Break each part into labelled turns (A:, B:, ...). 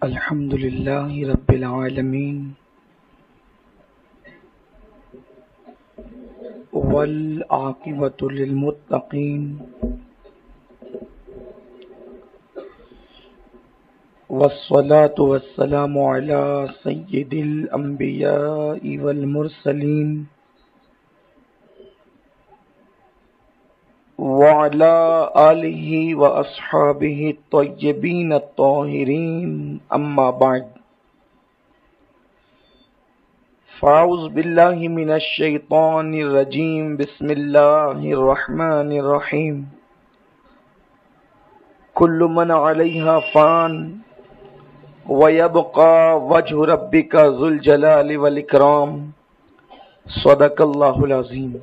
A: الحمد لله رب العالمين والعاقبة للمتقين والصلاة والسلام على سيد الأنبياء والمرسلين وعلى آله وأصحابه الطيبين الطاهرين أما بعد فأعوذ بالله من الشيطان الرجيم بسم الله الرحمن الرحيم كل من عليها فان ويبقى وجه ربك ذو الجلال والإكرام صدق الله العظيم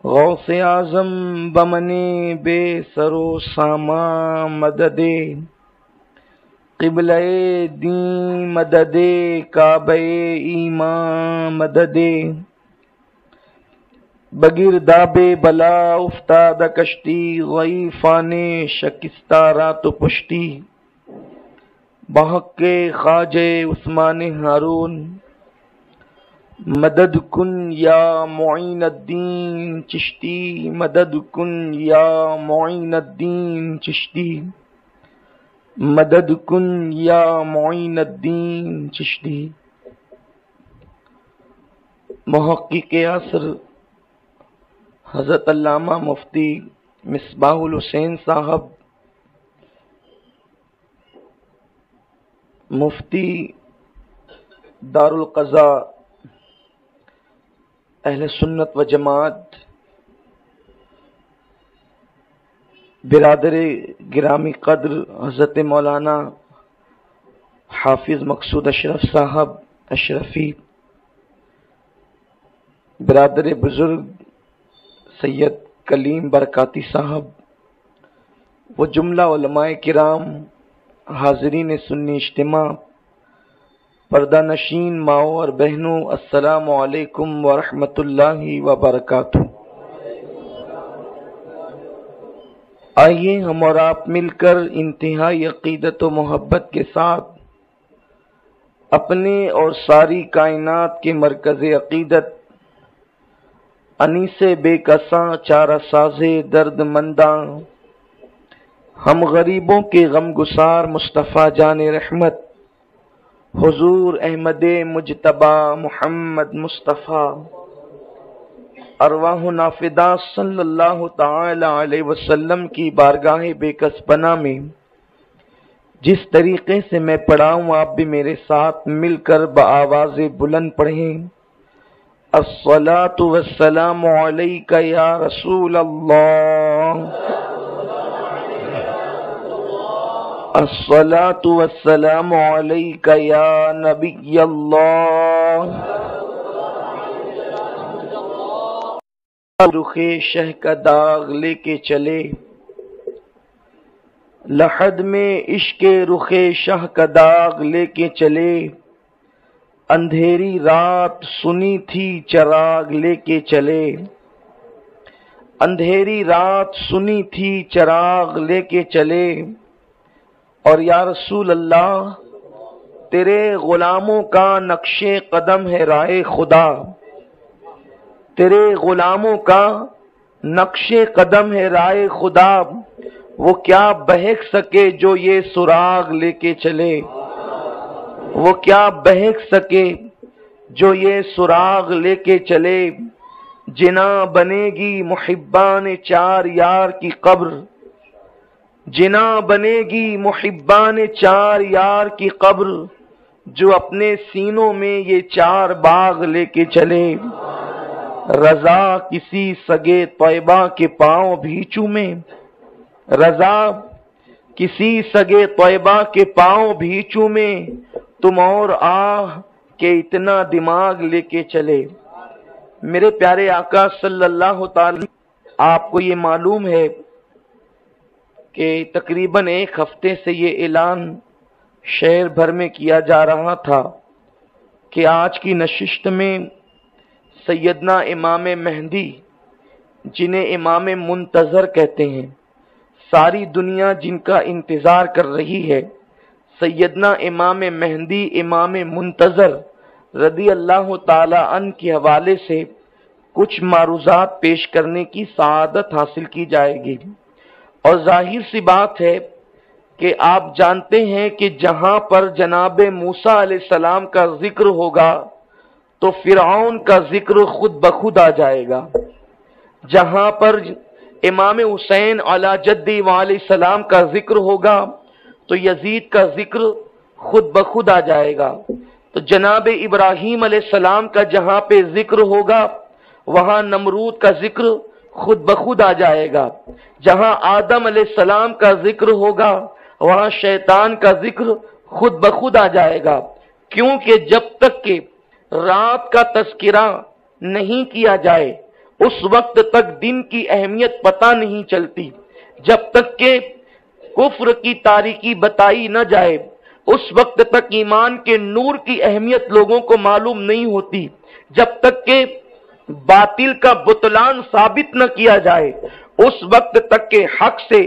A: غوث اعظم بمنے بے سرو ساما مدد قبلہ دین مدد کعبہ ایمان مدد بگرداب بلا افتاد کشتی ضعیفان شکستہ رات پشتی بحق خواجہ عثمان ہارون مدد کن یا معین الدین چشتی مدد کن یا معین الدین چشتی مدد کن یا معین الدین چشتی محقق عصر حضرت علامہ مفتی مصباح الحسین صاحب مفتی دارالقضاء اہل سنت و جماعت برادر گرامی قدر حضرت مولانا حافظ مقصود اشرف صاحب اشرفی، برادر بزرگ سید کلیم برکاتی صاحب، وہ جملہ علماء کرام، حاضرین سنی اجتماع، پردہ نشین ماؤں اور بہنوں، السلام علیکم ورحمۃ اللہ وبرکاتہ۔ آئیے ہم اور آپ مل کر انتہائی عقیدت و محبت کے ساتھ اپنے اور ساری کائنات کے مرکز عقیدت، انیس بے کساں چارہ ساز درد منداں، ہم غریبوں کے غم گسار مصطفیٰ جان رحمت حضور احمد مجتبی محمد مصطفیٰ ارواح نافدہ صلی اللہ تعالی علیہ وسلم کی بارگاہ بے کس پناہ میں جس طریقے سے میں پڑھا ہوں آپ بھی میرے ساتھ مل کر بآواز بلند پڑھیں۔ الصلاۃ والسلام علیک یا رسول اللہ، الصلاۃ والسلام علیک یا نبی اللہ۔ رخ شہ کا داغ لے کے چلے لحد میں، عشق رخ شہ کا داغ لے کے چلے، اندھیری رات سنی تھی چراغ لے کے چلے، اندھیری رات سنی تھی چراغ لے کے چلے، اور یا رسول اللہ تیرے غلاموں کا نقش قدم ہے رائے خدا، تیرے غلاموں کا نقش قدم ہے رائے خدا، وہ کیا بہک سکے جو یہ سراغ لے کے چلے، وہ کیا بہک سکے جو یہ سراغ لے کے چلے، جنا بنے گی محبان چار یار کی قبر، جنا بنے گی محبان چار یار کی قبر، جو اپنے سینوں میں یہ چار باغ لے کے چلے، رضا کسی سگے طیبہ کے پاؤں بھی چومے، رضا کسی سگے طیبہ کے پاؤں بھی چومے، تم اور آہ کہ اتنا دماغ لے کے چلے۔ میرے پیارے آقا صلی اللہ تعالی، آپ کو یہ معلوم ہے کہ تقریباً ایک ہفتے سے یہ اعلان شہر بھر میں کیا جا رہا تھا کہ آج کی نشست میں سیدنا امام مہدی جنہیں امام منتظر کہتے ہیں، ساری دنیا جن کا انتظار کر رہی ہے، سیدنا امام مہدی امام منتظر رضی اللہ تعالی عنہ کے حوالے سے کچھ معروضات پیش کرنے کی سعادت حاصل کی جائے گی۔ اور ظاہر سی بات ہے کہ آپ جانتے ہیں کہ جہاں پر جناب موسیٰ علیہ السلام کا ذکر ہوگا تو فرعون کا ذکر خود بخود آ جائے گا، جہاں پر امام حسین علی جدی علیہ السلام کا ذکر ہوگا تو یزید کا ذکر خود بخود آ جائے گا، تو جناب ابراہیم علیہ السلام کا جہاں پہ ذکر ہوگا وہاں نمرود کا ذکر خود بخود آ جائے گا، جہاں آدم علیہ السلام کا ذکر ہوگا وہاں شیطان کا ذکر خود بخود آ جائے گا، کیونکہ جب تک کہ رات کا تذکرہ نہیں کیا جائے اس وقت تک دن کی اہمیت پتہ نہیں چلتی، جب تک کہ کفر کی تاریکی بتائی نہ جائے اس وقت تک ایمان کے نور کی اہمیت لوگوں کو معلوم نہیں ہوتی، جب تک کہ باطل کا بطلان ثابت نہ کیا جائے اس وقت تک کہ حق سے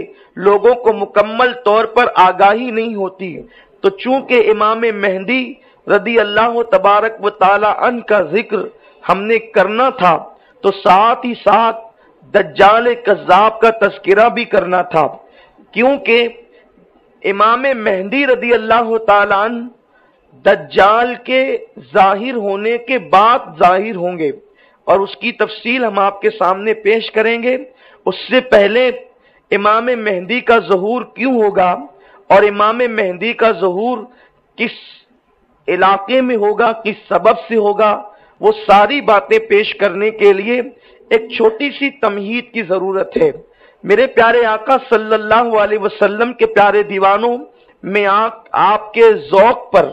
A: لوگوں کو مکمل طور پر آگاہی نہیں ہوتی۔ تو چونکہ امام مہدی رضی اللہ تبارک و تعالی عنہ کا ذکر ہم نے کرنا تھا تو ساتھ ہی ساتھ دجال کذاب کا تذکرہ بھی کرنا تھا، کیونکہ امام مہدی رضی اللہ تعالی عنہ دجال کے ظاہر ہونے کے بعد ظاہر ہوں گے، اور اس کی تفصیل ہم آپ کے سامنے پیش کریں گے۔ اس سے پہلے امام مہدی کا ظہور کیوں ہوگا اور امام مہدی کا ظہور کس علاقے میں ہوگا، کس سبب سے ہوگا، وہ ساری باتیں پیش کرنے کے لیے ایک چھوٹی سی تمہید کی ضرورت ہے۔ میرے پیارے آقا صلی اللہ علیہ وسلم کے پیارے دیوانوں، میں آپ کے ذوق پر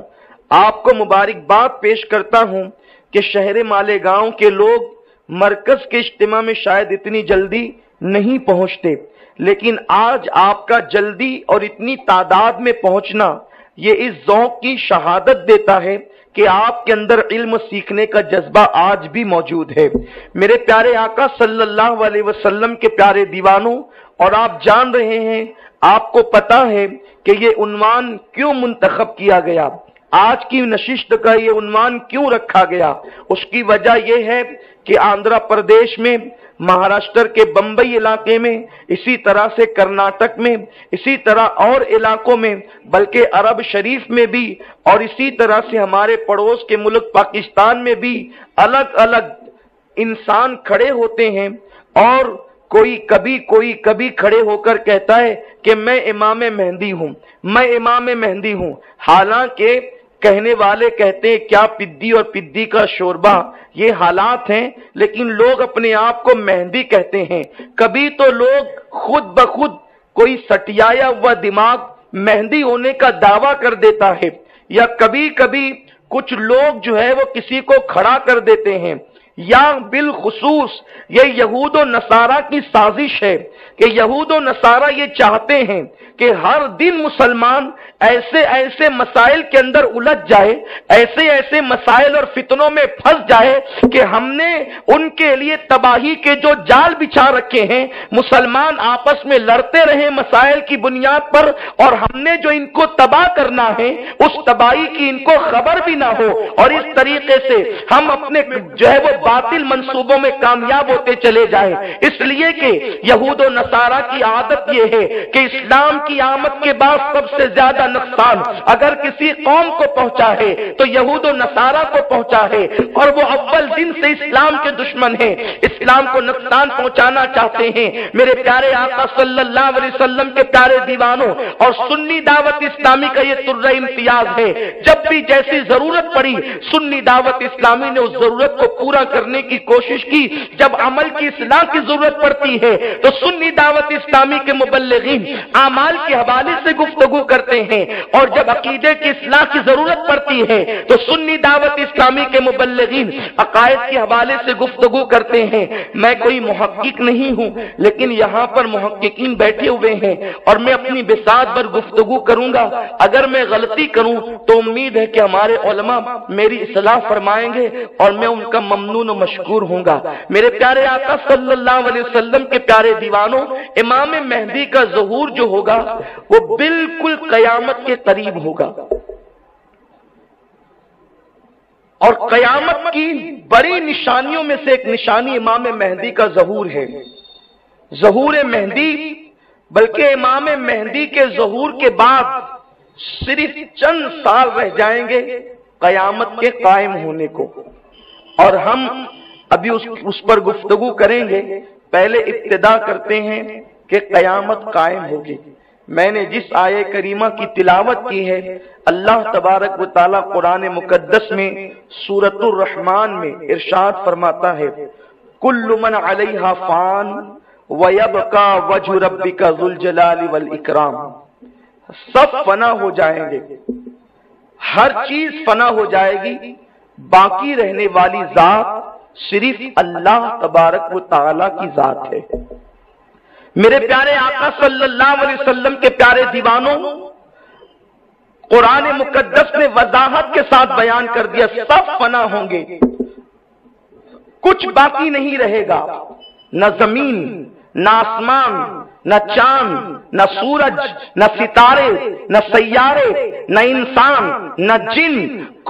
A: آپ کو مبارکباد پیش کرتا ہوں کہ شہر مالیگاؤں کے لوگ مرکز کے اجتماع میں شاید اتنی جلدی نہیں پہنچتے، لیکن آج آپ کا جلدی اور اتنی تعداد میں پہنچنا یہ اس ذوق کی شہادت دیتا ہے کہ آپ کے اندر علم سیکھنے کا جذبہ آج بھی موجود ہے۔ میرے پیارے آقا صلی اللہ علیہ وسلم کے پیارے دیوانوں، اور آپ جان رہے ہیں، آپ کو پتا ہے کہ یہ عنوان کیوں منتخب کیا گیا، آج کی نشست کا یہ عنوان کیوں رکھا گیا۔ اس کی وجہ یہ ہے کہ آندھرا پردیش میں، مہاراشٹر کے بمبئی علاقے میں، اسی طرح سے کرناٹک میں، اسی طرح اور علاقوں میں، بلکہ عرب شریف میں بھی، اور اسی طرح سے ہمارے پڑوس کے ملک پاکستان میں بھی الگ الگ انسان کھڑے ہوتے ہیں، اور کوئی کبھی کھڑے ہو کر کہتا ہے کہ میں امام مہدی ہوں، میں امام مہدی ہوں، حالانکہ کہنے والے کہتے ہیں کیا پدی اور پدی کا شوربہ، یہ حالات ہیں، لیکن لوگ اپنے آپ کو مہدی کہتے ہیں۔ کبھی تو لوگ خود بخود کوئی سٹیایا ہوا دماغ مہدی ہونے کا دعویٰ کر دیتا ہے، یا کبھی کچھ لوگ جو ہے وہ کسی کو کھڑا کر دیتے ہیں، یا بالخصوص یہ یہود و نصارہ کی سازش ہے کہ یہود و نصارہ یہ چاہتے ہیں کہ ہر دن مسلمان ایسے مسائل کے اندر الجھ جائے، ایسے مسائل اور فتنوں میں پھنس جائے کہ ہم نے ان کے لیے تباہی کے جو جال بچھا رکھے ہیں، مسلمان آپس میں لڑتے رہیں مسائل کی بنیاد پر، اور ہم نے جو ان کو تباہ کرنا ہے اس تباہی کی ان کو خبر بھی نہ ہو، اور اس طریقے سے ہم اپنے جو ہے وہ باطل منصوبوں میں کامیاب ہوتے چلے جائیں۔ اس لیے کہ یہود و نصارہ کی عادت یہ ہے کہ اسلام کی آمد کے بعد سب سے زیادہ نقصان اگر کسی قوم کو پہنچا ہے تو یہود و نصارہ کو پہنچا ہے، اور وہ اول دن سے اسلام کے دشمن ہیں، اسلام کو نقصان پہنچانا چاہتے ہیں۔ میرے پیارے آقا صلی اللہ علیہ وسلم کے پیارے دیوانوں، اور سنی دعوت اسلامی کا یہ سر امتیاز ہے، جب بھی جیسی ضرورت پڑی سنی دعوت اسلامی نے اس ضرورت کو پورا کرنے کی کوشش کی، جب عمل کی اصلاح کی ضرورت پڑتی ہے تو سنی دعوت اسلامی کے مبلغین اعمال کے حوالے سے گفتگو کرتے ہیں، اور جب عقیدے کی اصلاح کی ضرورت پڑتی ہے تو سنی دعوت اسلامی کے مبلغین عقائد کے حوالے سے گفتگو کرتے ہیں۔ میں کوئی محقق نہیں ہوں، لیکن یہاں پر محققین بیٹھے ہوئے ہیں، اور میں اپنی بساط پر گفتگو کروں گا، اگر میں غلطی کروں تو امید ہے کہ ہمارے علماء میری اصلاح فرمائیں گے، اور میں ان کا ممنون ممنون و مشکور ہوں گا۔ میرے پیارے آقا صلی اللہ علیہ وسلم کے پیارے دیوانوں، امام مہدی کا ظہور جو ہوگا وہ بالکل قیامت کے قریب ہوگا، اور قیامت کی بڑی نشانیوں میں سے ایک نشانی امام مہدی کا ظہور ہے۔ ظہور مہدی، بلکہ امام مہدی کے ظہور کے بعد صرف چند سال رہ جائیں گے قیامت کے قائم ہونے کو، اور ہم ابھی اس پر گفتگو کریں گے۔ پہلے ابتدا کرتے ہیں کہ قیامت قائم ہوگی۔ میں نے جس آیہ کریمہ کی تلاوت کی ہے، اللہ تبارک و تعالی قرآن مقدس میں سورۃ الرحمن میں ارشاد فرماتا ہے، کل من علیہا فان وَيَبْقَى وَجْهُ رَبِّكَ ذُو الْجَلَالِ وَالْإِكْرَامِ، سب فنا ہو جائیں گے، ہر چیز فنا ہو جائے گی، باقی رہنے والی ذات صرف اللہ تبارک و تعالی کی ذات ہے۔ میرے پیارے آقا صلی اللہ علیہ وسلم کے پیارے دیوانوں، قرآن مقدس نے وضاحت کے ساتھ بیان کر دیا، سب فنا ہوں گے، کچھ باقی نہیں رہے گا، نہ زمین، نہ آسمان، نہ چاند، نہ سورج، نہ ستارے، نہ سیارے، نہ انسان، نہ جن،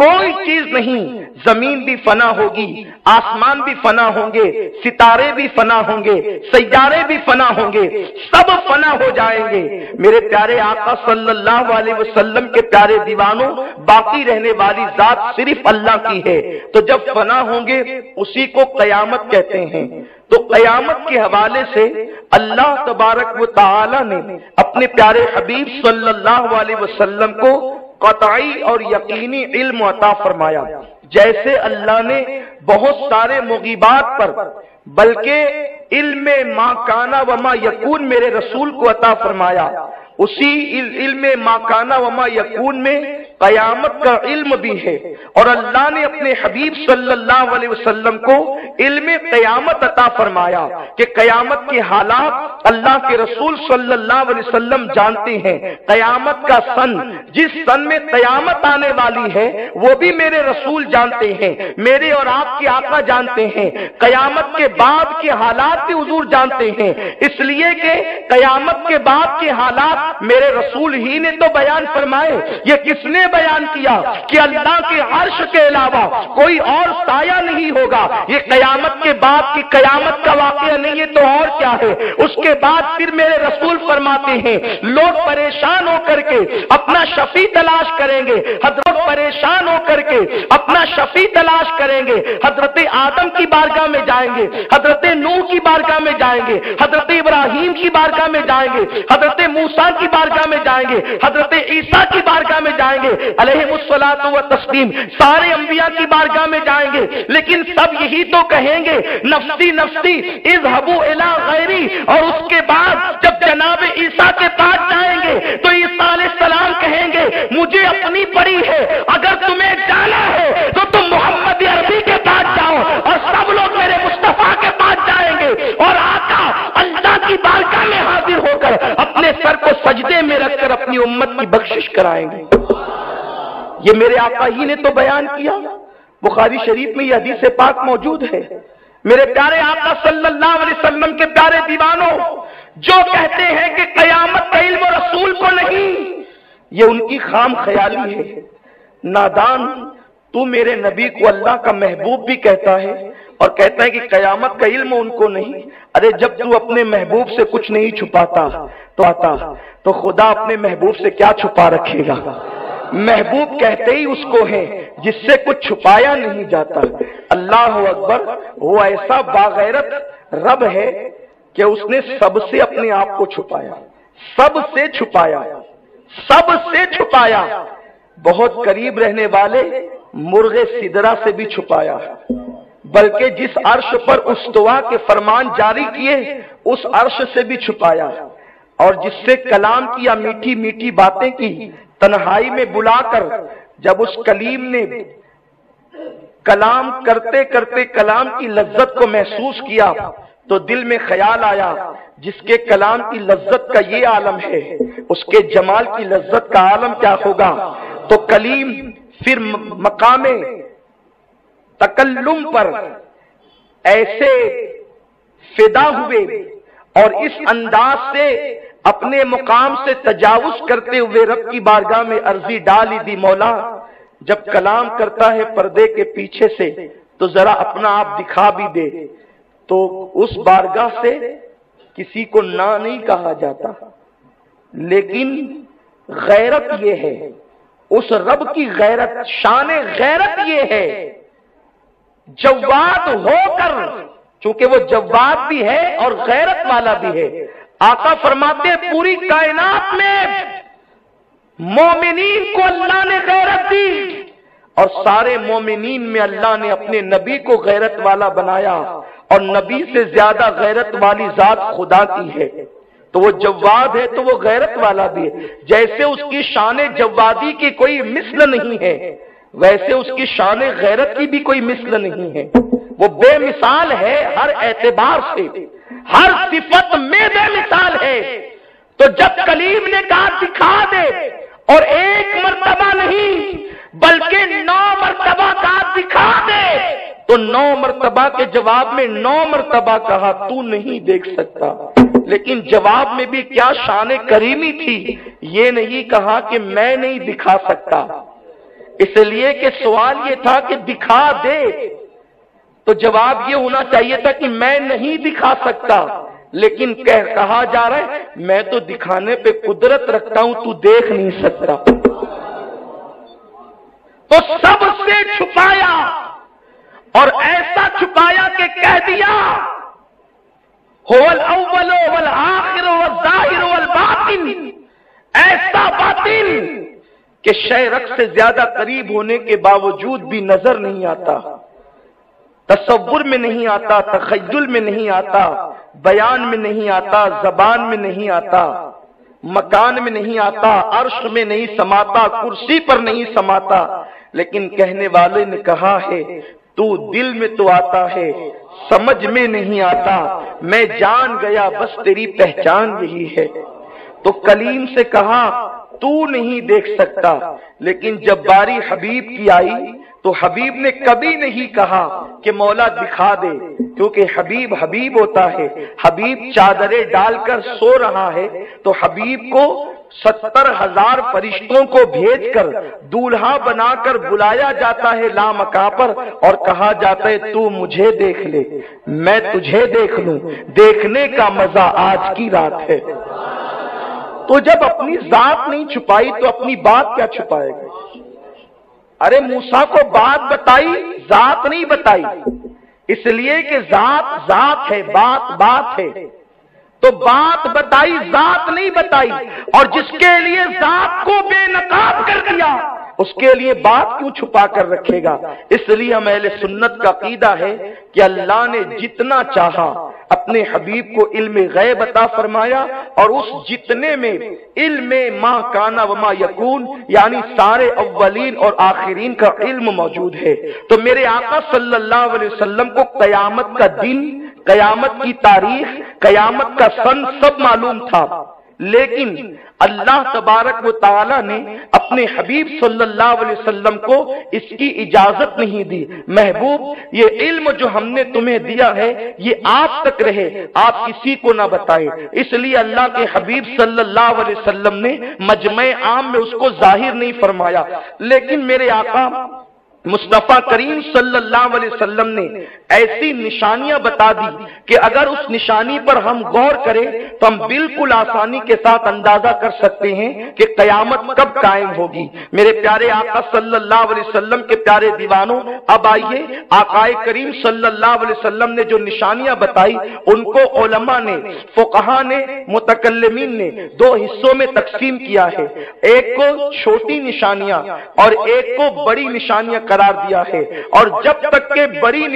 A: کوئی چیز نہیں۔ زمین بھی فنا ہوگی، آسمان بھی فنا ہوں گے، ستارے بھی فنا ہوں گے، سیارے بھی فنا ہوں گے، سب فنا ہو جائیں گے۔ میرے پیارے آقا صلی اللہ علیہ وسلم کے پیارے دیوانوں، باقی رہنے والی ذات صرف اللہ کی ہے۔ تو جب فنا ہوں گے اسی کو قیامت کہتے ہیں۔ تو قیامت کے حوالے سے اللہ تبارک و تعالی نے اپنے پیارے حبیب صلی اللہ علیہ وسلم کو قطعی اور یقینی علم عطا فرمایا۔ جیسے اللہ نے بہت سارے مغیبات پر بلکہ علم ما کانا و ما یکون میرے رسول کو عطا فرمایا، اسی علم ما کانا و ما یکون میں قیامت کا علم بھی ہے، اور اللہ نے اپنے حبیب صلی اللہ علیہ وسلم کو علم قیامت عطا فرمایا کہ قیامت کے حالات اللہ کے رسول صلی اللہ علیہ وسلم جانتے ہیں۔ قیامت کا سن، جس سن میں قیامت آنے والی ہے، وہ بھی میرے رسول جانتے ہیں، میرے اور آپ کے آقا جانتے ہیں۔ قیامت کے بعد کے حالات بھی حضور جانتے ہیں، اس لیے کہ قیامت کے بعد کے حالات میرے رسول ہی نے تو بیان فرمائے۔ یہ کس نے بیان کیا کہ اللہ کے عرش کے علاوہ کوئی اور سایہ نہیں ہوگا۔ یہ قیامت کے بعد کی قیامت کا واقعہ نہیں ہے تو اور کیا ہے۔ اس کے بعد پھر میرے رسول فرماتے ہیں، لوگ پریشان ہو کر کے اپنا شفیع تلاش کریں گے، حضرت پریشان ہو کر کے اپنا شفیع تلاش کریں گے، حضرت آدم کی بارگاہ میں جائیں گے، حضرت نوح کی بارگاہ میں جائیں گے، حضرت ابراہیم کی بارگاہ میں جائیں گے، حضرت موسیٰ کی بارگاہ میں جائیں گے، حضرت عیسیٰ کی بارگاہ میں جائیں گے علیہ الصلاۃ والتسلیم، سارے انبیاء کی بارگاہ میں جائیں گے، لیکن سب یہی تو کہیں گے نفسی نفسی اذهبوا الی غیری۔ اور اس کے بعد جب جناب عیسیٰ کے پاس جائیں گے تو عیسیٰ علیہ السلام کہیں گے مجھے اپنی پڑی ہے، اگر تمہیں جانا ہے تو تم محمد عربی کے پاس جاؤ، اور سب لوگ میرے مصطفیٰ کے پاس جائیں گے، اور آقا اللہ کی بارگاہ میں حاضر ہو کر اپنے سر کو سجدے میں رکھ کر اپنی امت کی بخشش کرائیں گے۔ یہ میرے آقا ہی نے تو بیان کیا، بخاری شریف میں یہ حدیث پاک موجود ہے۔ میرے پیارے آقا صلی اللہ علیہ وسلم کے پیارے دیوانوں، جو کہتے ہیں کہ قیامت کا علم رسول کو نہیں، یہ ان کی خام خیالی ہے۔ نادان، تو میرے نبی کو اللہ کا محبوب بھی کہتا ہے اور کہتا ہے کہ قیامت کا علم ان کو نہیں۔ ارے جب تو اپنے محبوب سے کچھ نہیں چھپاتا تو خدا اپنے محبوب سے کیا چھپا رکھے گا۔ محبوب کہتے ہی اس کو ہے جس سے کچھ چھپایا نہیں جاتا۔ اللہ اکبر، وہ ایسا باغیرت رب ہے کہ اس نے سب سے اپنے آپ کو چھپایا، سب سے چھپایا، سب سے چھپایا، بہت قریب رہنے والے مرغ سدرہ سے بھی چھپایا، بلکہ جس عرش پر استوا کے فرمان جاری کیے اس عرش سے بھی چھپایا، اور جس سے کلام کیا، میٹھی میٹھی باتیں کی، تنہائی میں بلا کر جب اس کلیم نے کلام کرتے کرتے کلام کی لذت کو محسوس کیا تو دل میں خیال آیا جس کے کلام کی لذت کا یہ عالم ہے اس کے جمال کی لذت کا عالم کیا ہوگا۔ تو کلیم پھر مقام تکلم پر ایسے فدا ہوئے اور اس انداز سے اپنے مقام سے تجاوز کرتے ہوئے رب کی بارگاہ میں عرضی ڈالی دی، مولا جب کلام کرتا ہے پردے کے پیچھے سے تو ذرا اپنا آپ دکھا بھی دے۔ تو اس بارگاہ سے کسی کو نہ نہیں کہا جاتا، لیکن غیرت یہ ہے، اس رب کی غیرت، شان غیرت یہ ہے، جواد ہو کر، چونکہ وہ جواد بھی ہے اور غیرت والا بھی ہے۔ آقا فرماتے ہیں پوری کائنات میں مومنین کو اللہ نے غیرت دی اور سارے مومنین میں اللہ نے اپنے نبی کو غیرت والا بنایا، اور نبی سے زیادہ غیرت والی ذات خدا کی ہے۔ تو وہ جواد ہے تو وہ غیرت والا بھی ہے۔ جیسے اس کی شان جوادی کی کوئی مثل نہیں ہے، ویسے اس کی شان غیرت کی بھی کوئی مثل نہیں ہے۔ وہ بے مثال ہے ہر اعتبار سے، ہر صفت میں بے مثال ہے۔ تو جب کلیم نے کہا دکھا دے، اور ایک مرتبہ نہیں بلکہ 9 مرتبہ کہا دکھا دے، تو 9 مرتبہ کے جواب میں 9 مرتبہ کہا تو نہیں دیکھ سکتا۔ لیکن جواب میں بھی کیا شان کریمی تھی، یہ نہیں کہا کہ میں نہیں دکھا سکتا، اس لیے کہ سوال یہ تھا کہ دکھا دے، تو جواب یہ ہونا چاہیے تھا کہ میں نہیں دکھا سکتا، لیکن کہا جا رہا ہے میں تو دکھانے پہ قدرت رکھتا ہوں، تو دیکھ نہیں سکتا۔ تو سب سے چھپایا، اور ایسا چھپایا کہ کہہ دیا هو الاول والآخر والظاہر والباطن، ایسا باطن کہ شے رق سے زیادہ قریب ہونے کے باوجود بھی نظر نہیں آتا، تصور میں نہیں آتا، تخیل میں نہیں آتا، بیان میں نہیں آتا، زبان میں نہیں آتا، مکان میں نہیں آتا، عرش میں نہیں سماتا، کرسی پر نہیں سماتا، لیکن کہنے والے نے کہا ہے تو دل میں تو آتا ہے، سمجھ میں نہیں آتا، میں جان گیا بس تیری پہچان یہی ہے۔ تو کلیم سے کہا تو نہیں دیکھ سکتا، لیکن جب باری حبیب کی آئی تو حبیب نے کبھی نہیں کہا کہ مولا دکھا دے، کیونکہ حبیب حبیب ہوتا ہے۔ حبیب چادریں ڈال کر سو رہا ہے تو حبیب کو 70,000 فرشتوں کو بھیج کر دولہا بنا کر بلایا جاتا ہے لامکاں پر، اور کہا جاتا ہے تو مجھے دیکھ لے، میں تجھے دیکھ لوں، دیکھنے کا مزہ آج کی رات ہے۔ تو جب اپنی ذات نہیں چھپائی تو اپنی بات کیا چھپائے گا؟ ارے موسیٰ کو بات بتائی، ذات نہیں بتائی، اس لیے کہ ذات ذات ہے، بات بات ہے، تو بات بتائی، ذات نہیں بتائی۔ اور جس کے لیے ذات کو بے نقاب کر دیا اس کے لیے بات کیوں چھپا کر رکھے گا؟ اس لیے ہم اہل سنت کا عقیدہ ہے کہ اللہ نے جتنا چاہا اپنے حبیب کو علم غیب عطا فرمایا، اور اس جتنے میں علم ما کان و ما یکون، یعنی سارے اولین اور آخرین کا علم موجود ہے۔ تو میرے آقا صلی اللہ علیہ وسلم کو قیامت کا دن، قیامت کی تاریخ، قیامت کا سن سب معلوم تھا، لیکن اللہ تبارک و تعالی نے اپنے حبیب صلی اللہ علیہ وسلم کو اس کی اجازت نہیں دی۔ محبوب یہ علم جو ہم نے تمہیں دیا ہے یہ آپ تک رہے، آپ کسی کو نہ بتائیں۔ اس لیے اللہ کے حبیب صلی اللہ علیہ وسلم نے مجمع عام میں اس کو ظاہر نہیں فرمایا، لیکن میرے آقا مصطفیٰ کریم صلی اللہ علیہ وسلم نے ایسی نشانیاں بتا دی کہ اگر اس نشانی پر ہم غور کریں تو ہم بالکل آسانی کے ساتھ اندازہ کر سکتے ہیں کہ قیامت کب قائم ہوگی۔ میرے پیارے آقا صلی اللہ علیہ وسلم کے پیارے دیوانوں، اب آئیے آقا کریم صلی اللہ علیہ وسلم نے جو نشانیاں بتائی ان کو علماء نے، فقہا نے، متکلمین نے 2 حصوں میں تقسیم کیا ہے، ایک کو چھوٹی نشانیاں اور ایک کو بڑی نشانیاں قرار دیا ہے۔ اور جب تک کہ بڑی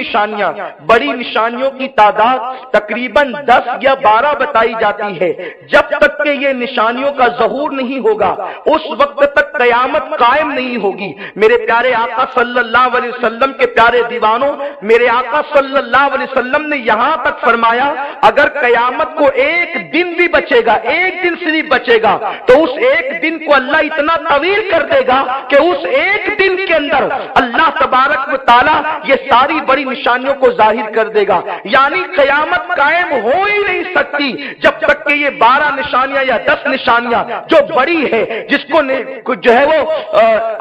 A: نشانیوں کی تعداد تقریباً 10 یا 12 بتائی جاتی ہے، جب تک کہ یہ نشانیوں کا ظہور نہیں ہوگا اس وقت تک قیامت قائم نہیں ہوگی۔ میرے پیارے آقا صلی اللہ علیہ وسلم کے پیارے دیوانوں، میرے آقا صلی اللہ علیہ وسلم نے یہاں تک فرمایا اگر قیامت کو ایک دن بھی بچے گا، ایک دن صرف بچے گا، تو اس ایک دن کو اللہ اتنا طویل کر دے گا کہ اس ایک دن کے اندر اللہ تبارک و تعالی یہ ساری بڑی نشانیوں کو ظاہر کر دے گا. یعنی قیامت قائم ہو ہی نہیں سکتی جب تک کہ یہ 12 نشانیاں یا 10 نشانیاں جو بڑی ہے, جس کو جو ہے وہ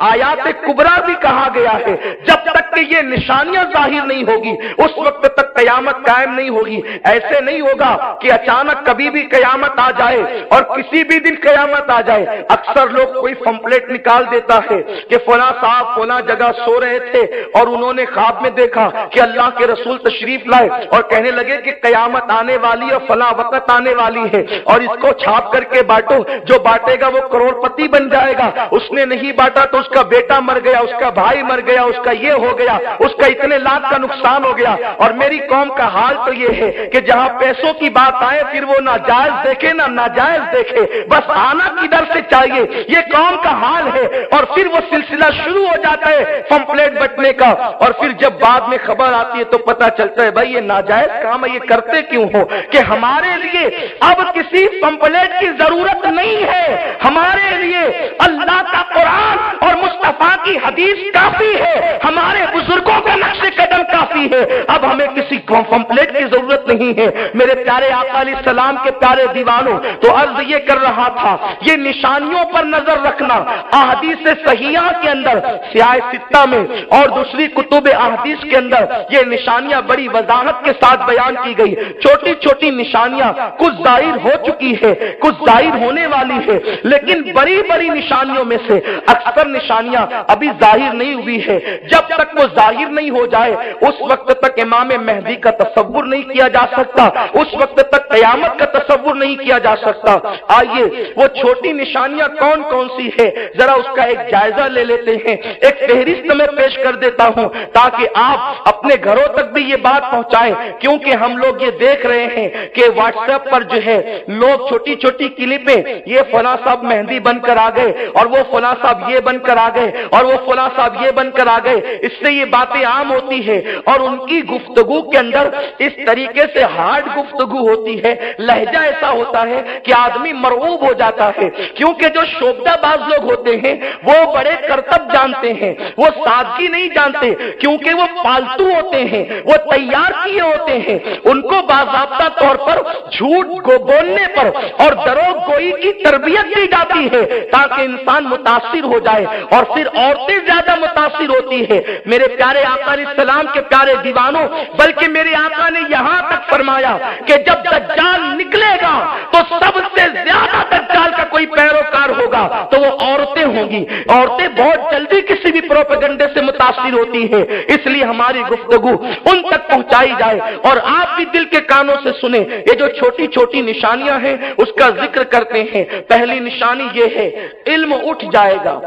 A: آیات کبریٰ بھی کہا گیا ہے, جب تک کہ یہ نشانیاں ظاہر نہیں ہوگی اس وقت تک قیامت قائم نہیں ہوگی. ایسے نہیں ہوگا کہ اچانک کبھی بھی قیامت آ جائے اور کسی بھی دن قیامت آ جائے. اکثر لوگ کوئی پمفلیٹ نکال دیتا ہے کہ فلاں صاحب فلاں جگہ سو رہے تھے اور انہوں نے خواب میں دیکھا کہ اللہ کے رسول تشریف لائے اور کہنے لگے کہ قیامت آنے والی اور فلاں وقت آنے والی ہے اور اس کو چھاپ کر کے بانٹو, جو بانٹے گا وہ کروڑ پتی بن جائے گا. اس نے نہیں بانٹا تو اس کا بیٹا مر گیا, اس کا بھائی مر گیا, اس کا یہ ہو گیا, اس کا اتنے لاکھ کا نقصان ہو گیا. اور میری قوم کا حال تو یہ ہے کہ جہاں پیسوں کی بات آئے پھر وہ ناجائز دیکھے نہ ناجائز دیکھے, بس آنا کدھر سے چاہیے, یہ قوم کا حال ہے. اور پھر وہ سلسلہ شروع ہو جاتا ہے پمفلیٹ بٹنے کا, اور پھر جب بعد میں خبر آتی ہے تو پتا چلتا ہے بھائی یہ ناجائز کام ہے, یہ کرتے کیوں ہو. کہ ہمارے لیے اب کسی پمفلیٹ کی ضرورت نہیں ہے, ہمارے لیے اللہ کا قرآن اور مصطفیٰ کی حدیث کافی ہے, ہمارے بزرگوں کا نقش قدم کافی ہے. اب ہمیں کسی پمفلیٹ کی ضرورت نہیں ہے. میرے پیارے آقا علیہ السلام کے پیارے دیوانوں, تو عرض یہ کر رہا تھا یہ نشانیوں پر نظر رکھنا احادیث صحیحہ کے اندر سیاہ ستہ میں اور دوسری کتب احادیث کے اندر یہ نشانیاں بڑی وضاحت کے ساتھ بیان کی گئی. چھوٹی چھوٹی نشانیاں کچھ ظاہر ہو چکی ہے, کچھ ظاہر ہونے والی ہے, لیکن بڑی بڑی نشانیوں میں سے اکثر نشانیاں ابھی ظاہر نہیں ہوئی ہے. جب تک وہ ظاہر نہیں ہو جائے اس وقت تک امام مہدی کا تصور نہیں کیا جا سکتا, اس وقت تک قیامت کا تصور نہیں کیا جا سکتا. آئیے وہ چھوٹی نشانیاں کون کون سی ہے ذرا اس کا ایک جائزہ لے لیتے ہیں. ایک فہرست میں پیش کر دیتا ہوں تاکہ آپ اپنے گھروں تک بھی یہ بات پہنچائیں, کیونکہ ہم لوگ یہ دیکھ رہے ہیں کہ واٹس ایپ پر جو ہے لوگ چھوٹی چھوٹی کلپیں, یہ فلاں صاحب مہندی بن کر آ گئے اور وہ فلاں صاحب یہ بن کر آ گئے اور وہ فلاں صاحب یہ بن کر آ گئے, اس سے یہ باتیں عام ہوتی ہے اور ان کی گفتگو کے اندر اس طریقے سے ہارڈ گفتگو ہوتی ہے, لہجہ ایسا ہوتا ہے کہ آدمی مرعوب ہو جاتا ہے. کیونکہ جو شوبدہ باز لوگ ہوتے ہیں وہ بڑے کرتب جانتے ہیں, وہ سادگی نہیں جانتے, کیونکہ وہ پالتو ہوتے ہیں, وہ تیار کیے ہوتے ہیں. ان کو باضابطہ طور پر جھوٹ کو بولنے پر اور دروغ گوئی کی تربیت دی جاتی ہے تاکہ انسان متاثر ہو جائے, اور پھر عورتیں زیادہ متاثر ہوتی ہے. میرے پیارے آقا علیہ السلام کے پیارے دیوانوں, بلکہ میرے آقا نے یہاں تک فرمایا کہ جب دجال نکلے گا تو سب سے زیادہ دجال کا کوئی پیروکار ہوگا تو وہ عورتیں ہوں گی. عورتیں بہت جلدی کسی بھی پروپیگنڈے سے متاثر ہوتی ہیں, اس لیے ہماری گفتگو ان تک پہنچائی جائے اور آپ بھی دل کے کانوں سے سنیں. یہ جو چھوٹی چھوٹی نشانیاں ہیں اس کا ذکر کرتے ہیں. پہلی نشانی یہ ہے علم اٹھ جائے گا,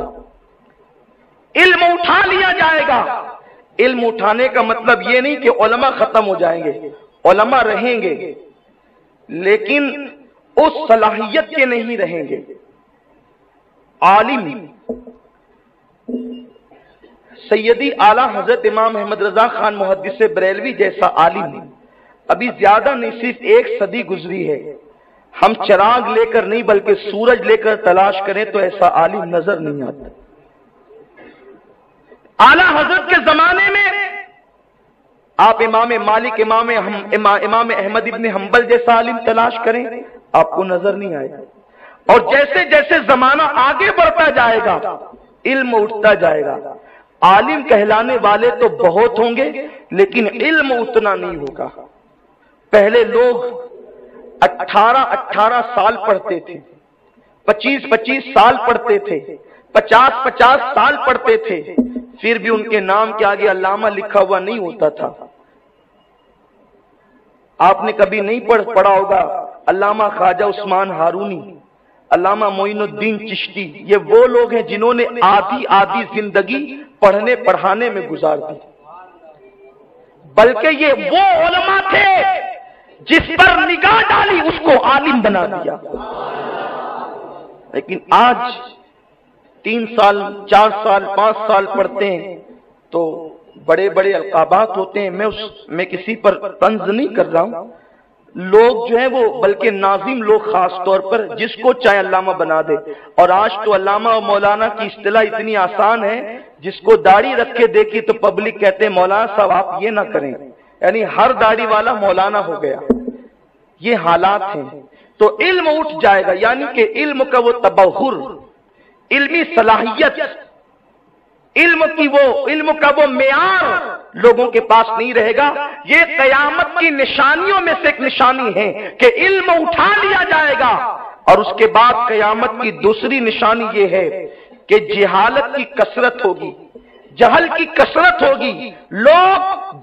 A: علم اٹھا لیا جائے گا. علم اٹھانے کا مطلب یہ نہیں کہ علماء ختم ہو جائیں گے, علماء رہیں گے لیکن اس صلاحیت کے نہیں رہیں گے. عالم سیدی اعلی حضرت امام احمد رضا خان محدث بریلوی جیسا عالم ابھی زیادہ نہیں, صرف 1 صدی گزری ہے. ہم چراغ لے کر نہیں بلکہ سورج لے کر تلاش کریں تو ایسا عالم نظر نہیں آتا. اعلی حضرت کے زمانے میں آپ امام مالک, امام احمد ابن حنبل جیسا عالم تلاش کریں آپ کو نظر نہیں آئے گا. اور جیسے جیسے زمانہ آگے بڑھتا جائے گا علم اٹھتا جائے گا. عالم کہلانے والے تو بہت ہوں گے لیکن علم اتنا نہیں ہوگا. پہلے لوگ 18 سال پڑھتے تھے, 25 سال پڑھتے تھے, 50 سال پڑھتے تھے, پھر بھی ان کے نام کے آگے علامہ لکھا ہوا نہیں ہوتا تھا. آپ نے کبھی نہیں پڑھا ہوگا علامہ خواجہ عثمان ہارونی, علامہ معین الدین چشتی. یہ وہ لوگ ہیں جنہوں نے آدھی زندگی پڑھنے پڑھانے میں گزار دی, بلکہ یہ وہ علماء تھے جس پر نگاہ ڈالی اس کو عالم بنا دیا. لیکن آج 3 سال 4 سال 5 سال پڑھتے ہیں تو بڑے بڑے القابات ہوتے ہیں. میں کسی پر طنز نہیں کر رہا ہوں, لوگ جو ہیں وہ بلکہ ناظم لوگ خاص طور پر جس کو چاہے علامہ بنا دے، اور آج تو علامہ اور مولانا کی اصطلاح اتنی آسان ہے، جس کو داڑھی رکھ کے دیکھی تو پبلک کہتے ہیں مولانا صاحب آپ یہ نہ کریں، یعنی ہر داڑھی والا مولانا ہو گیا۔ یہ حالات ہیں تو علم اٹھ جائے گا، یعنی کہ علم کا وہ تبحر، علمی صلاحیت، علم کا وہ معیار لوگوں کے پاس نہیں رہے گا۔ یہ قیامت کی نشانیوں میں سے ایک نشانی ہے کہ علم اٹھا لیا جائے گا، اور اس کے بعد قیامت کی دوسری نشانی یہ ہے کہ جہالت کی کثرت ہوگی، جہل کی کثرت ہوگی، لوگ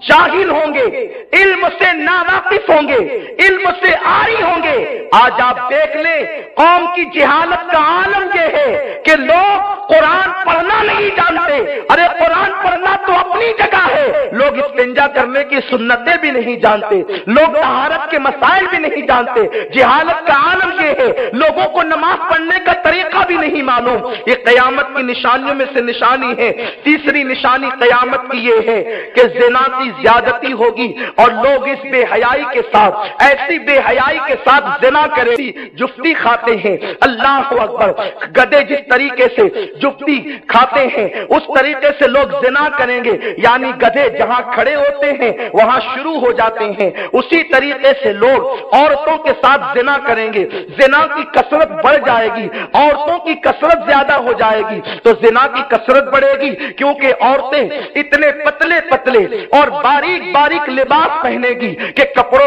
A: جاہل ہوں گے، علم سے ناواقف ہوں گے، علم سے عاری ہوں گے۔ آج آپ دیکھ لیں قوم کی جہالت کا عالم یہ ہے کہ لوگ قرآن پڑھنا نہیں جانتے۔ ارے قرآن پڑھنا تو اپنی جگہ ہے، لوگ استنجا کرنے کی سنتیں بھی نہیں جانتے، لوگ طہارت کے مسائل بھی نہیں جانتے۔ جہالت کا عالم یہ ہے، لوگوں کو نماز پڑھنے کا طریقہ بھی نہیں معلوم۔ یہ قیامت کی نشانیوں میں سے نشانی ہے۔ تیسری نشانی قیامت کی یہ ہے کہ زنا کی زیادتی ہوگی، اور لوگ اس بے حیائی کے ساتھ، ایسی بے حیائی کے ساتھ زنا کریں، جفتی کھاتے ہیں۔ اللہ اکبر، گدھے جس طریقے سے جفتی کھاتے ہیں اس طریقے سے لوگ زنا کریں گے، یعنی گدھے جہاں کھڑے ہوتے ہیں وہاں شروع ہو جاتے ہیں، اسی طریقے سے لوگ عورتوں کے ساتھ زنا کریں گے۔ زنا کی کثرت بڑھ جائے گی، عورتوں کی کثرت زیادہ ہو جائے گی تو زنا کی کثرت بڑھے گی، کیونکہ عورتیں اتنے پتلے پتلے اور باریک باریک لباس پہنے گی کہ کپڑے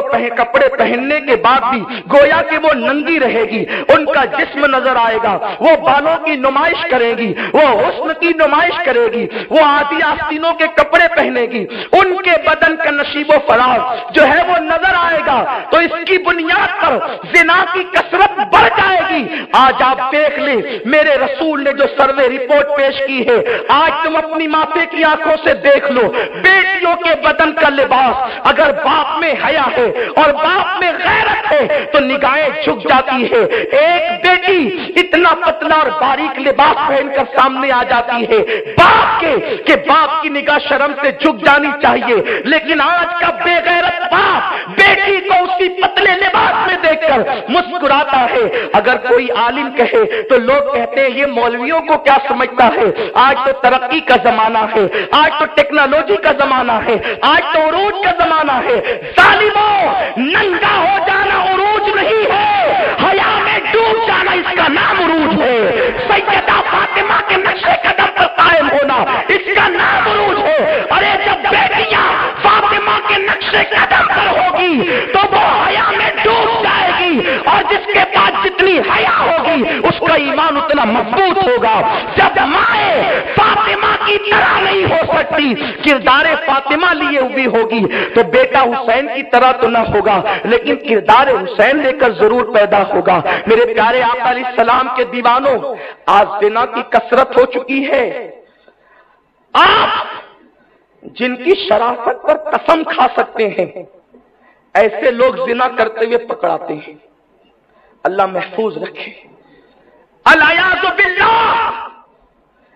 A: پہننے کے بعد بھی گویا کہ وہ ننگی رہے گی، ان کا جسم نظر آئے گا، وہ بالوں کی نمائش کرے گی، وہ حسن کی نمائش کرے گی، وہ آدھی آستینوں کے کپڑے پہنے گی، ان کے بدن کا نشیب و فراز جو ہے وہ نظر آئے گا، تو اس کی بنیاد پر زنا کی کثرت بڑھ جائے گی۔ آج آپ دیکھ لیں میرے رسول نے جو سروے رپورٹ پیش کی ہے، آج تم اپنی ماتے کی آنکھوں سے دیکھ لو، بیٹیوں کے بدن کا لباس اگر باپ میں حیا ہے اور باپ میں غیرت ہے تو نگاہیں جھک جاتی ہے۔ ایک بیٹی اتنا پتلا اور باریک لباس پہن کر سامنے آ جاتی ہے باپ کے کہ باپ کی نگاہ شرم سے جھک جانی چاہیے، لیکن آج کا بے غیرت باپ بیٹی کو اسی پتلے لباس میں دیکھ کر مسکراتا ہے۔ اگر کوئی عالم کہے تو لوگ کہتے ہیں یہ مولویوں کو کیا سمجھتا ہے، آج تو ترقی کا زمانہ ہے، آج تو ٹیکنالوجی کا زمانہ ہے، آج تو عروج کا زمانہ ہے۔ ظالموں، ننگا ہو جانا عروج نہیں ہے، حیا میں ڈوب جانا اس کا نام عروج ہے۔ سیدہ فاطمہ کے نقش قدم پر قائم ہونا اس کا نام عروج ہے۔ ارے جب بیٹیاں فاطمہ کے نقش قدم پر ہوگی تو وہ حیا میں ڈوب جائے گی، اور جس کے پاس جتنی حیا ہوگی اس کا ایمان اتنا مضبوط ہوگا۔ جب مائیں فاطمہ کی طرح نہیں ہو سکتی، کردار فاطمہ لیے ہوئی ہوگی تو بیٹا حسین کی طرح تو نہ ہوگا، لیکن کردار حسین لے کر ضرور پیدا ہوگا۔ میرے پیارے آقا علیہ السلام کے دیوانوں، آج زنا کی کثرت ہو چکی ہے۔ آپ جن کی شرافت پر قسم کھا سکتے ہیں ایسے لوگ زنا کرتے ہوئے پکڑاتے ہیں، اللہ محفوظ رکھے۔ الیاذ باللہ،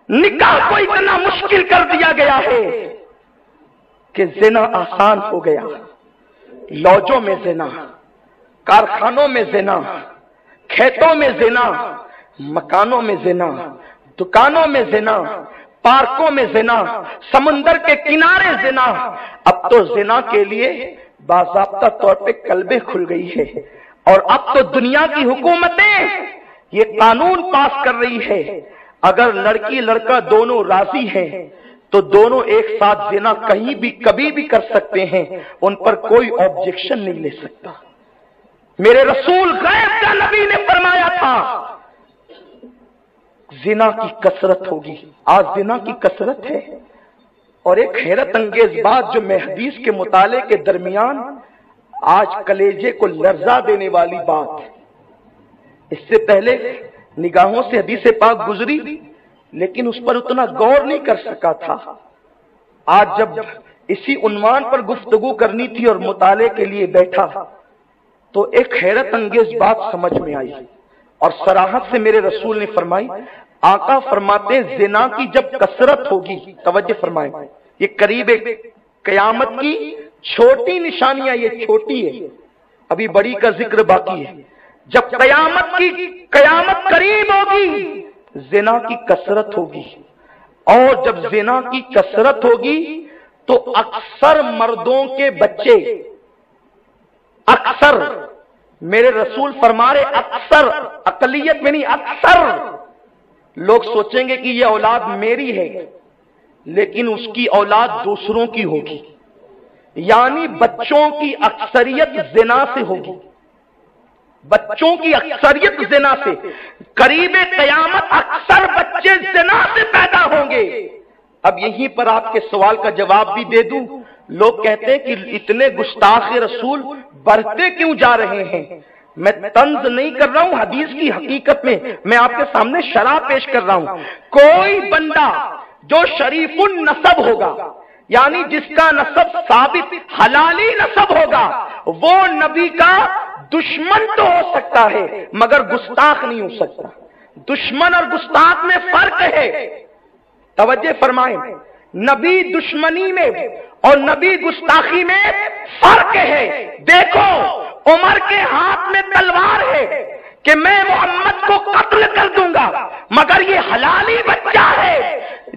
A: نکاح کو اتنا مشکل کر دیا گیا ہے کہ زنا آسان ہو گیا۔ لوجوں میں زنا، کارخانوں میں زنا، کھیتوں میں زنا، مکانوں میں زنا، دکانوں میں زنا، پارکوں میں زنا، سمندر کے کنارے زنا۔ اب تو زنا کے لیے باضابطہ طور پہ کلبیں کھل گئی ہے، اور اب تو دنیا کی حکومتیں یہ قانون پاس کر رہی ہے، اگر لڑکی لڑکا دونوں راضی ہیں تو دونوں ایک ساتھ زنا کہیں بھی کبھی بھی کر سکتے ہیں، ان پر کوئی آبجیکشن نہیں لے سکتا۔ میرے رسول غیب کا نبی نے فرمایا تھا زنا کی کثرت ہوگی، آج زنا کی کثرت ہے۔ اور ایک حیرت انگیز بات جو میں حدیث کے مطالعے کے درمیان آج کلیجے کو لرزا دینے والی بات، اس سے پہلے نگاہوں سے حدیث پاک گزری لیکن اس پر اتنا غور نہیں کر سکا تھا۔ آج جب اسی عنوان پر گفتگو کرنی تھی اور مطالعے کے لیے بیٹھا تو ایک حیرت انگیز بات سمجھ میں آئی، اور صراحت سے میرے رسول نے فرمائی، آقا فرماتے ہیں زنا کی جب کثرت ہوگی، توجہ فرمائیں، یہ قریب قیامت کی چھوٹی نشانیاں، یہ چھوٹی ہے، ابھی بڑی کا ذکر باقی ہے. جب قیامت قریب ہوگی زنا کی کثرت ہوگی، اور جب زنا کی کثرت ہوگی تو اکثر مردوں کے بچے، اکثر، میرے رسول فرما رہے اکثر، اقلیت میں نہیں، اکثر لوگ سوچیں گے کہ یہ اولاد میری ہے، لیکن اس کی اولاد دوسروں کی ہوگی. یعنی بچوں کی اکثریت زنا سے ہوگی، بچوں کی اکثریت زنا سے. قریب قیامت اکثر بچے زنا سے پیدا ہوں گے. اب یہیں پر آپ کے سوال کا جواب بھی دے دوں. لوگ کہتے ہیں کہ اتنے گستاخ رسول بڑھتے کیوں جا رہے ہیں؟ میں طنز نہیں کر رہا ہوں، حدیث کی حقیقت میں آپ کے سامنے شرح پیش کر رہا ہوں. کوئی بندہ جو شریف النسب ہوگا، یعنی جس کا نسب ثابت حلالی نسب ہوگا، وہ نبی کا دشمن تو ہو سکتا ہے مگر گستاخ نہیں ہو سکتا. دشمن اور گستاخ میں فرق ہے، توجہ فرمائیں. نبی دشمنی میں اور نبی گستاخی میں فرق ہے. دیکھو عمر کے ہاتھ میں تلوار ہے کہ میں محمد کو قتل کر دوں گا، مگر یہ حلالی بچہ ہے،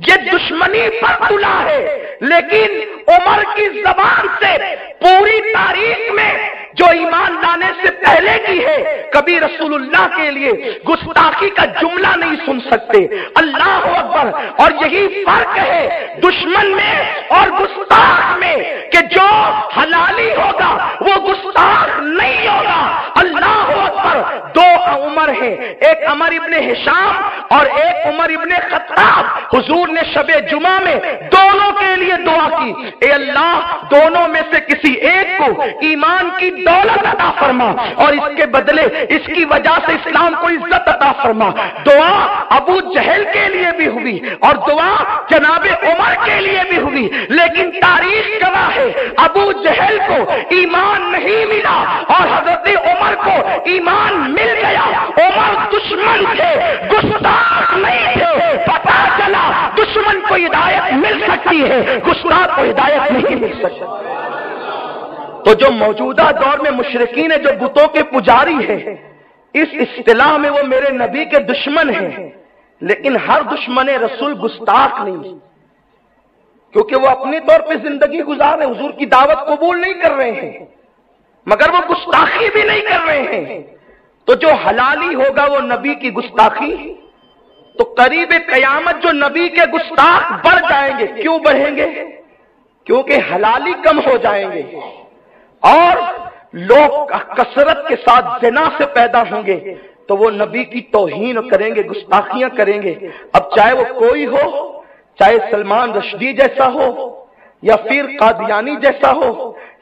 A: یہ دشمنی پر تلا ہے. لیکن عمر کی زبان سے پوری تاریخ میں جو ایمان لانے سے پہلے کی ہے کبھی رسول اللہ کے لیے گستاخی کا جملہ نہیں سن سکتے. اللہ اکبر. اور یہی فرق ہے دشمن میں اور گستاخ میں کہ جو حلالی ہوگا وہ گستاخ نہیں ہوگا. اللہ اکبر. دو عمر ہیں، ایک عمر ابن ہشام اور ایک عمر ابن خطاب. حضور نے شب جمعہ میں دونوں کے لیے دعا کی، اے اللہ دونوں میں سے کسی ایک کو ایمان کی دولت عطا فرما اور اس کے بدلے اس کی وجہ سے اسلام کو عزت عطا فرما. دعا ابو جہل کے لیے بھی ہوئی اور دعا جناب عمر کے لیے بھی ہوئی، لیکن تاریخ گواہ ہے ابو جہل کو ایمان نہیں ملا اور حضرت عمر کو ایمان مل گیا. عمر دشمن تھے، گستاخ نہیں تھے. پتا چلا دشمن کو ہدایت مل سکتی ہے، گستاخ کو ہدایت نہیں مل سکتی. تو جو موجودہ دور میں مشرکین ہیں، جو بتوں کے پجاری ہیں، اس اصطلاح میں وہ میرے نبی کے دشمن ہیں. لیکن ہر دشمن رسول گستاخ نہیں، کیونکہ وہ اپنے طور پہ زندگی گزار رہے ہیں، حضور کی دعوت قبول نہیں کر رہے ہیں، مگر وہ گستاخی بھی نہیں کر رہے ہیں. تو جو حلالی ہوگا وہ نبی کی گستاخی. تو قریب قیامت جو نبی کے گستاخ بڑھ جائیں گے. کیوں بڑھیں گے؟ کیونکہ حلالی کم ہو جائیں گے اور لوگ کثرت کے ساتھ زنا سے پیدا ہوں گے، تو وہ نبی کی توہین کریں گے، گستاخیاں کریں گے. اب چاہے وہ کوئی ہو، چاہے سلمان رشدی جیسا ہو یا پھر قادیانی جیسا ہو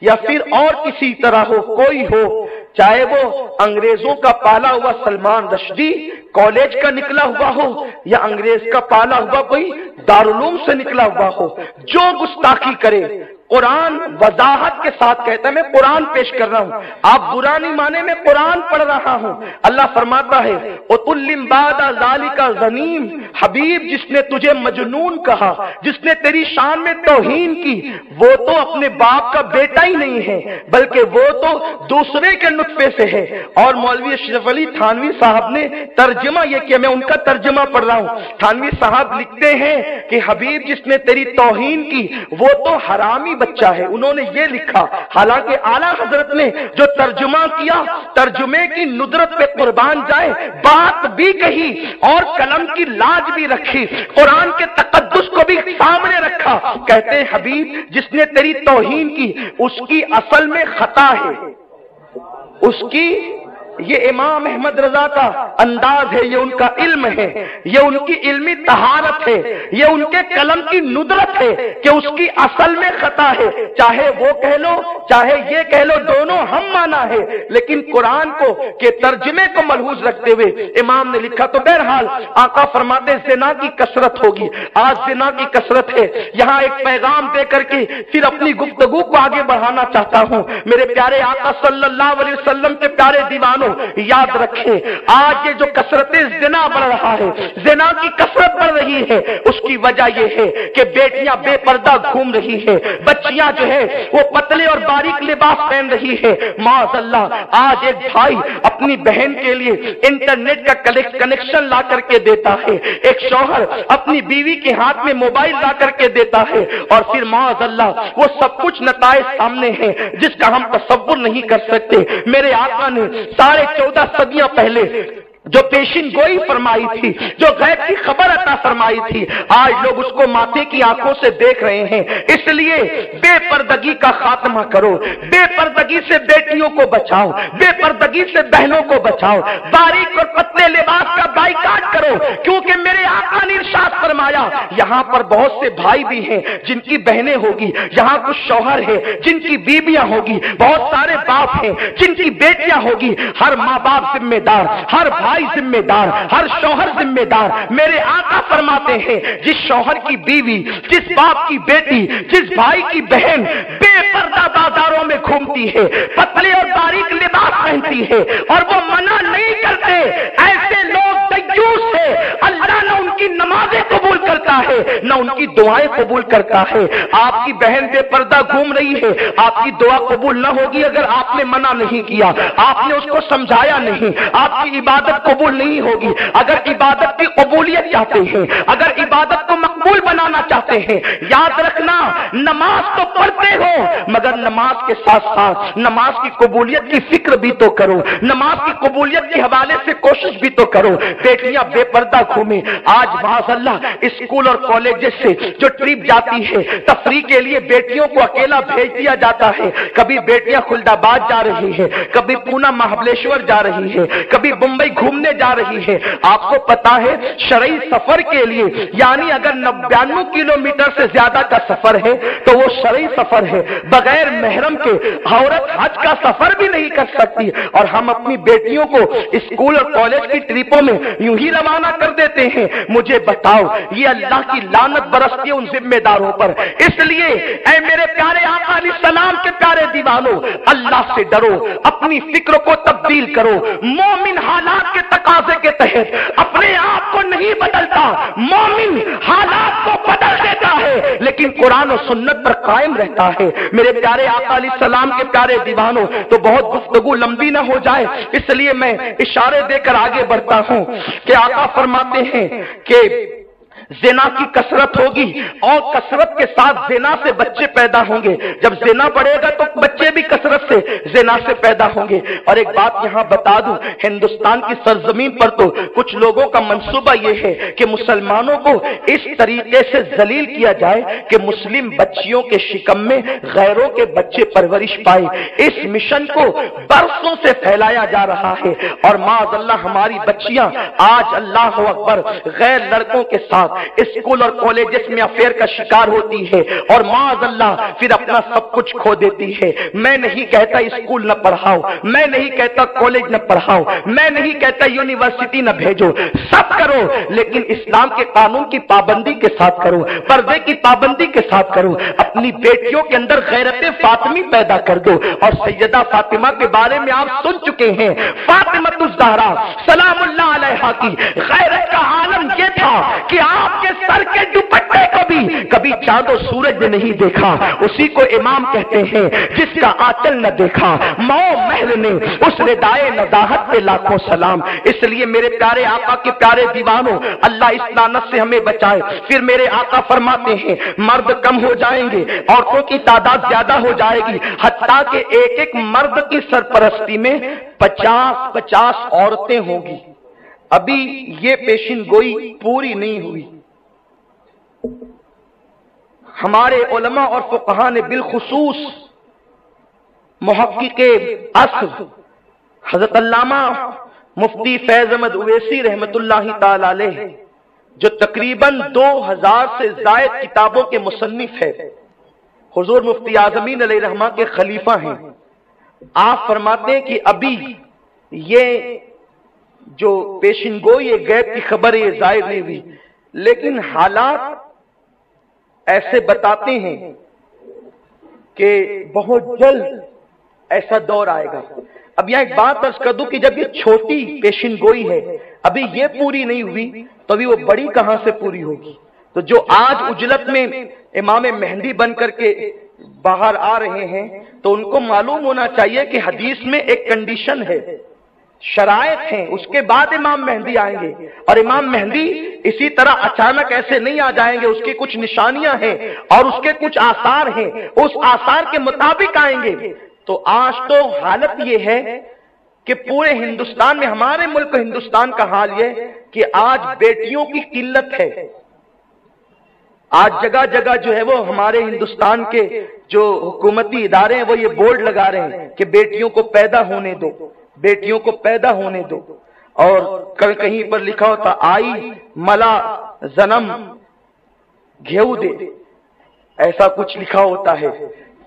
A: یا پھر اور کسی طرح ہو، کوئی ہو، چاہے وہ انگریزوں کا پالا ہوا سلمان رشدی کالج کا نکلا ہوا ہو یا انگریز کا پالا ہوا کوئی دارالعلوم سے نکلا ہوا ہو، جو گستاخی کرے قرآن وضاحت کے ساتھ کہتا ہے. میں قرآن پیش کر رہا ہوں، آپ برا نہیں مانے، میں قرآن پڑھ رہا ہوں. اللہ فرماتا ہے وَتُلِّمْ بَعْدَ ذَلِكَ ظَنِيمٌ. حبیب جس نے تجھے مجنون کہا، جس نے تیری شان میں توہین کی، وہ تو اپنے باپ کا بیٹا ہی نہیں ہے بلکہ وہ تو دوسرے کے نطفے سے ہے. اور مولوی اشرف علی تھانوی صاحب نے ترجمہ یہ کیا، میں ان کا ترجمہ پڑھ رہا ہوں. تھانوی صاحب لکھتے ہیں کہ حبیب جس نے تیری توہین کی وہ تو حرامی بچہ ہے. انہوں نے یہ لکھا، حالانکہ اعلیٰ حضرت نے جو ترجمہ کیا ترجمے کی ندرت پہ قربان جائے، بات بھی کہی اور قلم کی لاج بھی رکھی، قرآن کے تقدس کو بھی سامنے رکھا. کہتے ہیں حبیب جس نے تیری توہین کی اس کی اصل میں خطا ہے، اس کی یہ امام احمد رضا کا انداز ہے، یہ ان کا علم ہے، یہ ان کی علمی طہارت ہے، یہ ان کے قلم کی ندرت ہے کہ اس کی اصل میں خطا ہے. چاہے وہ کہہ لو چاہے یہ کہہ لو، دونوں ہم مانا ہے، لیکن قرآن کو کے ترجمے کو ملحوظ رکھتے ہوئے امام نے لکھا. تو بہرحال آقا فرماتے زنا کی کثرت ہوگی. آج زنا کی کثرت ہے. یہاں ایک پیغام دے کر کے پھر اپنی گفتگو کو آگے بڑھانا چاہتا ہوں. میرے پیارے آقا صلی اللہ علیہ وسلم کے پیارے دیوانوں، والوں یاد رکھیں، آج یہ جو کثرت زنا بڑھ رہا ہے، زنا کی کثرت بڑھ رہی ہے، اس کی وجہ یہ ہے کہ بیٹیاں بے پردہ گھوم رہی ہے، بچیاں جو ہے وہ پتلے اور باریک لباس پہن رہی ہے۔ معاذ اللہ، آج ایک بھائی اپنی بہن کے لیے انٹرنیٹ کا کنیکشن لا کر کے دیتا ہے، ایک شوہر اپنی بیوی کے ہاتھ میں موبائل لا کر کے دیتا ہے، اور پھر معاذ اللہ وہ سب کچھ نتائج سامنے ہیں جس کا ہم تصور نہیں کر سکتے۔ میرے آقا نے 14.5 صدیاں پہلے جو پیشن گوئی فرمائی تھی، جو غیب کی خبر عطا فرمائی تھی، آج لوگ اس کو ماتھے کی آنکھوں سے دیکھ رہے ہیں۔ اس لیے بے پردگی کا خاتمہ کرو، بے پردگی سے بیٹیوں کو بچاؤ، بے پردگی سے بہنوں کو بچاؤ، باریک اور پتلے لباس کا بائیکاٹ کرو، کیونکہ میرے آقا نے ارشاد فرمایا یہاں پر بہت سے بھائی بھی ہیں جن کی بہنیں ہوگی، یہاں کچھ شوہر ہیں جن کی بیویاں ہوگی، بہت سارے باپ ہیں جن کی بیٹیاں ہوگی۔ ہر ماں باپ ذمہ دار، ہر بھائی ذمہ دار، ہر شوہر ذمہ دار۔ میرے آقا فرماتے ہیں جس شوہر کی بیوی، جس باپ کی بیٹی، جس بھائی کی بہن بے پردہ بازاروں میں گھومتی ہے، پتلے اور باریک لباس پہنتی ہے اور وہ منع نہیں کرتے، ایسے لوگ دیوس ہے، اللہ نہ ان کی نمازیں قبول کرتا ہے نہ ان کی دعائیں قبول کرتا ہے۔ آپ کی بہن بے پردہ گھوم رہی ہے، آپ کی دعا قبول نہ ہوگی اگر آپ نے منع نہیں کیا، آپ نے اس کو سمجھایا نہیں، آپ کی عبادت قبول نہیں ہوگی۔ اگر عبادت کی قبولیت چاہتے ہیں، اگر عبادت کو مقبول بنانا چاہتے ہیں، یاد رکھنا نماز تو پڑھتے ہو مگر نماز کے ساتھ ساتھ نماز کی قبولیت کی فکر بھی تو کرو، نماز کی قبولیت کے حوالے سے کوشش بھی تو کرو۔ بیٹیاں بے پردہ گھومیں۔ آج معاذ اللہ اسکول اور کالجز سے جو ٹرپ جاتی ہے تفریح کے لیے، بیٹیوں کو اکیلا بھیج دیا جاتا ہے۔ کبھی بیٹیاں خلد آباد جا رہی ہے، کبھی پونا مہابلیشور جا رہی ہے، کبھی بمبئی گھومنے جا رہی ہے۔ آپ کو پتا ہے شرعی سفر کے لیے یعنی اگر 99 کلومیٹر سے زیادہ کا سفر ہے تو وہ شرعی سفر ہے، بغیر محرم کے عورت حج کا سفر بھی نہیں کر سکتی، اور ہم اپنی بیٹیوں کو اسکول اور کالج کی ٹرپوں میں یوں ہی روانہ کر دیتے ہیں۔ مجھے بتاؤ یہ اللہ کی لعنت برستی ہے ان ذمہ داروں پر۔ اس لیے اے میرے پیارے آقا علیہ السلام کے پیارے دیوانوں، اللہ سے ڈرو، اپنی فکر کو تبدیل کرو۔ مومن حالات کے تقاضے کے تحت اپنے آپ کو نہیں بدلتا، مومن حالات کو بدل دیتا ہے لیکن قرآن و سنت پر قائم رہتا ہے۔ میرے پیارے آقا علیہ السلام کے پیارے دیوانوں، تو بہت گفتگو لمبی نہ ہو جائے اس لیے میں اشارے دے کر آگے بڑھتا ہوں کہ آقا فرماتے ہیں کہ زنا کی کثرت ہوگی اور کثرت کے ساتھ زنا سے بچے پیدا ہوں گے۔ جب زنا بڑھے گا تو بچے بھی کثرت سے زنا سے پیدا ہوں گے۔ اور ایک بات یہاں بتا دوں، ہندوستان کی سرزمین پر تو کچھ لوگوں کا منصوبہ یہ ہے کہ مسلمانوں کو اس طریقے سے ذلیل کیا جائے کہ مسلم بچیوں کے شکم میں غیروں کے بچے پرورش پائے۔ اس مشن کو برسوں سے پھیلایا جا رہا ہے اور معاذ اللہ ہماری بچیاں آج اللہ اکبر غیر لڑکوں کے ساتھ اسکول اور کالجز میں افیئر کا شکار ہوتی ہے اور معاذ اللہ پھر اپنا سب کچھ کھو دیتی ہے۔ میں نہیں کہتا اسکول نہ پڑھاؤ، میں نہیں کہتا کالج نہ پڑھاؤ، میں نہیں کہتا یونیورسٹی نہ بھیجو، سب کرو لیکن اسلام کے قانون کی پابندی کے ساتھ کرو، پردے کی پابندی کے ساتھ کرو۔ اپنی بیٹیوں کے اندر غیرت فاطمی پیدا کر دو۔ اور سیدہ فاطمہ کے بارے میں آپ سن چکے ہیں، فاطمہ الزہرا سلام اللہ علیہا کی غیرت کا عالم یہ تھا کہ آپ کے سر کے دوپٹے کو بھی کبھی چاند و سورج نے نہیں دیکھا، اسی کو امام کہتے ہیں جس کا آنچل نہ دیکھا مو محل نے، اس ردائے نداہت پہ لاکھوں سلام۔ اس لیے میرے پیارے آقا کے پیارے دیوانوں، اللہ اس لعنت سے ہمیں بچائے۔ پھر میرے آقا فرماتے ہیں مرد کم ہو جائیں گے، عورتوں کی تعداد زیادہ ہو جائے گی، حتیٰ کہ ایک ایک مرد کی سرپرستی میں 50 عورتیں ہوں گی۔ ابھی یہ پیشن گوئی پوری نہیں ہوئی۔ ہمارے علماء اور فقہاء نے بالخصوص محقق عصر حضرت علامہ مفتی فیض احمد اویسی رحمت اللہ تعالی علیہ، جو تقریباً 2000 سے زائد کتابوں کے مصنف ہے، حضور مفتی اعظمین علیہ رحمہ کے خلیفہ ہیں، آپ فرماتے ہیں کہ ابھی یہ جو پیشن گوئی غیب کی خبر یہ ظاہر نہیں ہوئی، لیکن حالات ایسے بتاتے ہیں کہ بہت جلد ایسا دور آئے گا۔ اب یہاں ایک بات عرض کر دوں کہ جب یہ چھوٹی پیشن گوئی ہے، ابھی یہ پوری نہیں ہوئی تو ابھی وہ بڑی کہاں سے پوری ہوگی؟ تو جو آج اجلت میں امام مہدی بن کر کے باہر آ رہے ہیں تو ان کو معلوم ہونا چاہیے کہ حدیث میں ایک کنڈیشن ہے، شرائط ہیں، اس کے بعد امام مہدی آئیں گے، اور امام مہدی اسی طرح اچانک ایسے نہیں آ جائیں گے، اس کی کچھ نشانیاں ہیں اور اس کے کچھ آثار ہیں، اس آثار کے مطابق آئیں گے۔ تو آج تو حالت یہ ہے کہ پورے ہندوستان میں، ہمارے ملک ہندوستان کا حال یہ کہ آج بیٹیوں کی قلت ہے۔ آج جگہ جگہ جو ہے وہ ہمارے ہندوستان کے جو حکومتی ادارے ہیں وہ یہ بورڈ لگا رہے ہیں کہ بیٹیوں کو پیدا ہونے دو، بیٹیوں کو پیدا ہونے دو، اور کل کہیں پر لکھا ہوتا آئی ملا زنم گھیو دے، ایسا کچھ لکھا ہوتا ہے،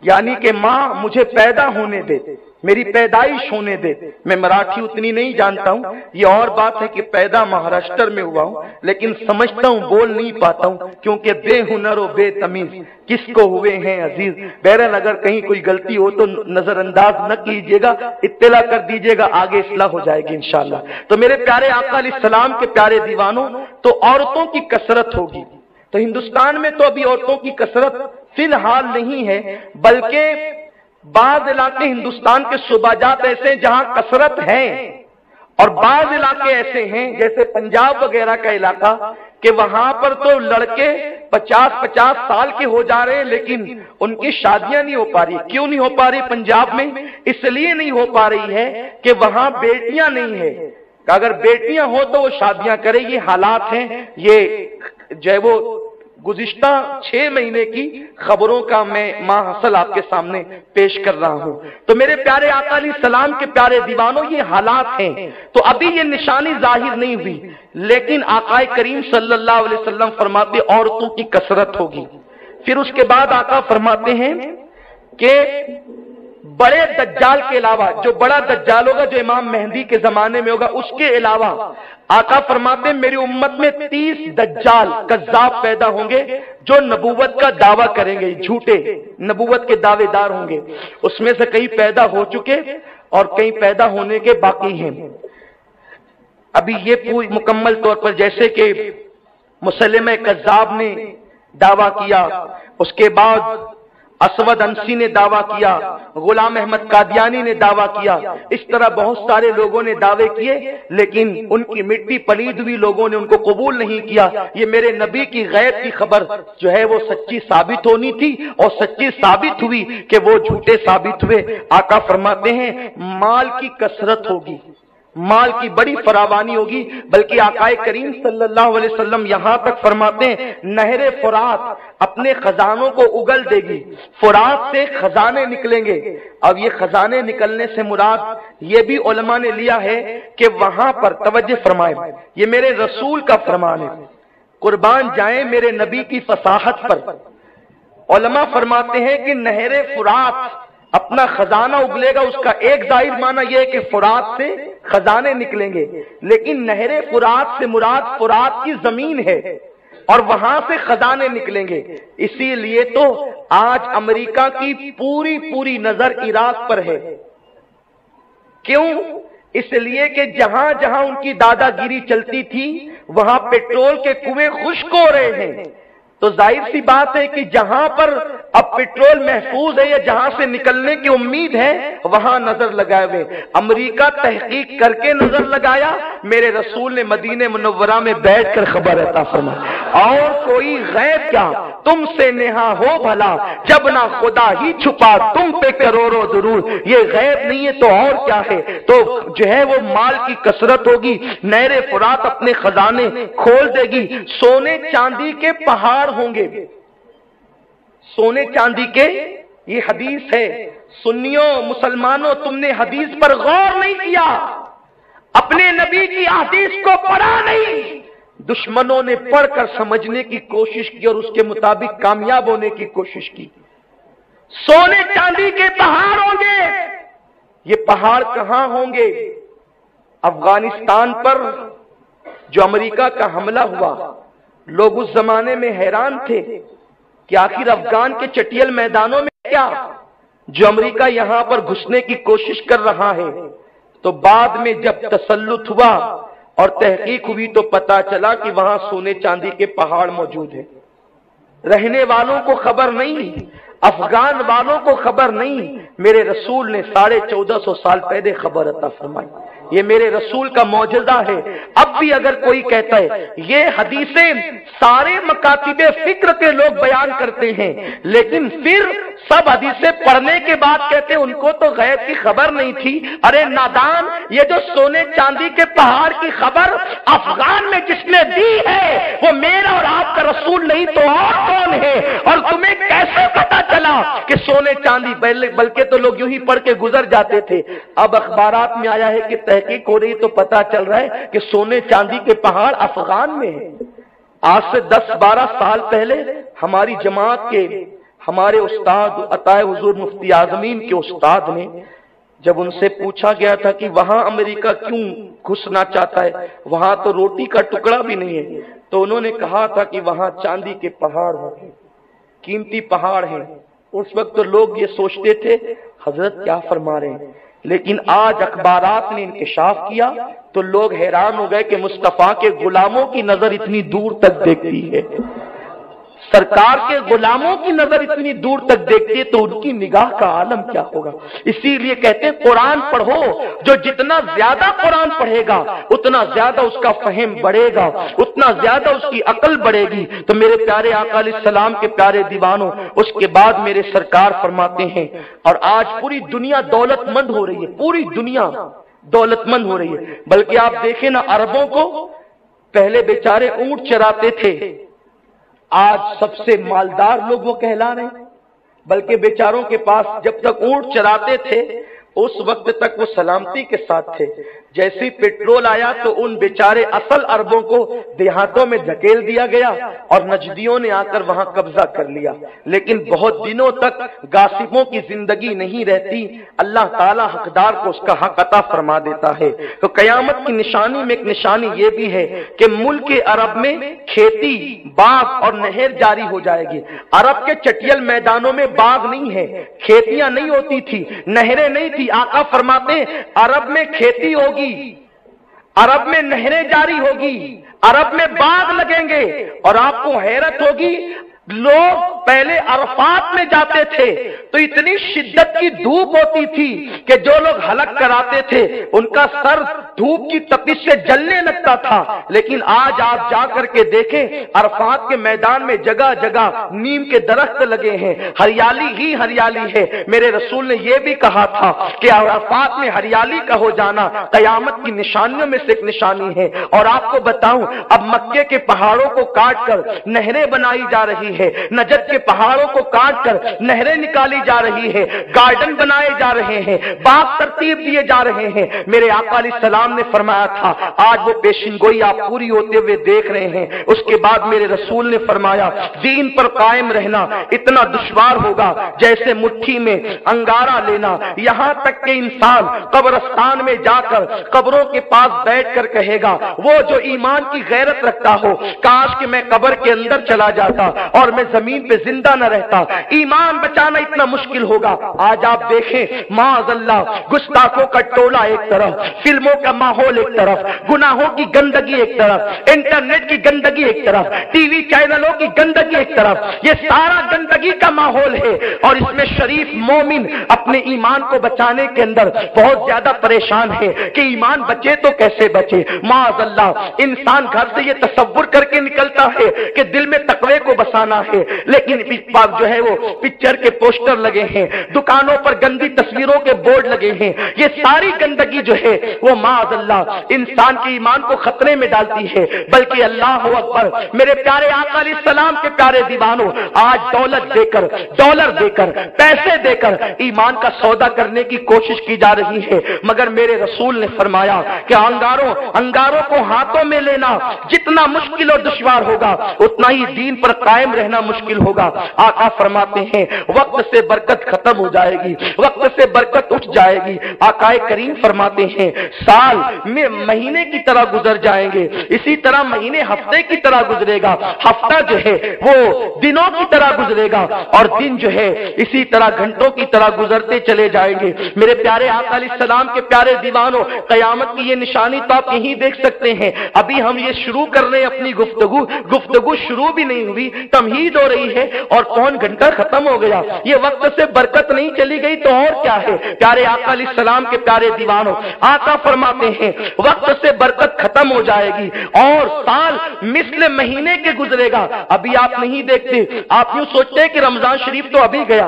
A: یعنی کہ ماں مجھے پیدا ہونے دے، میری پیدائش ہونے دے۔ میں مراٹھی اتنی نہیں جانتا ہوں، یہ اور بات ہے کہ پیدا مہاراشٹر میں ہوا ہوں، لیکن سمجھتا ہوں، بول نہیں پاتا ہوں، کیونکہ بے ہنر و بے تمیز کس کو ہوئے ہیں عزیز۔ بہرحال اگر کہیں کوئی غلطی ہو تو نظر انداز نہ کیجیے گا، اطلاع کر دیجیے گا، آگے اصلاح ہو جائے گی انشاءاللہ۔ تو میرے پیارے آقا علیہ السلام کے پیارے دیوانوں، تو عورتوں کی کثرت ہوگی۔ تو ہندوستان میں تو ابھی عورتوں کی کثرت فی الحال نہیں ہے، بلکہ بعض علاقے ہندوستان کے صوبہ جات ایسے ہیں جہاں کثرت ہے، اور بعض علاقے ایسے ہیں جیسے پنجاب وغیرہ کا علاقہ کہ وہاں پر تو لڑکے 50-50 سال کے ہو جا رہے ہیں لیکن ان کی شادیاں نہیں ہو پا رہی۔ کیوں نہیں ہو پا رہی پنجاب میں؟ اس لیے نہیں ہو پا رہی ہے کہ وہاں بیٹیاں نہیں ہیں، کہ اگر بیٹیاں ہو تو وہ شادیاں کرے۔ یہ حالات ہیں، یہ جو ہے وہ گزشتہ 6 مہینے کی خبروں کا میں ماحصل آپ کے سامنے پیش کر رہا ہوں۔ تو میرے پیارے آقا علیہ السلام کے پیارے دیوانوں، یہ حالات ہیں۔ تو ابھی یہ نشانی ظاہر نہیں ہوئی، لیکن آقا کریم صلی اللہ علیہ وسلم فرماتے عورتوں کی کثرت ہوگی۔ پھر اس کے بعد آقا فرماتے ہیں کہ بڑے دجال کے علاوہ، جو بڑا دجال ہوگا جو امام مہدی کے زمانے میں ہوگا، اس کے علاوہ آقا فرماتے ہیں میری امت میں 30 دجال کذاب پیدا ہوں گے جو نبوت کا دعویٰ کریں گے، جھوٹے نبوت کے دعوے دار ہوں گے۔ اس میں سے کئی پیدا ہو چکے اور کئی پیدا ہونے کے باقی ہیں۔ ابھی یہ پوری مکمل طور پر، جیسے کہ مسلمہ کذاب نے دعویٰ کیا، اس کے بعد اسود انسی نے دعویٰ کیا، غلام احمد قادیانی نے دعویٰ کیا، اس طرح بہت سارے لوگوں نے دعوے کیے، لیکن ان کی مٹی پلید ہوئی، لوگوں نے ان کو قبول نہیں کیا۔ یہ میرے نبی کی غیب کی خبر جو ہے وہ سچی ثابت ہونی تھی، اور سچی ثابت ہوئی کہ وہ جھوٹے ثابت ہوئے۔ آقا فرماتے ہیں مال کی کثرت ہوگی، مال کی بڑی فراوانی ہوگی، بلکہ آقا کریم صلی اللہ علیہ وسلم یہاں تک فرماتے ہیں نہر فرات اپنے خزانوں کو اگل دے گی، فرات سے خزانے نکلیں گے۔ اب یہ خزانے نکلنے سے مراد یہ بھی علماء نے لیا ہے کہ وہاں پر توجہ فرمائیں، یہ میرے رسول کا فرمان ہے، قربان جائیں میرے نبی کی فصاحت پر۔ علماء فرماتے ہیں کہ نہر فرات اپنا خزانہ اگلے گا، اس کا ایک ظاہر معنی یہ ہے کہ فرات سے خزانے نکلیں گے، لیکن نہر فرات سے مراد فرات کی زمین ہے اور وہاں سے خزانے نکلیں گے۔ اسی لیے تو آج امریکہ کی پوری نظر عراق پر ہے۔ کیوں؟ اس لیے کہ جہاں جہاں ان کی دادا گیری چلتی تھی وہاں پیٹرول کے کنویں خشک ہو رہے ہیں، تو ظاہر سی بات ہے کہ جہاں پر اب پیٹرول محفوظ ہے یا جہاں سے نکلنے کی امید ہے وہاں نظر لگائے ہوئے۔ امریکہ تحقیق کر کے نظر لگایا، میرے رسول نے مدینہ منورہ میں بیٹھ کر خبر عطا فرمائی۔ اور کوئی غیب کیا تم سے نہا ہو بھلا، جب نہ خدا ہی چھپا تم پہ کروڑوں ضرور۔ یہ غیب نہیں ہے تو اور کیا ہے؟ تو جو ہے وہ مال کی کثرت ہوگی، نہر فرات اپنے خزانے کھول دے گی، سونے چاندی کے پہاڑ ہوں گے، سونے چاندی کے۔ یہ حدیث ہے، سنیوں مسلمانوں تم نے حدیث پر غور نہیں کیا، اپنے نبی کی حدیث کو پڑھا نہیں، دشمنوں نے پڑھ کر سمجھنے کی کوشش کی اور اس کے مطابق کامیاب ہونے کی کوشش کی۔ سونے چاندی کے پہاڑ ہوں گے، یہ پہاڑ کہاں ہوں گے؟ افغانستان پر جو امریکہ کا حملہ ہوا، لوگ اس زمانے میں حیران تھے کہ آخر افغان کے چٹیل میدانوں میں کیا جو امریکہ یہاں پر گھسنے کی کوشش کر رہا ہے۔ تو بعد میں جب تسلط ہوا اور تحقیق ہوئی تو پتا چلا کہ وہاں سونے چاندی کے پہاڑ موجود ہیں. رہنے والوں کو خبر نہیں، افغان والوں کو خبر نہیں، میرے رسول نے 1450 سال پہلے خبر عطا فرمائی. یہ میرے رسول کا معجزہ ہے. اب بھی اگر کوئی کہتا ہے یہ حدیثیں سارے مکاتب فکر کے لوگ بیان کرتے ہیں، لیکن پھر سب حدیثیں پڑھنے کے بعد کہتے ہیں ان کو تو غیب کی خبر نہیں تھی. ارے نادان، یہ جو سونے چاندی کے پہاڑ کی خبر افغان میں جس نے دی ہے وہ میرا اور آپ کا رسول نہیں تو اور کون ہے؟ اور تمہیں کیسے پتا چلا کہ سونے چاندی؟ بلکہ تو لوگ یوں ہی پڑھ کے گزر جاتے تھے. اب اخبارات میں آیا ہے کہ تحقیق ہو رہی تو پتا چل رہا ہے کہ سونے چاندی کے پہاڑ افغان میں ہیں. آج سے 10-12 سال پہلے ہماری جماعت کے ہمارے استاد عطائے حضور مفتی اعظمین کے استاد نے جب ان سے پوچھا گیا تھا کہ وہاں امریکہ کیوں گھسنا چاہتا ہے، وہاں تو روٹی کا ٹکڑا بھی نہیں ہے، تو انہوں نے کہا تھا کہ وہاں چاندی کے پہاڑ ہیں، قیمتی پہاڑ ہیں. اس وقت تو لوگ یہ سوچتے تھے حضرت کیا فرما رہے ہیں، لیکن آج اخبارات نے انکشاف کیا تو لوگ حیران ہو گئے کہ مصطفیٰ کے غلاموں کی نظر اتنی دور تک دیکھتی ہے، سرکار کے غلاموں کی نظر اتنی دور تک دیکھتی ہے تو ان کی نگاہ کا عالم کیا ہوگا. اسی لیے کہتے ہیں قرآن پڑھو، جو جتنا زیادہ قرآن پڑھے گا اتنا زیادہ اس کا فہم بڑھے گا، اتنا زیادہ اس کی عقل بڑھے گی. تو میرے پیارے آقا علیہ السلام کے پیارے دیوانوں، اس کے بعد میرے سرکار فرماتے ہیں اور آج پوری دنیا دولت مند ہو رہی ہے، پوری دنیا دولت مند ہو رہی ہے. بلکہ آپ دیکھیں نا، عربوں کو پہلے بیچارے اونٹ چراتے تھے، آج سب سے مالدار لوگ وہ کہلا رہے ہیں. بلکہ بیچاروں کے پاس جب تک اونٹ چراتے تھے اس وقت تک وہ سلامتی کے ساتھ تھے. جیسی پیٹرول آیا تو ان بیچارے اصل عربوں کو دیہاتوں میں دھکیل دیا گیا اور نجدیوں نے آ کر وہاں قبضہ کر لیا. لیکن بہت دنوں تک غاصبوں کی زندگی نہیں رہتی، اللہ تعالیٰ حقدار کو اس کا حق عطا فرما دیتا ہے. تو قیامت کی نشانی میں ایک نشانی یہ بھی ہے کہ ملک عرب میں کھیتی، باغ اور نہر جاری ہو جائے گی. عرب کے چٹیل میدانوں میں باغ نہیں ہے، کھیتیاں نہیں ہوتی تھی، نہریں نہیں تھی. آقا فرماتے ہیں عرب میں کھیتی ہوگی، عرب میں نہریں جاری ہوگی، عرب میں باغ لگیں گے. اور آپ کو حیرت ہوگی، لوگ پہلے عرفات میں جاتے تھے تو اتنی شدت کی دھوپ ہوتی تھی کہ جو لوگ حلق کراتے تھے ان کا سر دھوپ کی تپش سے جلنے لگتا تھا. لیکن آج آپ جا کر کے دیکھیں عرفات کے میدان میں جگہ جگہ نیم کے درخت لگے ہیں، ہریالی ہی ہریالی ہے. میرے رسول نے یہ بھی کہا تھا کہ عرفات میں ہریالی کا ہو جانا قیامت کی نشانیوں میں سے ایک نشانی ہے. اور آپ کو بتاؤں، اب مکے کے پہاڑوں کو کاٹ کر نہریں بنائی جا رہی ہے، نجد کے پہاڑوں کو کاٹ کر نہریں نکالی جا رہی ہے، گارڈن بنائے جا رہے ہیں، باغ ترتیب دیے جا رہے ہیں. میرے آقا علیہ السلام نے فرمایا تھا، آج وہ پیشن گوئی آپ پوری ہوتے ہوئے دیکھ رہے ہیں. اس کے بعد میرے رسول نے فرمایا دین پر قائم رہنا اتنا دشوار ہوگا جیسے مٹھی میں انگارہ لینا. یہاں تک کہ انسان قبرستان میں جا کر قبروں کے پاس بیٹھ کر کہے گا، وہ جو ایمان کی غیرت رکھتا ہو کاش کہ میں قبر کے اندر چلا جاتا اور میں زمین پہ زندہ نہ رہتا. ایمان بچانا اتنا مشکل ہوگا. آج آپ دیکھیں معاذ اللہ، گستاخوں کا ٹولہ ایک طرف، فلموں کا ماحول ایک طرف، گناہوں کی گندگی ایک طرف، انٹرنیٹ کی گندگی ایک طرف، ٹی وی چینلوں کی گندگی ایک طرف، یہ سارا گندگی کا ماحول ہے. اور اس میں شریف مومن اپنے ایمان کو بچانے کے اندر بہت زیادہ پریشان ہے کہ ایمان بچے تو کیسے بچے. معاذ اللہ، انسان گھر سے یہ تصور کر کے نکلتا ہے کہ دل میں تقوی کو بسانا ہے، لیکن جو ہے وہ پکچر کے پوسٹر لگے ہیں، دکانوں پر گندی تصویروں کے بورڈ لگے ہیں. یہ ساری گندگی جو ہے وہ معاذ اللہ انسان کے ایمان کو خطرے میں ڈالتی ہے. بلکہ اللہ اکبر، میرے پیارے آقا علیہ السلام کے پیارے دیوانوں، آج دولت دے کر، ڈالر دے کر، پیسے دے کر ایمان کا سودا کرنے کی کوشش کی جا رہی ہے. مگر میرے رسول نے فرمایا کہ انگاروں کو ہاتھوں میں لینا جتنا مشکل اور دشوار ہوگا اتنا ہی دین پر قائم رہنا مشکل ہوگا۔ آقا فرماتے ہیں وقت سے برکت ختم ہو جائے گی، وقت سے برکت اٹھ جائے گی۔ آقا کریم فرماتے ہیں سال میں مہینے کی طرح گزر جائیں گے، اسی طرح مہینے ہفتے کی طرح گزرے گا، ہفتہ جو ہے وہ دنوں کی طرح گزرے گا، اور دن جو ہے اسی طرح گھنٹوں کی طرح گزرتے چلے جائیں گے۔ میرے پیارے آقا علیہ السلام کے پیارے دیوانوں، قیامت کی یہ نشانی تو آپ یہیں دیکھ سکتے ہیں۔ ابھی ہم یہ شروع کر رہے ہیں اپنی گفتگو شروع بھی نہیں ہوئی، تمہید ہو رہی ہے اور پون گھنٹہ ختم ہو گیا۔ یہ وقت سے برکت نہیں چلی گئی تو اور کیا ہے؟ پیارے آقا علیہ السلام کے پیارے دیوانوں، آقا فرماتے ہیں وقت سے برکت ختم ہو جائے گی اور سال مثل مہینے کے گزرے گا۔ ابھی آپ نہیں دیکھتے، آپ یوں سوچتے کہ رمضان شریف تو ابھی گیا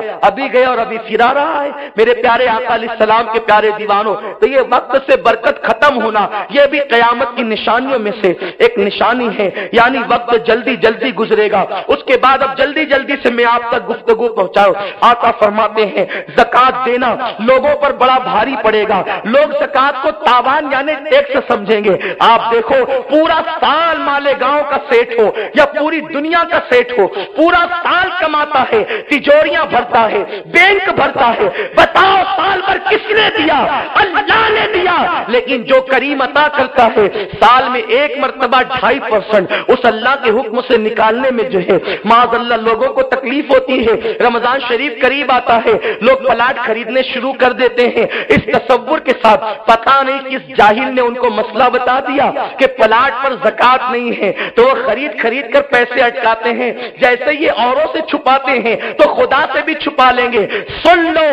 A: اور ابھی پھر آ رہا ہے۔ میرے پیارے آقا علیہ السلام کے پیارے دیوانوں، تو یہ وقت سے برکت ختم ہونا یہ بھی قیامت کی نشانیوں میں سے ایک نشانی ہے، یعنی وقت جلدی جلدی گزرے گا۔ اس کے بعد اب جلدی جلدی سے میں آپ تک گفتگو پہنچاؤں۔ آقا فرماتے ہیں زکات دینا لوگوں پر بڑا بھاری پڑے گا، لوگ زکات کو تاوان یعنی ٹیکس سمجھیں گے۔ آپ دیکھو پورا سال مالیگاؤں کا سیٹ ہو یا پوری دنیا کا سیٹ ہو، پورا سال کماتا ہے، تجوریاں بھرتا ہے، بینک بھرتا ہے، بتاؤ سال بھر کس نے دیا؟ اللہ نے دیا۔ لیکن جو کریم عطا کرتا ہے سال میں ایک مرتبہ 2.5% اس اللہ کے حکم سے نکالنے میں جو ہے معاذ اللہ لوگوں کو تکلیف ہوتی ہے۔ رمضان شریف قریب آتا ہے، لوگ پلاٹ خریدنے شروع کر دیتے ہیں اس تصور کے ساتھ، پتہ نہیں کس جاہل نے ان کو مسئلہ بتا دیا کہ پلاٹ پر زکات نہیں ہے، تو وہ خرید کر پیسے اٹکاتے ہیں، جیسے یہ اوروں سے چھپاتے ہیں تو خدا سے بھی چھپا لیں گے۔ سن لو،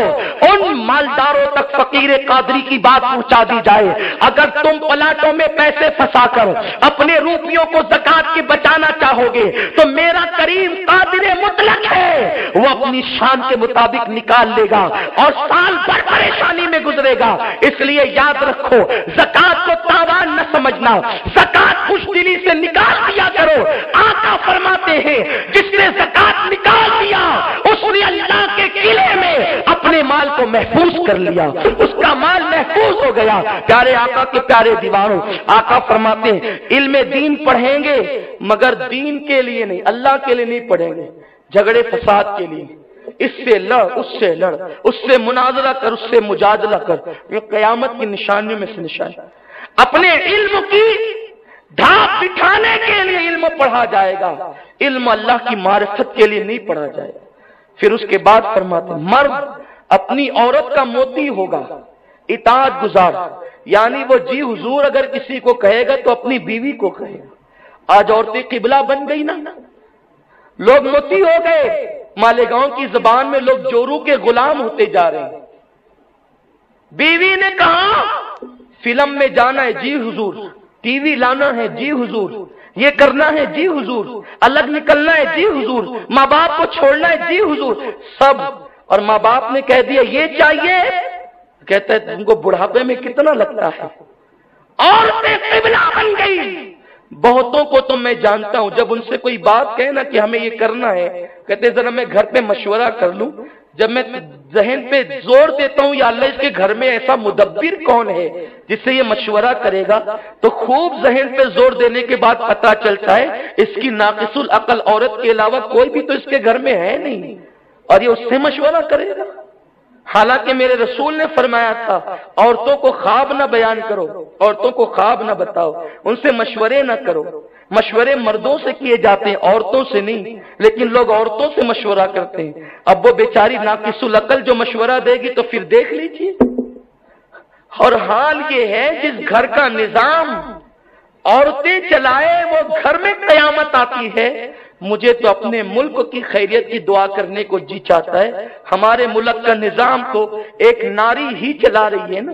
A: ان مالداروں تک فقیر قادری کی بات پہنچا دی جائے، اگر تم پلاٹوں میں پیسے پھنسا کر اپنے روپیوں کو زکات کے بچانا چاہو گے تو میرا کریم قادر مطلق ہے، وہ اپنی شان کے مطابق نکال لے گا اور سال بھر پریشانی میں گزرے گا۔ اس لیے یاد رکھو زکات کو تاوان نہ سمجھنا، زکات خوش دلی سے نکال دیا کرو۔ آقا فرماتے ہیں جس نے زکات نکال دیا اس نے اللہ کے قلعے میں اپنے مال کو محفوظ کر لیا، اس کا مال محفوظ ہو گیا۔ پیارے آقا کے پیارے دیوانوں، آقا فرماتے ہیں علم دین پڑھیں گے مگر دین کے لیے نہیں، اللہ کے لیے نہیں پڑھیں گے، جھگڑے فساد کے لیے، اس سے لڑ، اس سے لڑ، اس سے مناظرہ کر، اس سے مجادلہ کر۔ یہ قیامت کی نشانیوں میں سے نشانی۔ اپنے علم کی ڈھاپ بٹھانے کے لیے علم پڑھا جائے گا، علم اللہ کی معرفت کے لیے نہیں پڑھا جائے گا۔ پھر اس کے بعد فرماتے ہیں مرد اپنی عورت کا موتی ہوگا، اطاعت گزار، یعنی وہ جی حضور اگر کسی کو کہے گا تو اپنی بیوی کو کہے گا۔ آج عورتیں قبلہ بن گئی نا، لوگ موتی ہو گئے، مالیگاؤں کی زبان میں لوگ جورو کے غلام ہوتے جا رہے ہیں۔ بیوی نے کہا فلم میں جانا ہے جی حضور، ٹی وی لانا ہے جی حضور، یہ کرنا ہے جی حضور، الگ نکلنا ہے جی حضور، ماں باپ کو چھوڑنا ہے جی حضور، سب۔ اور ماں باپ نے کہہ دیا یہ چاہیے، کہتا ہے تم کو بڑھاپے میں کتنا لگتا ہے۔ عورتیں قبلہ بن گئی۔ بہتوں کو تو میں جانتا ہوں جب ان سے کوئی بات کہے نا کہ ہمیں یہ کرنا ہے، کہتے ذرا میں گھر پہ مشورہ کر لوں۔ جب میں ذہن پہ زور دیتا ہوں یا اللہ اس کے گھر میں ایسا مدبر کون ہے جس سے یہ مشورہ کرے گا، تو خوب ذہن پہ زور دینے کے بعد پتہ چلتا ہے اس کی ناقص العقل عورت کے علاوہ کوئی بھی تو اس کے گھر میں ہے نہیں، اور یہ اس سے مشورہ کرے گا۔ حالانکہ میرے رسول نے فرمایا تھا عورتوں کو خواب نہ بیان کرو، عورتوں کو خواب نہ بتاؤ، ان سے مشورے نہ کرو۔ مشورے مردوں سے کیے جاتے ہیں، عورتوں سے نہیں، لیکن لوگ عورتوں سے مشورہ کرتے ہیں۔ اب وہ بیچاری ناقص العقل جو مشورہ دے گی تو پھر دیکھ لیجیے۔ اور حال یہ ہے جس گھر کا نظام عورتیں چلائے وہ گھر میں قیامت آتی ہے۔ مجھے تو اپنے ملک کی خیریت کی دعا کرنے کو جی چاہتا ہے، ہمارے ملک کا نظام تو ایک ناری ہی چلا رہی ہے نا،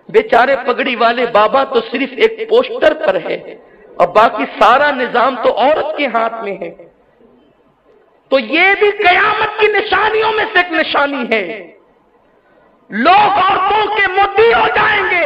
A: بیچارے پگڑی والے بابا تو صرف ایک پوسٹر پر ہے اور باقی سارا نظام تو عورت کے ہاتھ میں ہے۔ تو یہ بھی قیامت کی نشانیوں میں سے ایک نشانی ہے۔ لوگ عورتوں کے موتی ہو جائیں گے،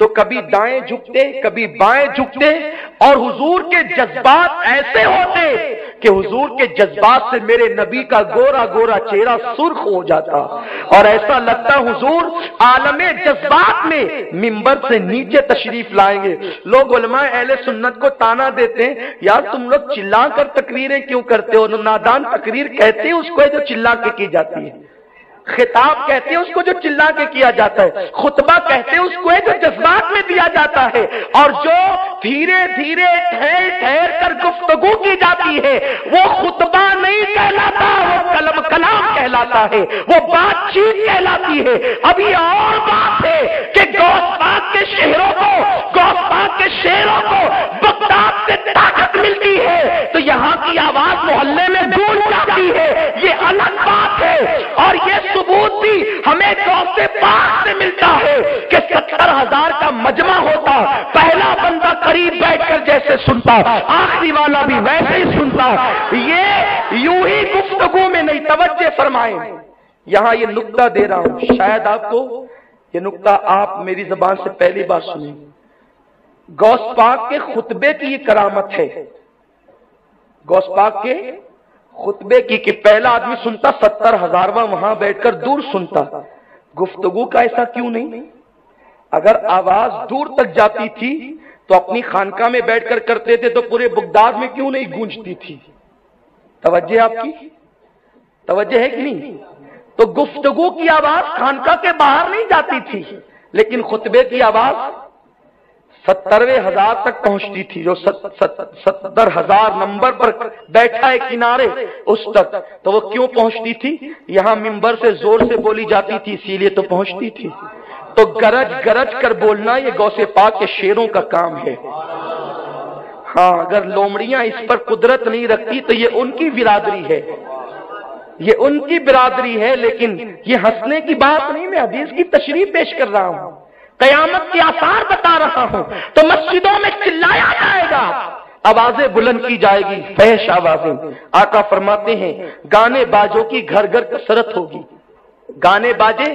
A: تو کبھی دائیں جھکتے کبھی بائیں جھکتے، اور حضور کے جذبات ایسے ہوتے کہ حضور کے جذبات سے میرے نبی کا گورا گورا چہرہ سرخ ہو جاتا، اور ایسا لگتا حضور عالم جذبات میں منبر سے نیچے تشریف لائیں گے۔ لوگ علماء اہل سنت کو تانا دیتے ہیں، یار تم لوگ چلا کر تقریریں کیوں کرتے ہو؟ نادان تقریر کہتے ہیں اس کو جو چلا کے کی جاتی ہے، خطاب کہتے ہیں اس کو جو چلا کے کیا جاتا ہے، خطبہ کہتے ہیں اس کو جو جذبات میں دیا جاتا ہے، اور جو دھیرے دھیرے ٹھہر ٹھہر کر گفتگو کی جاتی ہے وہ خطبہ نہیں کہلاتا، وہ کلام کہلاتا ہے، وہ بات چیت کہلاتی ہے۔ اب یہ اور بات ہے کہ غوث پاک کے شہروں کو، غوث پاک کے شہروں کو بغداد سے طاقت ملتی ہے تو یہاں کی آواز محلے میں گونج جاتی ہے، یہ الگ بات ہے۔ اور یہ ثبوت بھی ہمیں غوث پاک سے ملتا ہے کہ 70,000 کا مجمع ہوتا، پہلا بندہ قریب بیٹھ کر جیسے سنتا، آخری والا بھی ویسے ہی سنتا، یہ یوں ہی گفتگو میں نہیں۔ توجہ فرمائیں، یہاں یہ نقطہ دے رہا ہوں، شاید آپ کو یہ نقطہ آپ میری زبان سے پہلی بار سنیں۔ غوث پاک کے خطبے کی یہ کرامت ہے، غوث پاک کے خطبے کی، کہ پہلا آدمی سنتا 70,000واں وہاں بیٹھ کر دور سنتا۔ گفتگو کا ایسا کیوں نہیں؟ اگر آواز دور تک جاتی تھی تو اپنی خانقاہ میں بیٹھ کر کرتے تھے تو پورے بغداد میں کیوں نہیں گونجتی تھی؟ توجہ آپ کی توجہ ہے کہ نہیں؟ تو گفتگو کی آواز خانقاہ کے باہر نہیں جاتی تھی، لیکن خطبے کی آواز 70,000 تک پہنچتی تھی، جو 70,000 نمبر پر بیٹھا ہے کنارے اس تک۔ تو وہ کیوں پہنچتی تھی؟ یہاں منبر سے زور سے بولی جاتی تھی اسی لیے تو پہنچتی تھی۔ تو گرج گرج کر بولنا یہ غوث پاک کے شیروں کا کام ہے۔ ہاں، اگر لومڑیاں اس پر قدرت نہیں رکھتی تو یہ ان کی برادری ہے، یہ ان کی برادری ہے، لیکن یہ ہنسنے کی بات نہیں، میں حدیث کی تشریح پیش کر رہا ہوں، قیامت کے آثار بتا رہا ہوں۔ تو مسجدوں میں چلایا جائے گا، آوازیں بلند کی جائے گی، فحش آوازیں۔ آقا فرماتے ہیں گانے باجوں کی گھر گھر کثرت ہوگی، گانے باجے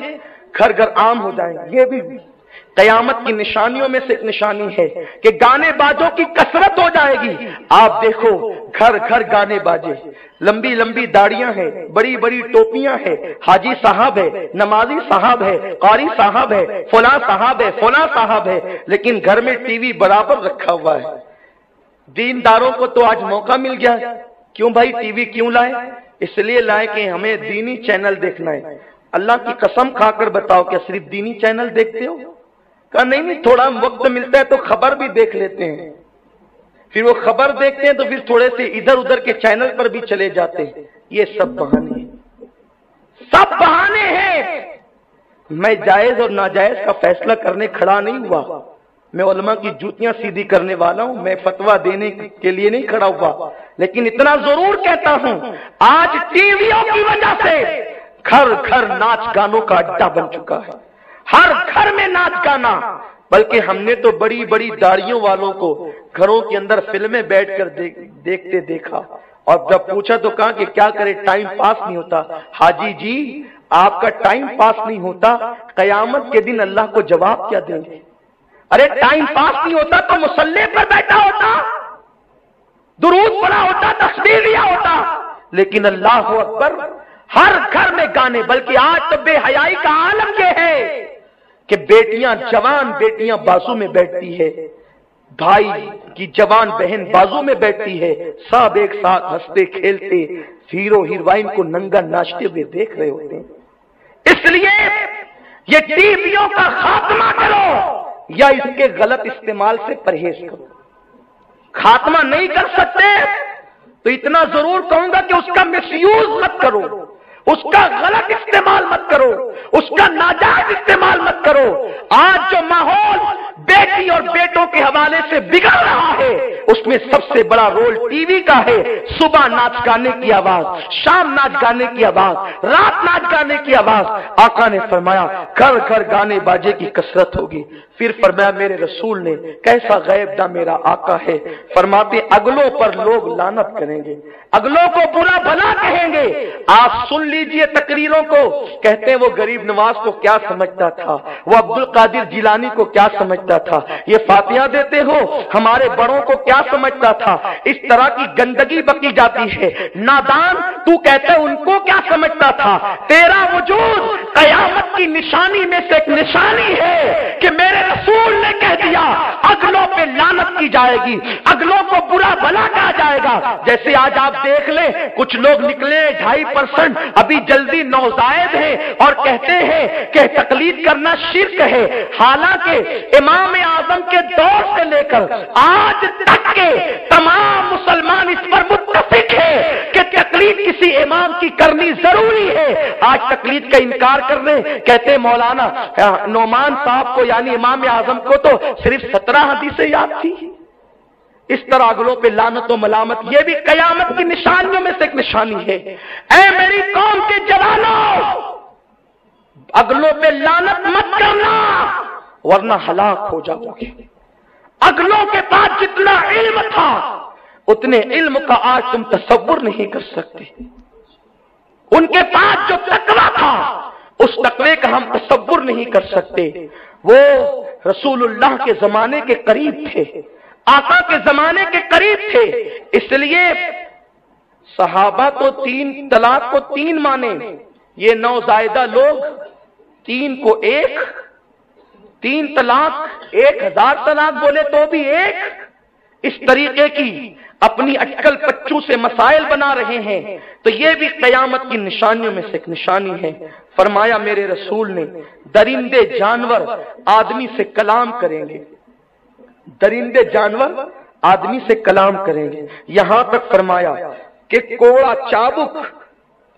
A: گھر گھر عام ہو جائیں گے۔ یہ بھی قیامت کی نشانیوں میں سے ایک نشانی ہے کہ گانے باجوں کی کثرت ہو جائے گی۔ آپ دیکھو گھر گھر گانے باجے، لمبی لمبی داڑیاں ہیں، بڑی بڑی ٹوپیاں ہیں، حاجی صاحب ہے، نمازی صاحب ہے، قاری صاحب ہے، فلاں صاحب ہے، فلاں صاحب ہے، لیکن گھر میں ٹی وی برابر رکھا ہوا ہے۔ دینداروں کو تو آج موقع مل گیا، کیوں بھائی ٹی وی کیوں لائے؟ اس لیے لائے کہ ہمیں دینی چینل دیکھنا ہے۔ اللہ کی قسم کھا کر بتاؤ کیا صرف دینی چینل دیکھتے ہو؟ کہا نہیں، تھوڑا وقت ملتا ہے تو خبر بھی دیکھ لیتے ہیں، پھر وہ خبر دیکھتے ہیں تو پھر تھوڑے سے ادھر ادھر کے چینل پر بھی چلے جاتے ہیں۔ یہ سب بہانے ہیں، سب بہانے ہیں۔ میں جائز اور ناجائز کا فیصلہ کرنے کھڑا نہیں ہوا، میں علماء کی جوتیاں سیدھی کرنے والا ہوں، میں فتویٰ دینے کے لیے نہیں کھڑا ہوا، لیکن اتنا ضرور کہتا ہوں آج ٹی ویوں کی وجہ سے گھر گھر ناچ گانوں کا اڈا بن چکا ہے، ہر گھر میں ناچ گانا۔ بلکہ ہم نے تو بڑی بڑی داڑھیوں والوں کو گھروں کے اندر فلمیں بیٹھ کر دیکھتے دیکھا، اور جب پوچھا تو کہا کہ کیا کرے، ٹائم پاس نہیں ہوتا۔ حاجی جی آپ کا ٹائم پاس نہیں ہوتا، قیامت کے دن اللہ کو جواب کیا دیں گے؟ ارے ٹائم پاس نہیں ہوتا تو مصلی پر بیٹھا ہوتا، درود پڑھا ہوتا، تسبیح لیا ہوتا، لیکن اللہ اکبر ہر گھر میں گانے۔ بلکہ آج تو بے حیائی کا عالم یہ ہے کہ بیٹیاں، جوان بیٹیاں بازو میں بیٹھتی ہے، بھائی کی جوان بہن بازو میں بیٹھتی ہے، سب ایک ساتھ ہنستے کھیلتے ہیرو ہیروئن کو ننگا ناچتے ہوئے دیکھ رہے ہوتے ہیں۔ اس لیے یہ ٹی ویوں کا خاتمہ کرو یا اس کے غلط استعمال سے پرہیز کرو۔ خاتمہ نہیں کر سکتے تو اتنا ضرور کہوں گا کہ اس کا مس یوز مت کرو، اس کا غلط استعمال مت کرو، اس کا ناجائز استعمال مت کرو۔ آج جو ماحول بیٹی اور بیٹوں کے حوالے سے بگڑ رہا ہے اس میں سب سے بڑا رول ٹی وی کا ہے۔ صبح ناچ گانے کی آواز، شام ناچ گانے کی آواز، رات ناچ گانے کی آواز۔ آقا نے فرمایا گھر گھر گانے باجے کی کثرت ہوگی۔ پھر فرمایا میرے رسول نے، کیسا غیب دا میرا آقا ہے، فرماتے اگلوں پر لوگ لعنت کریں گے، اگلوں کو برا بھلا کہیں گے۔ آپ سن لیجئے تقریروں کو، کہتے ہیں وہ غریب نواز کو کیا سمجھتا تھا، وہ عبد القادر جیلانی کو کیا سمجھتا تھا، یہ فاتحہ دیتے ہو ہمارے بڑوں کو کیا سمجھتا تھا۔ اس طرح کی گندگی بکی جاتی ہے۔ نادان تو کہتے ان کو کیا سمجھتا تھا۔ تیرا وجود قیامت کی نشانی میں سے ایک نشانی ہے کہ میرے رسول نے کہہ دیا اگلوں پہ لعنت کی جائے گی، اگلوں کو برا بھلا کہا جائے گا۔ جیسے آج آپ دیکھ لیں کچھ لوگ نکلے 2.5% ابھی جلدی نوزائید ہیں اور کہتے ہیں کہ تقلید کرنا شرک ہے، حالانکہ امام اعظم کے دور سے لے کر آج تک کے تمام مسلمان اس پر متفق ہے کہ تقلید کسی امام کی کرنی ضروری ہے۔ آج تقلید کا انکار کر رہے ہیں، کہتے ہیں مولانا نعمان صاحب کو یعنی امام اعظم کو تو صرف 17 حدیثیں یاد تھی۔ اس طرح اگلوں پہ لعنت و ملامت یہ بھی قیامت کی نشانیوں میں سے ایک نشانی ہے۔ اے میری قوم کے جوانوں، اگلوں پہ لعنت مت کرنا ورنہ ہلاک ہو جاؤ گے۔ اگلوں کے پاس جتنا علم تھا اتنے علم کا آج تم تصور نہیں کر سکتے۔ ان کے پاس جو تقویٰ تھا اس تقوی کا ہم تصور نہیں کر سکتے۔ وہ رسول اللہ کے زمانے کے قریب تھے، آقا کے زمانے کے قریب تھے، اس لیے صحابہ تو 3 طلاق کو 3 مانے، یہ نوزائیدہ لوگ 3 کو 1، 3 طلاق 1000 طلاق بولے تو بھی 1، اس طریقے کی اپنی اٹکل پچو سے مسائل بنا رہے ہیں۔ تو یہ بھی قیامت کی نشانیوں میں سے ایک نشانی ہے۔ فرمایا میرے رسول نے درندے جانور آدمی سے کلام کریں گے، درندے جانور آدمی سے کلام کریں گے، یہاں تک فرمایا کہ کوڑا چابک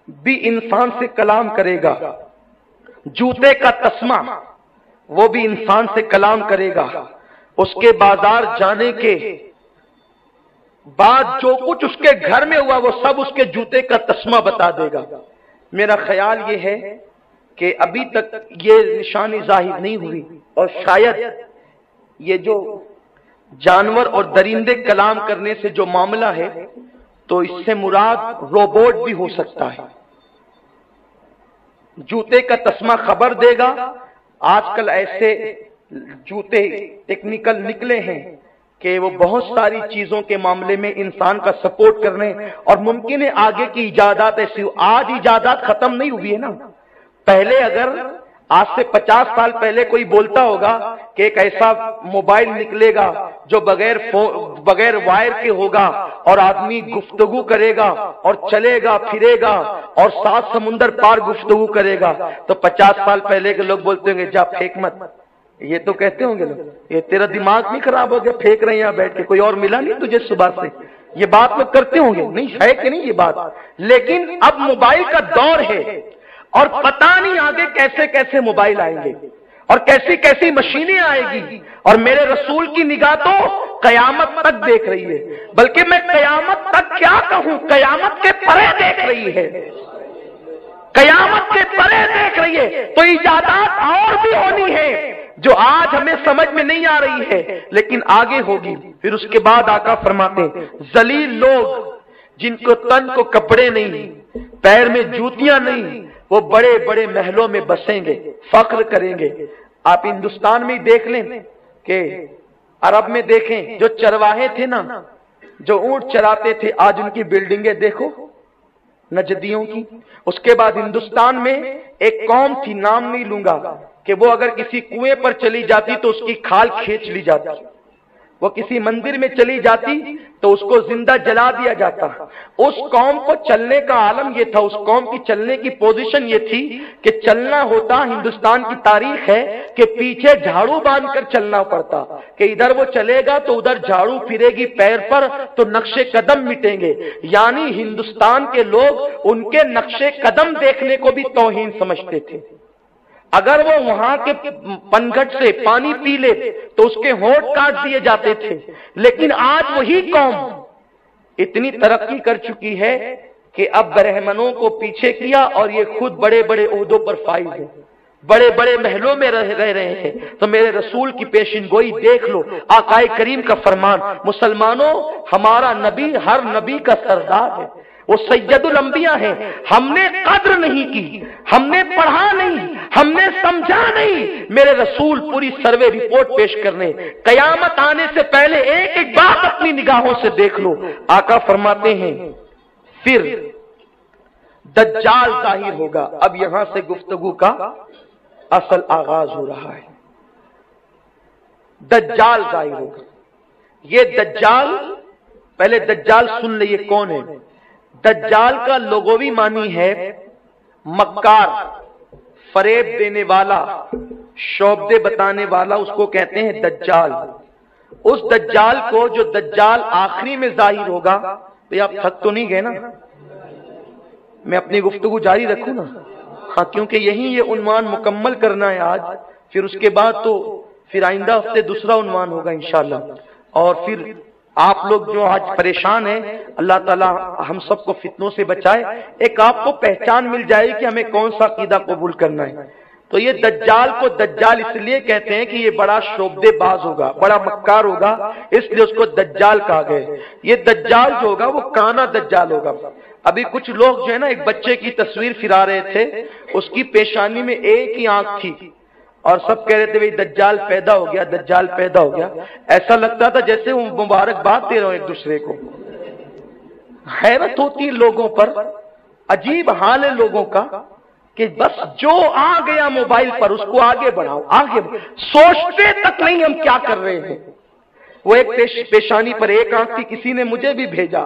A: بھی انسان سے کلام کرے گا، جوتے کا تسمہ وہ بھی انسان سے کلام کرے گا، اس کے بازار جانے کے بعد جو کچھ اس کے گھر میں ہوا وہ سب اس کے جوتے کا تسمہ بتا دے گا۔ میرا خیال یہ ہے کہ ابھی تک یہ نشانی ظاہر نہیں ہوئی، اور شاید یہ جو جانور اور درندے کلام کرنے سے جو معاملہ ہے تو اس سے مراد روبوٹ بھی ہو سکتا ہے۔ جوتے کا تسمہ خبر دے گا۔ آج کل ایسے جوتے ٹیکنیکل نکلے ہیں کہ وہ بہت ساری چیزوں کے معاملے میں انسان کا سپورٹ کر رہے ہیں، اور ممکن ہے آگے کی ایجادات ایسی ہو۔ آج ایجادات ختم نہیں ہوئی ہے نا۔ پہلے اگر آج سے 50 سال پہلے کوئی بولتا ہوگا کہ ایک ایسا موبائل نکلے گا جو بغیر وائر کے ہوگا اور آدمی گفتگو کرے گا اور چلے گا پھرے گا اور 7 سمندر پار گفتگو کرے گا، تو 50 سال پہلے کے لوگ بولتے ہوں گے جا پھینک مت۔ یہ تو کہتے ہوں گے لوگ یہ تیرا دماغ نہیں خراب ہو گیا، پھینک رہے ہیں یہاں بیٹھ کے، کوئی اور ملا نہیں تجھے صبح سے؟ یہ بات لوگ کرتے ہوں گے، نہیں ہے کہ نہیں یہ بات؟ لیکن اب موبائل کا دور ہے اور پتہ نہیں آگے کیسے کیسے موبائل آئیں گے اور کیسی کیسی مشینیں آئے گی، اور میرے رسول کی نگاہ تو قیامت تک دیکھ رہی ہے، بلکہ میں قیامت تک کیا کہوں، قیامت کے پرے دیکھ رہی ہے، قیامت کے پرے دیکھ رہی ہے۔ تو ایجادات اور بھی ہونی ہے جو آج ہمیں سمجھ میں نہیں آ رہی ہے لیکن آگے ہوگی۔ پھر اس کے بعد آقا فرماتے ہیں ذلیل لوگ جن کو تن کو کپڑے نہیں، پیر میں جوتیاں نہیں، وہ بڑے بڑے محلوں میں بسیں گے، فخر کریں گے۔ آپ ہندوستان میں دیکھ لیں کہ عرب میں دیکھیں جو چرواہے تھے نا، جو اونٹ چراتے تھے، آج ان کی بلڈنگیں دیکھو نجدیوں کی۔ اس کے بعد ہندوستان میں ایک قوم تھی، نام نہیں لوں گا، کہ وہ اگر کسی کنویں پر چلی جاتی تو اس کی کھال کھینچ لی جاتی، وہ کسی مندر میں چلی جاتی تو اس کو زندہ جلا دیا جاتا۔ اس قوم کو چلنے کا عالم یہ تھا، اس قوم کی چلنے کی پوزیشن یہ تھی کہ چلنا ہوتا، ہندوستان کی تاریخ ہے کہ پیچھے جھاڑو باندھ کر چلنا پڑتا، کہ ادھر وہ چلے گا تو ادھر جھاڑو پھرے گی پیر پر تو نقشے قدم مٹیں گے۔ یعنی ہندوستان کے لوگ ان کے نقشے قدم دیکھنے کو بھی توہین سمجھتے تھے۔ اگر وہ وہاں کے پنگھٹ سے پانی پی لے تو اس کے ہونٹ کاٹ دیے جاتے تھے، لیکن آج وہی قوم اتنی ترقی کر چکی ہے کہ اب برہمنوں کو پیچھے کیا اور یہ خود بڑے بڑے عہدوں پر فائز ہیں، بڑے بڑے محلوں میں رہ رہے ہیں۔ تو میرے رسول کی پیشن گوئی دیکھ لو، آقا کریم کا فرمان، مسلمانوں ہمارا نبی ہر نبی کا سردار ہے، وہ سید الانبیاء ہیں۔ ہم نے قدر نہیں کی، ہم نے پڑھا نہیں، ہم نے سمجھا نہیں، میرے رسول پوری سروے رپورٹ پیش کرنے، قیامت آنے سے پہلے ایک ایک بات اپنی نگاہوں سے دیکھ لو۔ آقا فرماتے ہیں پھر دجال ظاہر ہوگا۔ اب یہاں سے گفتگو کا اصل آغاز ہو رہا ہے۔ دجال ظاہر ہوگا۔ یہ دجال، پہلے دجال سن لے یہ کون ہے۔ دجال کا لغوی معنی ہے مکار، فریب دینے والا، شعبدے بتانے والا، اس کو کہتے ہیں دجال۔ اس دجال کو، جو دجال آخری میں ظاہر ہوگا، تو آپ تھک تو نہیں گئے نا؟ میں اپنی گفتگو جاری رکھوں نا؟ ہاں، کیونکہ یہی یہ عنوان مکمل کرنا ہے آج، پھر اس کے بعد تو پھر آئندہ ہفتے دوسرا عنوان ہوگا انشاءاللہ۔ اور پھر آپ لوگ جو آج پریشان ہیں، اللہ تعالی ہم سب کو فتنوں سے بچائے، ایک آپ کو پہچان مل جائے کہ ہمیں کون سا عقیدہ قبول کرنا ہے۔ تو یہ دجال کو دجال اس لیے کہتے ہیں کہ یہ بڑا شعبدے باز ہوگا، بڑا مکار ہوگا، اس لیے اس کو دجال کہا گیا۔ یہ دجال جو ہوگا وہ کانا دجال ہوگا۔ ابھی کچھ لوگ جو ہے نا، ایک بچے کی تصویر پھرا رہے تھے، اس کی پیشانی میں ایک ہی آنکھ تھی، اور سب کہہ رہے تھے بھئی دجال پیدا ہو گیا، دجال پیدا ہو گیا۔ ایسا لگتا تھا جیسے وہ مبارکباد دے رہے ہوں ایک دوسرے کو۔ حیرت ہوتی ہے لوگوں پر، عجیب حال ہے لوگوں کا کہ بس جو آ گیا موبائل پر اس کو آگے بڑھاؤ، آگے بڑھاؤ، سوچتے تک نہیں ہم کیا کر رہے ہیں۔ وہ ایک پیشانی پر ایک آنکھ تھی، کسی نے مجھے بھی بھیجا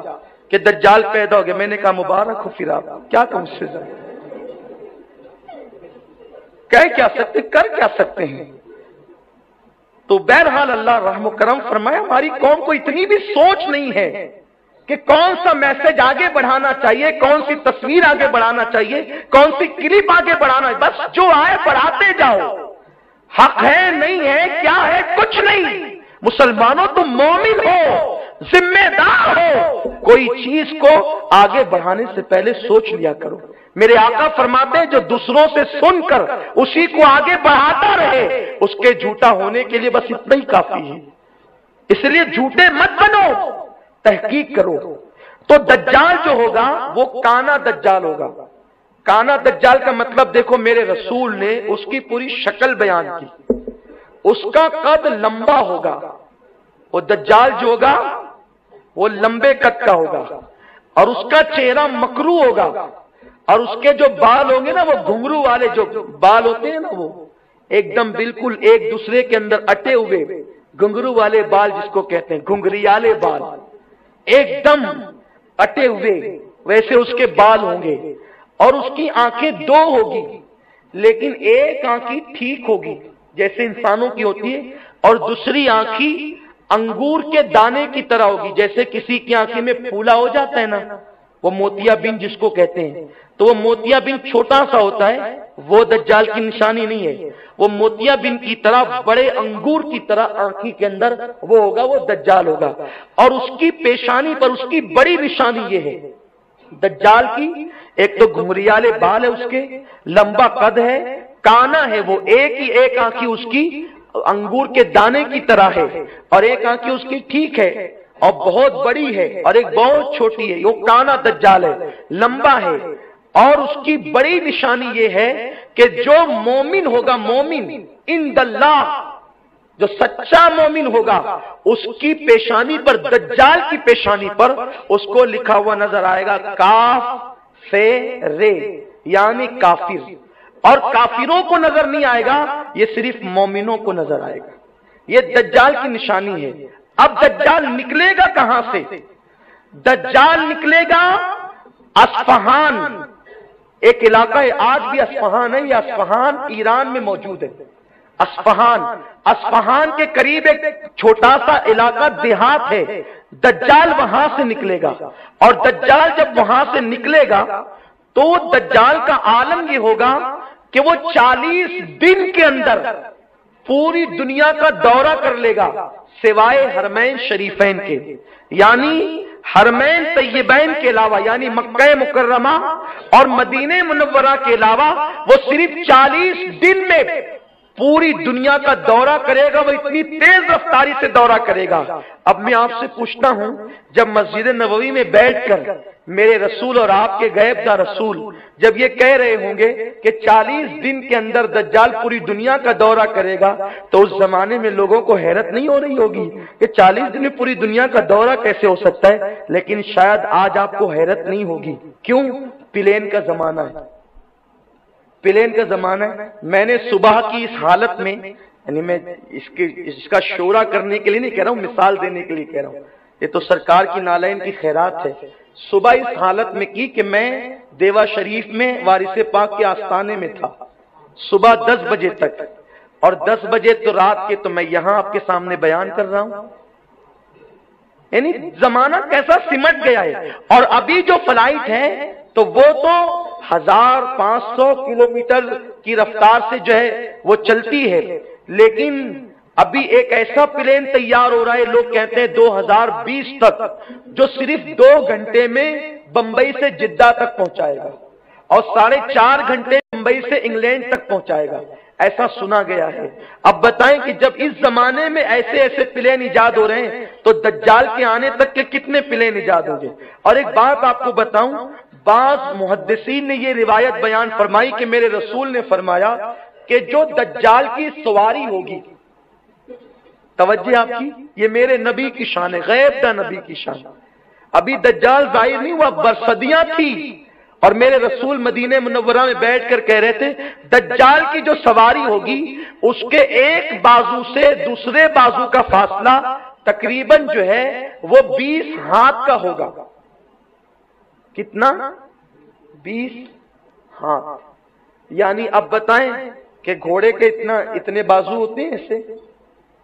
A: کہ دجال پیدا ہو گیا۔ میں نے کہا مبارک ہو، پھر آپ کیا کہوں اس سے زیادہ؟ کہہ کیا سکتے، کر کیا سکتے ہیں؟ تو بہرحال اللہ رحم و کرم فرمائے، ہماری قوم کو اتنی بھی سوچ نہیں ہے کہ کون سا میسج آگے بڑھانا چاہیے، کون سی تصویر آگے بڑھانا چاہیے، کون سی کلپ آگے بڑھانا ہے، بس جو آئے بڑھاتے جاؤ۔ حق ہے نہیں ہے، کیا ہے، کچھ نہیں۔ مسلمانوں تم مومن ہو، ذمہ دار ہو، کوئی چیز کو آگے بڑھانے سے پہلے سوچ لیا کرو۔ میرے آقا فرماتے ہیں جو دوسروں سے سن کر اسی کو آگے بڑھاتا رہے، اس کے جھوٹا ہونے کے لیے بس اتنا ہی کافی ہے۔ اس لیے جھوٹے مت بنو، تحقیق کرو۔ تو دجال جو ہوگا وہ کانا دجال ہوگا۔ کانا دجال کا مطلب دیکھو، میرے رسول نے اس کی پوری شکل بیان کی۔ اس کا قد لمبا ہوگا، وہ دجال جو ہوگا وہ لمبے قد کا ہوگا، اور اس کا چہرہ مکرو ہوگا، اور اس کے جو بال ہوں گے نا، وہ گھنگرو والے جو بال ہوتے ہیں نا، وہ ایک دم بالکل ایک دوسرے کے اندر اٹے ہوئے گھنگرو والے بال، جس کو کہتے ہیں گھنگریالے بال، ایک دم اٹے ہوئے ویسے اس کے بال ہوں گے۔ اور اس کی آنکھیں دو ہوگی، لیکن ایک آنکھی ٹھیک ہوگی جیسے انسانوں کی ہوتی ہے، اور دوسری آنکھی انگور کے دانے کی طرح ہوگی۔ جیسے کسی کی آنکھیں میں پھولا ہو جاتا ہے نا، وہ موتیا بن جس کو کہتے ہیں، تو وہ موتیا بن چھوٹا سا ہوتا ہے، وہ دجال کی نشانی نہیں ہے۔ وہ موتیا بن کی طرح بڑے انگور کی طرح آنکھی کے اندر وہ ہوگا، وہ دجال ہوگا۔ اور اس کی پیشانی پر اس کی بڑی نشانی یہ ہے دجال کی، ایک تو گھنگریالے بال ہے اس کے، لمبا قد ہے، کانا ہے، وہ ایک آنکھی اس کی انگور کے دانے کی طرح ہے، اور ایک آنکھی اس کی ٹھیک ہے اور بہت بڑی ہے، اور ایک بہت چھوٹی ہے۔ وہ کانا دجال ہے، لمبا ہے۔ اور اس کی بڑی نشانی یہ ہے کہ جو مومن ہوگا، مومن عند اللہ، جو سچا مومن ہوگا، اس کی پیشانی پر، دجال کی پیشانی پر اس کو لکھا ہوا نظر آئے گا کاف سے رے، یعنی کافر۔ اور کافروں کو نظر نہیں آئے گا، یہ صرف مومنوں کو نظر آئے گا۔ یہ دجال کی نشانی ہے۔ اب دجال نکلے گا کہاں سے؟ دجال نکلے گا اصفہان، ایک علاقہ ہے، آج بھی اصفہان ہے، یہ اصفہان ایران میں موجود ہے۔ اصفہان کے قریب ایک چھوٹا سا علاقہ دیہات ہے، دجال وہاں سے نکلے گا۔ اور دجال جب وہاں سے نکلے گا تو دجال کا عالم یہ ہوگا کہ وہ 40 دن کے اندر پوری دنیا کا دورہ کر لے گا سوائے حرمین شریفین کے، یعنی حرمین طیبین کے علاوہ، یعنی مکہ مکرمہ اور مدینہ منورہ کے علاوہ وہ صرف 40 دن میں پوری دنیا کا دورہ کرے گا۔ وہ اتنی تیز رفتاری سے دورہ کرے گا۔ اب میں آپ سے پوچھتا ہوں، جب مسجد نبوی میں بیٹھ کر میرے رسول اور آپ کے غیب داں رسول جب یہ کہہ رہے ہوں گے کہ 40 دن کے اندر دجال پوری دنیا کا دورہ کرے گا، تو اس زمانے میں لوگوں کو حیرت نہیں ہو رہی ہوگی کہ 40 دن میں پوری دنیا کا دورہ کیسے ہو سکتا ہے؟ لیکن شاید آج آپ کو حیرت نہیں ہوگی۔ کیوں؟ پلین کا زمانہ ہے، پلین کا زمانہ ہے۔ میں نے صبح کی اس حالت میں، یعنی میں اس کا شورا کرنے کے لیے نہیں کہہ رہا ہوں، مثال دینے کے لیے کہہ رہا ہوں، یہ تو سرکار کی نالین کی خیرات ہے۔ صبح اس حالت میں کی کہ میں دیوا شریف میں وارث پاک کے آستانے میں تھا صبح 10 بجے تک، اور 10 بجے تو رات کے تو میں یہاں آپ کے سامنے بیان کر رہا ہوں۔ یعنی زمانہ کیسا سمٹ گیا ہے۔ اور ابھی جو فلائٹ ہے تو وہ تو 1500 کلومیٹر کی رفتار سے جو ہے وہ چلتی ہے، لیکن ابھی ایک ایسا پلین تیار ہو رہا ہے، لوگ کہتے ہیں 2020 تک، جو صرف 2 گھنٹے میں بمبئی سے جدہ تک پہنچائے گا اور 4.5 گھنٹے بمبئی سے انگلینڈ تک پہنچائے گا، ایسا سنا گیا ہے۔ اب بتائیں کہ جب اس زمانے میں ایسے ایسے پلین ایجاد ہو رہے ہیں تو دجال کے آنے تک کے کتنے پلین ایجاد ہوں گے؟ اور ایک بات آپ کو بتاؤں، بعض محدثین نے یہ روایت بیان فرمائی کہ میرے رسول نے فرمایا کہ جو دجال کی سواری ہوگی، توجہ آپ کی، یہ میرے نبی کی شان ہے، غیب دا نبی کی شان۔ ابھی دجال ظاہر نہیں ہوا، برصدیاں تھی، اور میرے رسول مدینہ منورہ میں بیٹھ کر کہہ رہے تھے دجال کی جو سواری ہوگی اس کے ایک بازو سے دوسرے بازو کا فاصلہ تقریباً جو ہے وہ 20 ہاتھ کا ہوگا۔ کتنا؟ 20 ہاتھ۔ یعنی اب بتائیں کہ گھوڑے کے اتنے بازو ہوتے ہیں، ایسے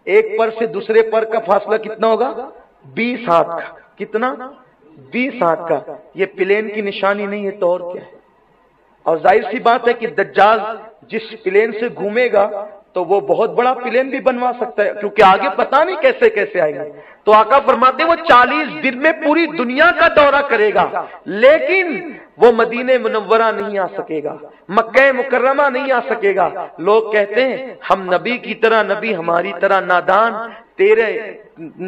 A: ایک پر سے دوسرے پر کا فاصلہ کتنا ہوگا؟ 20 ہاتھ کا۔ کتنا؟ 20 ہاتھ کا۔ یہ پلین کی نشانی نہیں ہے تو اور کیا ہے؟ اور ظاہر سی بات ہے کہ دجال جس پلین سے گھومے گا تو وہ بہت بڑا پلین بھی بنوا سکتا ہے، کیونکہ آگے پتہ نہیں کیسے کیسے آئے گا۔ تو آقا فرماتے ہیں وہ 40 دن میں پوری دنیا کا دورہ کرے گا، لیکن وہ مدینہ منورہ نہیں آ سکے گا، مکہ مکرمہ نہیں آ سکے گا۔ لوگ کہتے ہیں ہم نبی کی طرح، نبی ہماری طرح نادان، تیرے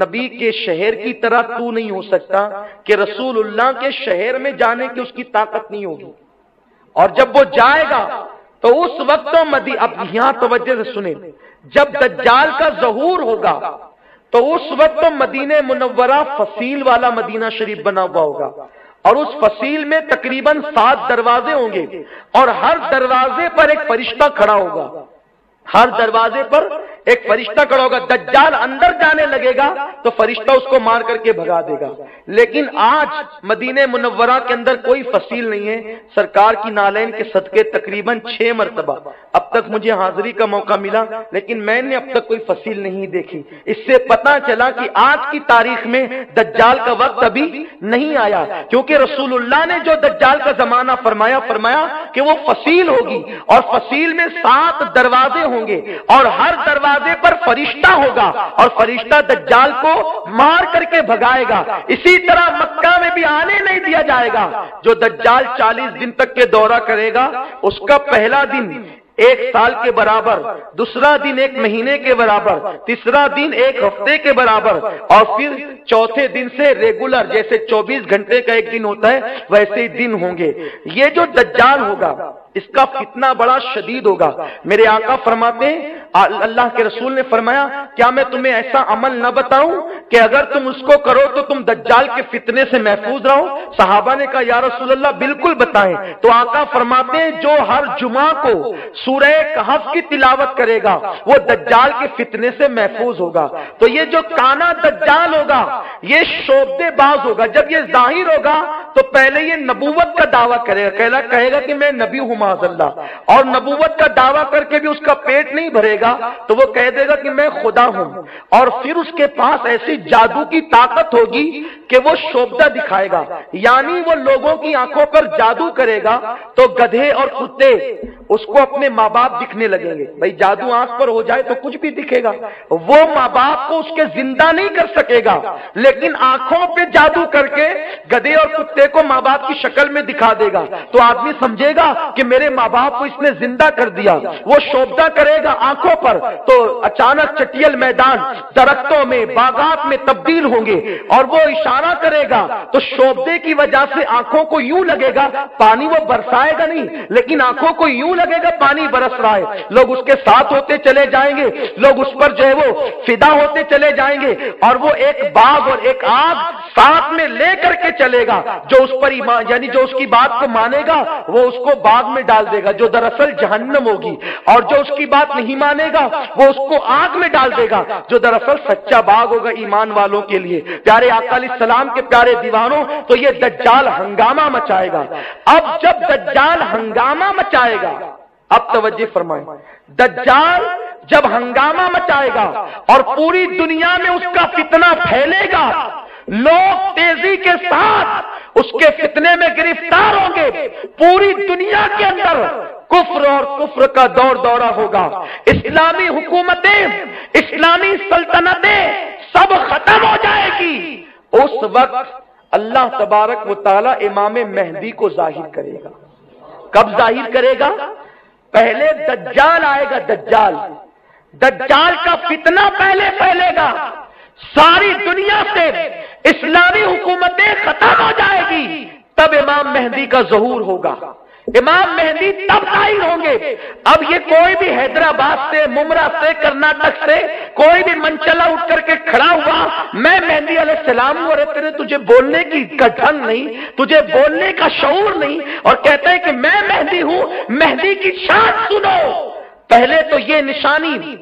A: نبی کے شہر کی طرح تو نہیں ہو سکتا کہ رسول اللہ کے شہر میں جانے کی اس کی طاقت نہیں ہوگی۔ اور جب وہ جائے گا تو اس وقت اب یہاں توجہ سے سنیں، جب دجال کا ظہور ہوگا تو اس وقت مدینہ منورہ فصیل والا مدینہ شریف بنا ہوا ہوگا، اور اس فصیل میں تقریباً 7 دروازے ہوں گے، اور ہر دروازے پر ایک فرشتہ کھڑا ہوگا، ہر دروازے پر ایک فرشتہ کھڑا ہوگا۔ دجال اندر جانے لگے گا تو فرشتہ اس کو مار کر کے بھگا دے گا۔ لیکن آج مدینہ منورہ کے اندر کوئی فصیل نہیں ہے، سرکار کی نالین کے صدقے تقریباً 6 مرتبہ اب تک مجھے حاضری کا موقع ملا، لیکن میں نے اب تک کوئی فصیل نہیں دیکھی۔ اس سے پتہ چلا کہ آج کی تاریخ میں دجال کا وقت ابھی نہیں آیا، کیونکہ رسول اللہ نے جو دجال کا زمانہ فرمایا کہ وہ فصیل ہوگی، اور فصیل میں 7 دروازے ہوں گے، اور ہر دروازے پر فرشتہ ہوگا، اور فرشتہ دجال کو مار کر کے بھگائے گا۔ اسی طرح مکہ میں بھی آنے نہیں دیا جائے گا۔ جو دجال 40 دن تک کے دورہ کرے گا، اس کا پہلا دن 1 سال کے برابر، دوسرا دن 1 مہینے کے برابر، تیسرا دن 1 ہفتے کے برابر، اور پھر چوتھے دن سے ریگولر، جیسے 24 گھنٹے کا ایک دن ہوتا ہے ویسے ہی دن ہوں گے۔ یہ جو دجال ہوگا اس کا فتنہ بڑا شدید ہوگا۔ میرے آقا فرماتے ہیں، اللہ کے رسول نے فرمایا کیا میں تمہیں ایسا عمل نہ بتاؤں کہ اگر تم اس کو کرو تو تم دجال کے فتنے سے محفوظ رہو؟ صحابہ نے کہا یا رسول اللہ بالکل بتائیں۔ تو آقا فرماتے ہیں جو ہر جمعہ کو سورہ کہف کی تلاوت کرے گا وہ دجال کے فتنے سے محفوظ ہوگا۔ تو یہ جو کانا دجال ہوگا یہ شعبدے باز ہوگا، جب یہ ظاہر ہوگا تو پہلے یہ نبوت کا دعویٰ کرے گا، کہے گا کہ میں نبی ہوں معاذ اللہ، اور نبوت کا دعویٰ کر کے بھی اس کا پیٹ نہیں بھرے گا تو وہ کہہ دے گا کہ میں خدا ہوں، اور پھر اس کے پاس ایسی جادو کی طاقت ہوگی کہ وہ شوبدہ دکھائے گا، یعنی وہ لوگوں کی آنکھوں پر جادو کرے گا تو گدھے اور کتے اس کو اپنے ماں باپ دکھنے لگیں گے۔ بھائی جادو آنکھ پر ہو جائے تو کچھ بھی دکھے گا، وہ ماں باپ کو اس کے زندہ نہیں کر سکے گا، لیکن آنکھوں پہ جادو کر کے گدھے اور کتے کو ماں باپ کی شکل میں دکھا دے گا تو آدمی سمجھے گا کہ میرے ماں باپ کو اس نے زندہ کر دیا۔ وہ شوبدہ کرے گا آنکھوں پر تو اچانک چٹیل میدان درختوں میں باغات میں تبدیل ہوں گے، اور وہ اشارہ کرے گا تو شوبدے کی وجہ سے آنکھوں کو یوں لگے گا، پانی وہ برسائے گا نہیں لیکن آنکھوں کو یوں لگے گا پانی برس رہا ہے، لوگ اس کے ساتھ ہوتے چلے جائیں گے، لوگ اس پر جو ہے وہ فدا ہوتے چلے جائیں گے، اور وہ ایک باغ اور ایک آگ ساتھ میں لے کر کے چلے گا، جو اس پر ایمان یعنی جو اس کی بات کو مانے گا وہ اس کو باغ میں ڈال دے گا جو دراصل جہنم ہوگی، اور جو اس کی بات نہیں مانے گا وہ اس کو آگ میں ڈال دے گا جو دراصل سچا باغ ہوگا ایمان والوں کے لیے۔ پیارے آقا علیہ السلام کے پیارے دیوانوں، تو یہ دجال ہنگامہ مچائے گا۔ اب جب دجال ہنگامہ مچائے گا، اب توجہ فرمائیں، دجال جب ہنگامہ مچائے گا اور پوری دنیا میں اس کا فتنہ پھیلے گا، لوگ تیزی کے ساتھ اس کے فتنے میں گرفتار ہوں گے، پوری دنیا کے اندر کفر اور کفر کا دور دورہ ہوگا، اسلامی حکومتیں، اسلامی سلطنتیں سب ختم ہو جائے گی۔ اس وقت اللہ تبارک و تعالی امام مہدی کو ظاہر کرے گا۔ کب ظاہر کرے گا؟ پہلے دجال آئے گا، دجال کا فتنہ پہلے پھیلے گا، ساری دنیا سے اسلامی حکومتیں ختم ہو جائے گی، تب امام مہدی کا ظہور ہوگا، امام مہدی تب ظاہر ہوں گے۔ اب یہ کوئی بھی حیدرآباد سے، ممرہ سے، کرناٹک سے کوئی بھی منچلا اٹھ کر کے کھڑا ہوا میں مہدی علیہ السلام ہوں، اور تجھے بولنے کی ڈھنگ نہیں، تجھے بولنے کا شعور نہیں، اور کہتا ہے کہ میں مہدی ہوں، مہدی کی شان سنو۔ پہلے تو یہ نشانی،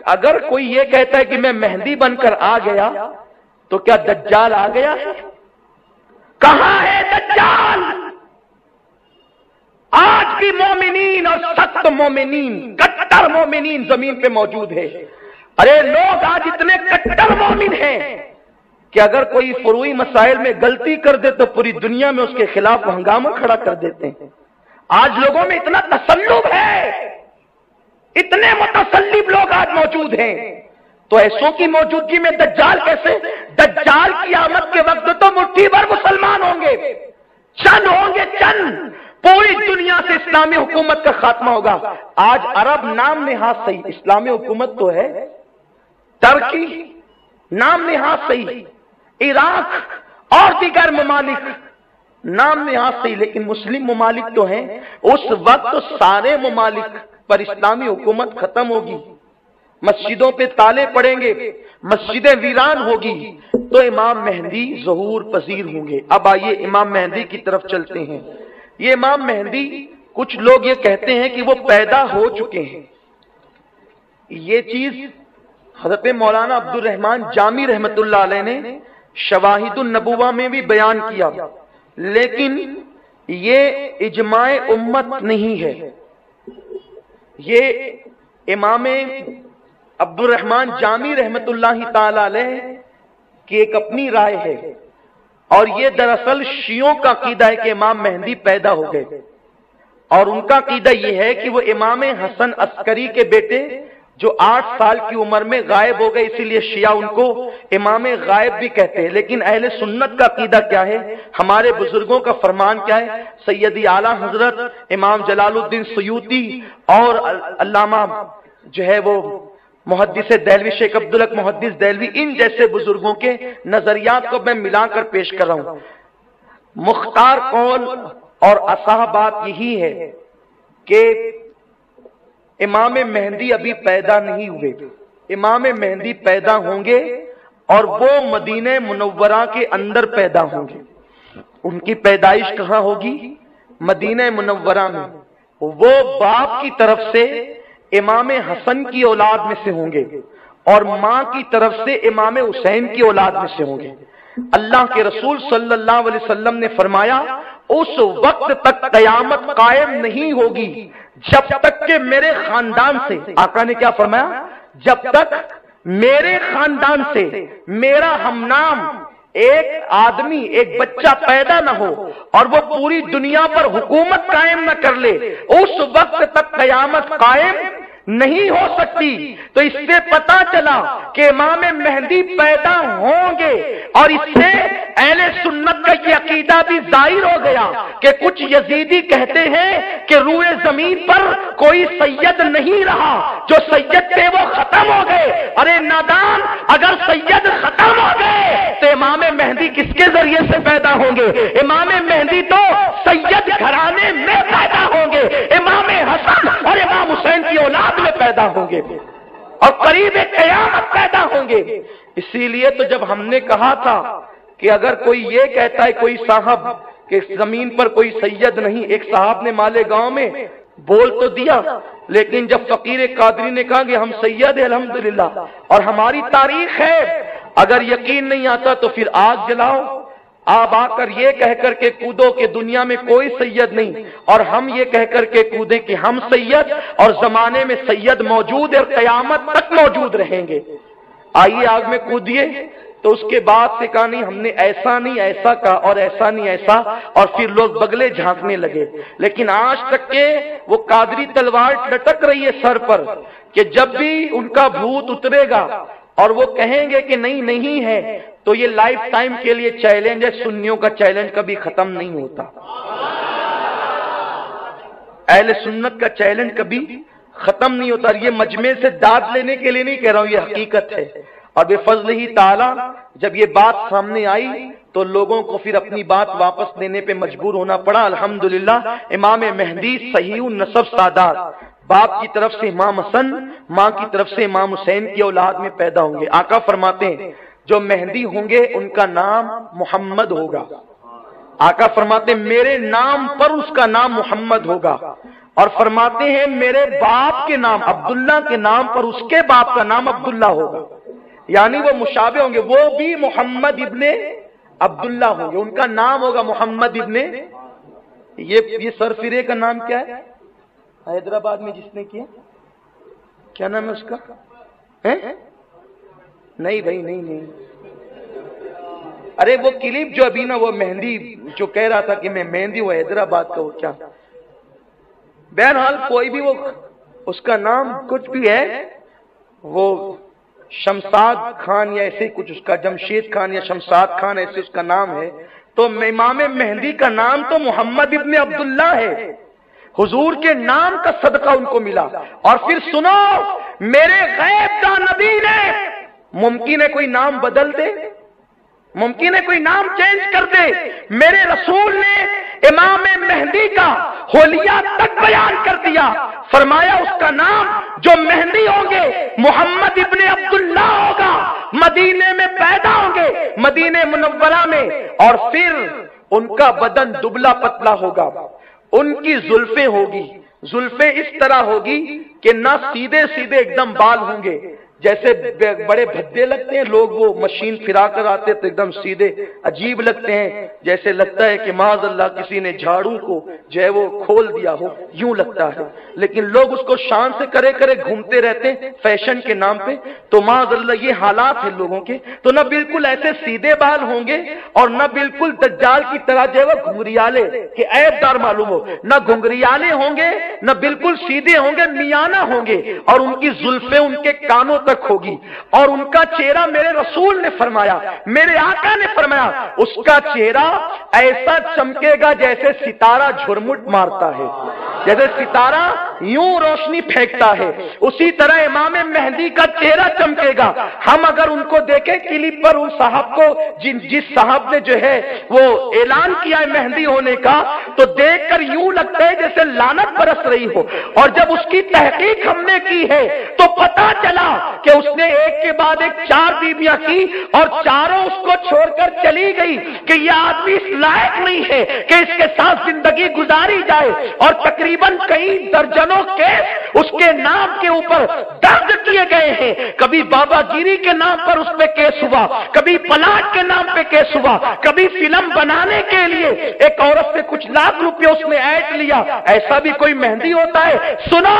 A: اگر کوئی یہ کہتا ہے کہ میں مہدی بن کر آ گیا تو کیا دجال آ گیا ہے؟ کہاں ہے دجال؟ آج بھی مومنین اور سخت مومنین، کٹر مومنین زمین پہ موجود ہے۔ ارے لوگ آج اتنے کٹر مومن ہیں کہ اگر کوئی فروعی مسائل میں غلطی کر دے تو پوری دنیا میں اس کے خلاف ہنگامہ کھڑا کر دیتے ہیں۔ آج لوگوں میں اتنا تسلب ہے، اتنے متسلب لوگ آج موجود ہیں، تو ایسوں کی موجودگی میں دجال کیسے؟ دجال کی آمد کے وقت تو مٹھی بھر مسلمان ہوں گے، چند ہوں گے، چند، پوری دنیا سے اسلامی حکومت کا خاتمہ ہوگا۔ آج عرب نام نہاد صحیح، اسلامی حکومت تو ہے، ترکی نام نہاد صحیح، عراق اور دیگر ممالک نام نہاد صحیح، لیکن مسلم ممالک تو ہیں۔ اس وقت سارے ممالک پر اسلامی حکومت ختم ہوگی، مسجدوں پہ تالے پڑیں گے، مسجدیں ویران ہوگی، تو امام مہدی ظہور پذیر ہوں گے۔ اب آئیے امام مہدی کی طرف چلتے ہیں۔ یہ امام مہدی، کچھ لوگ یہ کہتے ہیں کہ وہ پیدا ہو چکے ہیں، یہ چیز حضرت مولانا عبد الرحمن جامی رحمت اللہ علیہ نے شواہد النبوہ میں بھی بیان کیا، لیکن یہ اجماع امت نہیں ہے، یہ امام عبد الرحمن جامی رحمت اللہ تعالی علیہ کی ایک اپنی رائے ہے، اور یہ دراصل شیعوں کا عقیدہ ہے کہ امام مہدی پیدا ہو گئے، اور ان کا عقیدہ یہ ہے کہ وہ امام حسن عسکری کے بیٹے جو 8 سال کی عمر میں غائب ہو گئے، اسی لیے شیعہ ان کو امام غائب بھی کہتے ہیں۔ لیکن اہل سنت کا عقیدہ کیا ہے، ہمارے بزرگوں کا فرمان کیا ہے؟ سیدی اعلیٰ حضرت امام جلال الدین سیوطی اور علامہ جو ہے وہ محدث دہلوی، شیخ عبدالحق محدث دہلوی، ان جیسے بزرگوں کے نظریات کو میں ملا کر پیش کر رہا ہوں۔ مختار قول اور اصح بات یہی ہے کہ امام مہدی ابھی پیدا نہیں ہوئے، امام مہدی پیدا ہوں گے اور وہ مدینہ منورہ کے اندر پیدا ہوں گے۔ ان کی پیدائش کہاں ہوگی؟ مدینہ منورہ میں۔ وہ باپ کی طرف سے امام حسن کی اولاد میں سے ہوں گے اور ماں کی طرف سے امام حسین کی اولاد میں سے ہوں گے۔ اللہ کے رسول صلی اللہ علیہ وسلم نے فرمایا اس وقت تک قیامت قائم نہیں ہوگی جب تک کہ میرے خاندان سے، آقا نے کیا فرمایا، جب تک میرے خاندان سے میرا ہم نام ایک آدمی، ایک بچہ پیدا نہ ہو اور وہ پوری دنیا پر حکومت قائم نہ کر لے، اس وقت تک قیامت قائم نہیں ہو سکتی۔ تو اس سے پتا چلا کہ امام مہدی پیدا ہوں گے، اور اس سے اہل سنت کا یہ عقیدہ بھی ظاہر ہو گیا کہ کچھ یزیدی کہتے ہیں کہ روئے زمین پر کوئی سید نہیں رہا، جو سید تھے وہ ختم ہو گئے۔ ارے نادان، اگر سید ختم ہو گئے تو امام مہدی کس کے ذریعے سے پیدا ہوں گے؟ امام مہدی تو سید گھرانے میں پیدا ہوں گے، امام حسن اور امام حسین کی اولاد میں پیدا ہوں گے اور قریب قیامت پیدا ہوں گے۔ اسی لیے تو جب ہم نے کہا تھا کہ اگر کوئی یہ کہتا ہے کوئی صاحب کہ زمین پر کوئی سید نہیں، ایک صاحب نے مالے گاؤں میں بول تو دیا، لیکن جب فقیر قادری نے کہا کہ ہم سید ہیں الحمدللہ اور ہماری تاریخ ہے، اگر یقین نہیں آتا تو پھر آگ جلاؤ، آپ آ کر یہ کہہ کر کے کودو کہ دنیا میں کوئی سید نہیں، اور ہم یہ کہہ کر کے کودیں کہ ہم سید اور زمانے میں سید موجود ہے اور قیامت تک موجود رہیں گے۔ آئیے آگ میں کودیے۔ تو اس کے بعد سے کہا نہیں، ہم نے ایسا نہیں ایسا کہا اور ایسا نہیں ایسا، اور پھر لوگ بگلے جھانکنے لگے۔ لیکن آج تک کے وہ قادری تلوار لٹک رہی ہے سر پر کہ جب بھی ان کا بھوت اترے گا اور وہ کہیں گے کہ نہیں ہے، تو یہ لائف ٹائم کے لیے چیلنج ہے، سنیوں کا چیلنج کبھی ختم نہیں ہوتا، اہل سنت کا چیلنج کبھی ختم نہیں ہوتا۔ یہ مجمع سے داد لینے کے لیے نہیں کہہ رہا ہوں، یہ حقیقت ہے۔ اور بے فضل ہی تعالی جب یہ بات سامنے آئی تو لوگوں کو پھر اپنی بات واپس لینے پہ مجبور ہونا پڑا۔ الحمدللہ امام مہدی صحیح النسب سادات، باپ کی طرف سے امام حسن، ماں کی طرف سے امام حسین کی اولاد میں پیدا ہوں گے۔ آقا فرماتے ہیں جو مہدی ہوں گے ان کا نام محمد ہوگا۔ آقا فرماتے ہیں میرے نام پر اس کا نام محمد ہوگا، اور فرماتے ہیں میرے باپ کے نام عبداللہ کے نام پر اس کے باپ کا نام عبداللہ ہوگا، یعنی وہ مشابہ ہوں گے، وہ بھی محمد ابن عبداللہ ہوں گے، ان کا نام ہوگا محمد ابن۔ یہ سرفرے کا نام کیا ہے حیدرآباد میں جس نے کیا نام ہے اس کا؟ نہیں بھائی نہیں، ارے وہ کلپ جو ابھی نا وہ مہندی جو کہہ رہا تھا کہ میں مہندی وہ حیدرآباد کا، وہ کیا بہرحال کوئی بھی وہ اس کا نام کچھ بھی ہے، وہ شمشاد خان یا ایسے کچھ اس کا، جمشید خان یا شمشاد خان ایسے اس کا نام ہے۔ تو امام مہدی کا نام تو محمد ابن عبداللہ ہے، حضور کے نام کا صدقہ ان کو ملا۔ اور پھر سنو، میرے غیب کا نبی نے، ممکن ہے کوئی نام بدل دے، ممکن ہے کوئی نام چینج کر دے، میرے رسول نے امام مہدی کا حلیہ تک بیان کر دیا، فرمایا اس کا نام جو مہدی ہوں گے محمد ابن عبداللہ ہوگا، مدینے میں پیدا ہوں گے، مدینہ منورہ میں، اور پھر ان کا بدن دبلا پتلا ہوگا، ان کی زلفیں ہوگی، زلفیں اس طرح ہوگی کہ نہ سیدھے سیدھے ایک دم بال ہوں گے، جیسے بڑے بھدے لگتے ہیں لوگ، وہ مشین پھرا کر آتے تو ایک دم سیدھے عجیب لگتے ہیں، جیسے لگتا ہے کہ معاذ اللہ کسی نے جھاڑو کو جو ہے وہ کھول دیا ہو، یوں لگتا ہے۔ لیکن لوگ اس کو شان سے کرے گھومتے رہتے ہیں فیشن کے نام پہ، تو معاذ اللہ یہ حالات ہیں لوگوں کے۔ تو نہ بالکل ایسے سیدھے بال ہوں گے اور نہ بالکل دجال کی طرح جو ہے وہ گھنگریالے کہ عیب دار معلوم ہو، نہ گھنگریالے ہوں گے نہ بالکل سیدھے ہوں گے، میانہ ہوں گے، اور ان کی زلفیں ان کے کانوں تک ہوگی، اور ان کا چہرہ میرے رسول نے فرمایا، میرے آقا نے فرمایا اس کا چہرہ ایسا چمکے گا جیسے ستارہ جھرمٹ مارتا ہے، جیسے ستارہ یوں روشنی پھینکتا ہے، اسی طرح امام مہدی کا چہرہ چمکے گا۔ ہم اگر ان کو دیکھیں کلپ پر، ان صاحب کو جس صاحب نے جو ہے وہ اعلان کیا ہے مہدی ہونے کا، تو دیکھ کر یوں لگتا ہے جیسے لعنت برس رہی ہو، اور جب اس کی تحقیق ہم نے کی ہے تو پتا چلا کہ اس نے ایک کے بعد ایک 4 بیویاں کی، اور چاروں اس کو چھوڑ کر چلی گئی کہ یہ آدمی اس لائق نہیں ہے کہ اس کے ساتھ زندگی گزاری جائے۔ جائے اور تقریباً کئی درجنوں کیس اس کے نام کے اوپر درج کیے گئے ہیں. کبھی بابا گیری کے نام پر اس پہ کیس ہوا, کبھی پلاٹ کے نام پہ کیس ہوا, کبھی فلم بنانے کے لیے ایک عورت سے کچھ لاکھ روپے اس نے ایڈ لیا. ایسا بھی کوئی مہندی ہوتا ہے؟ سنو,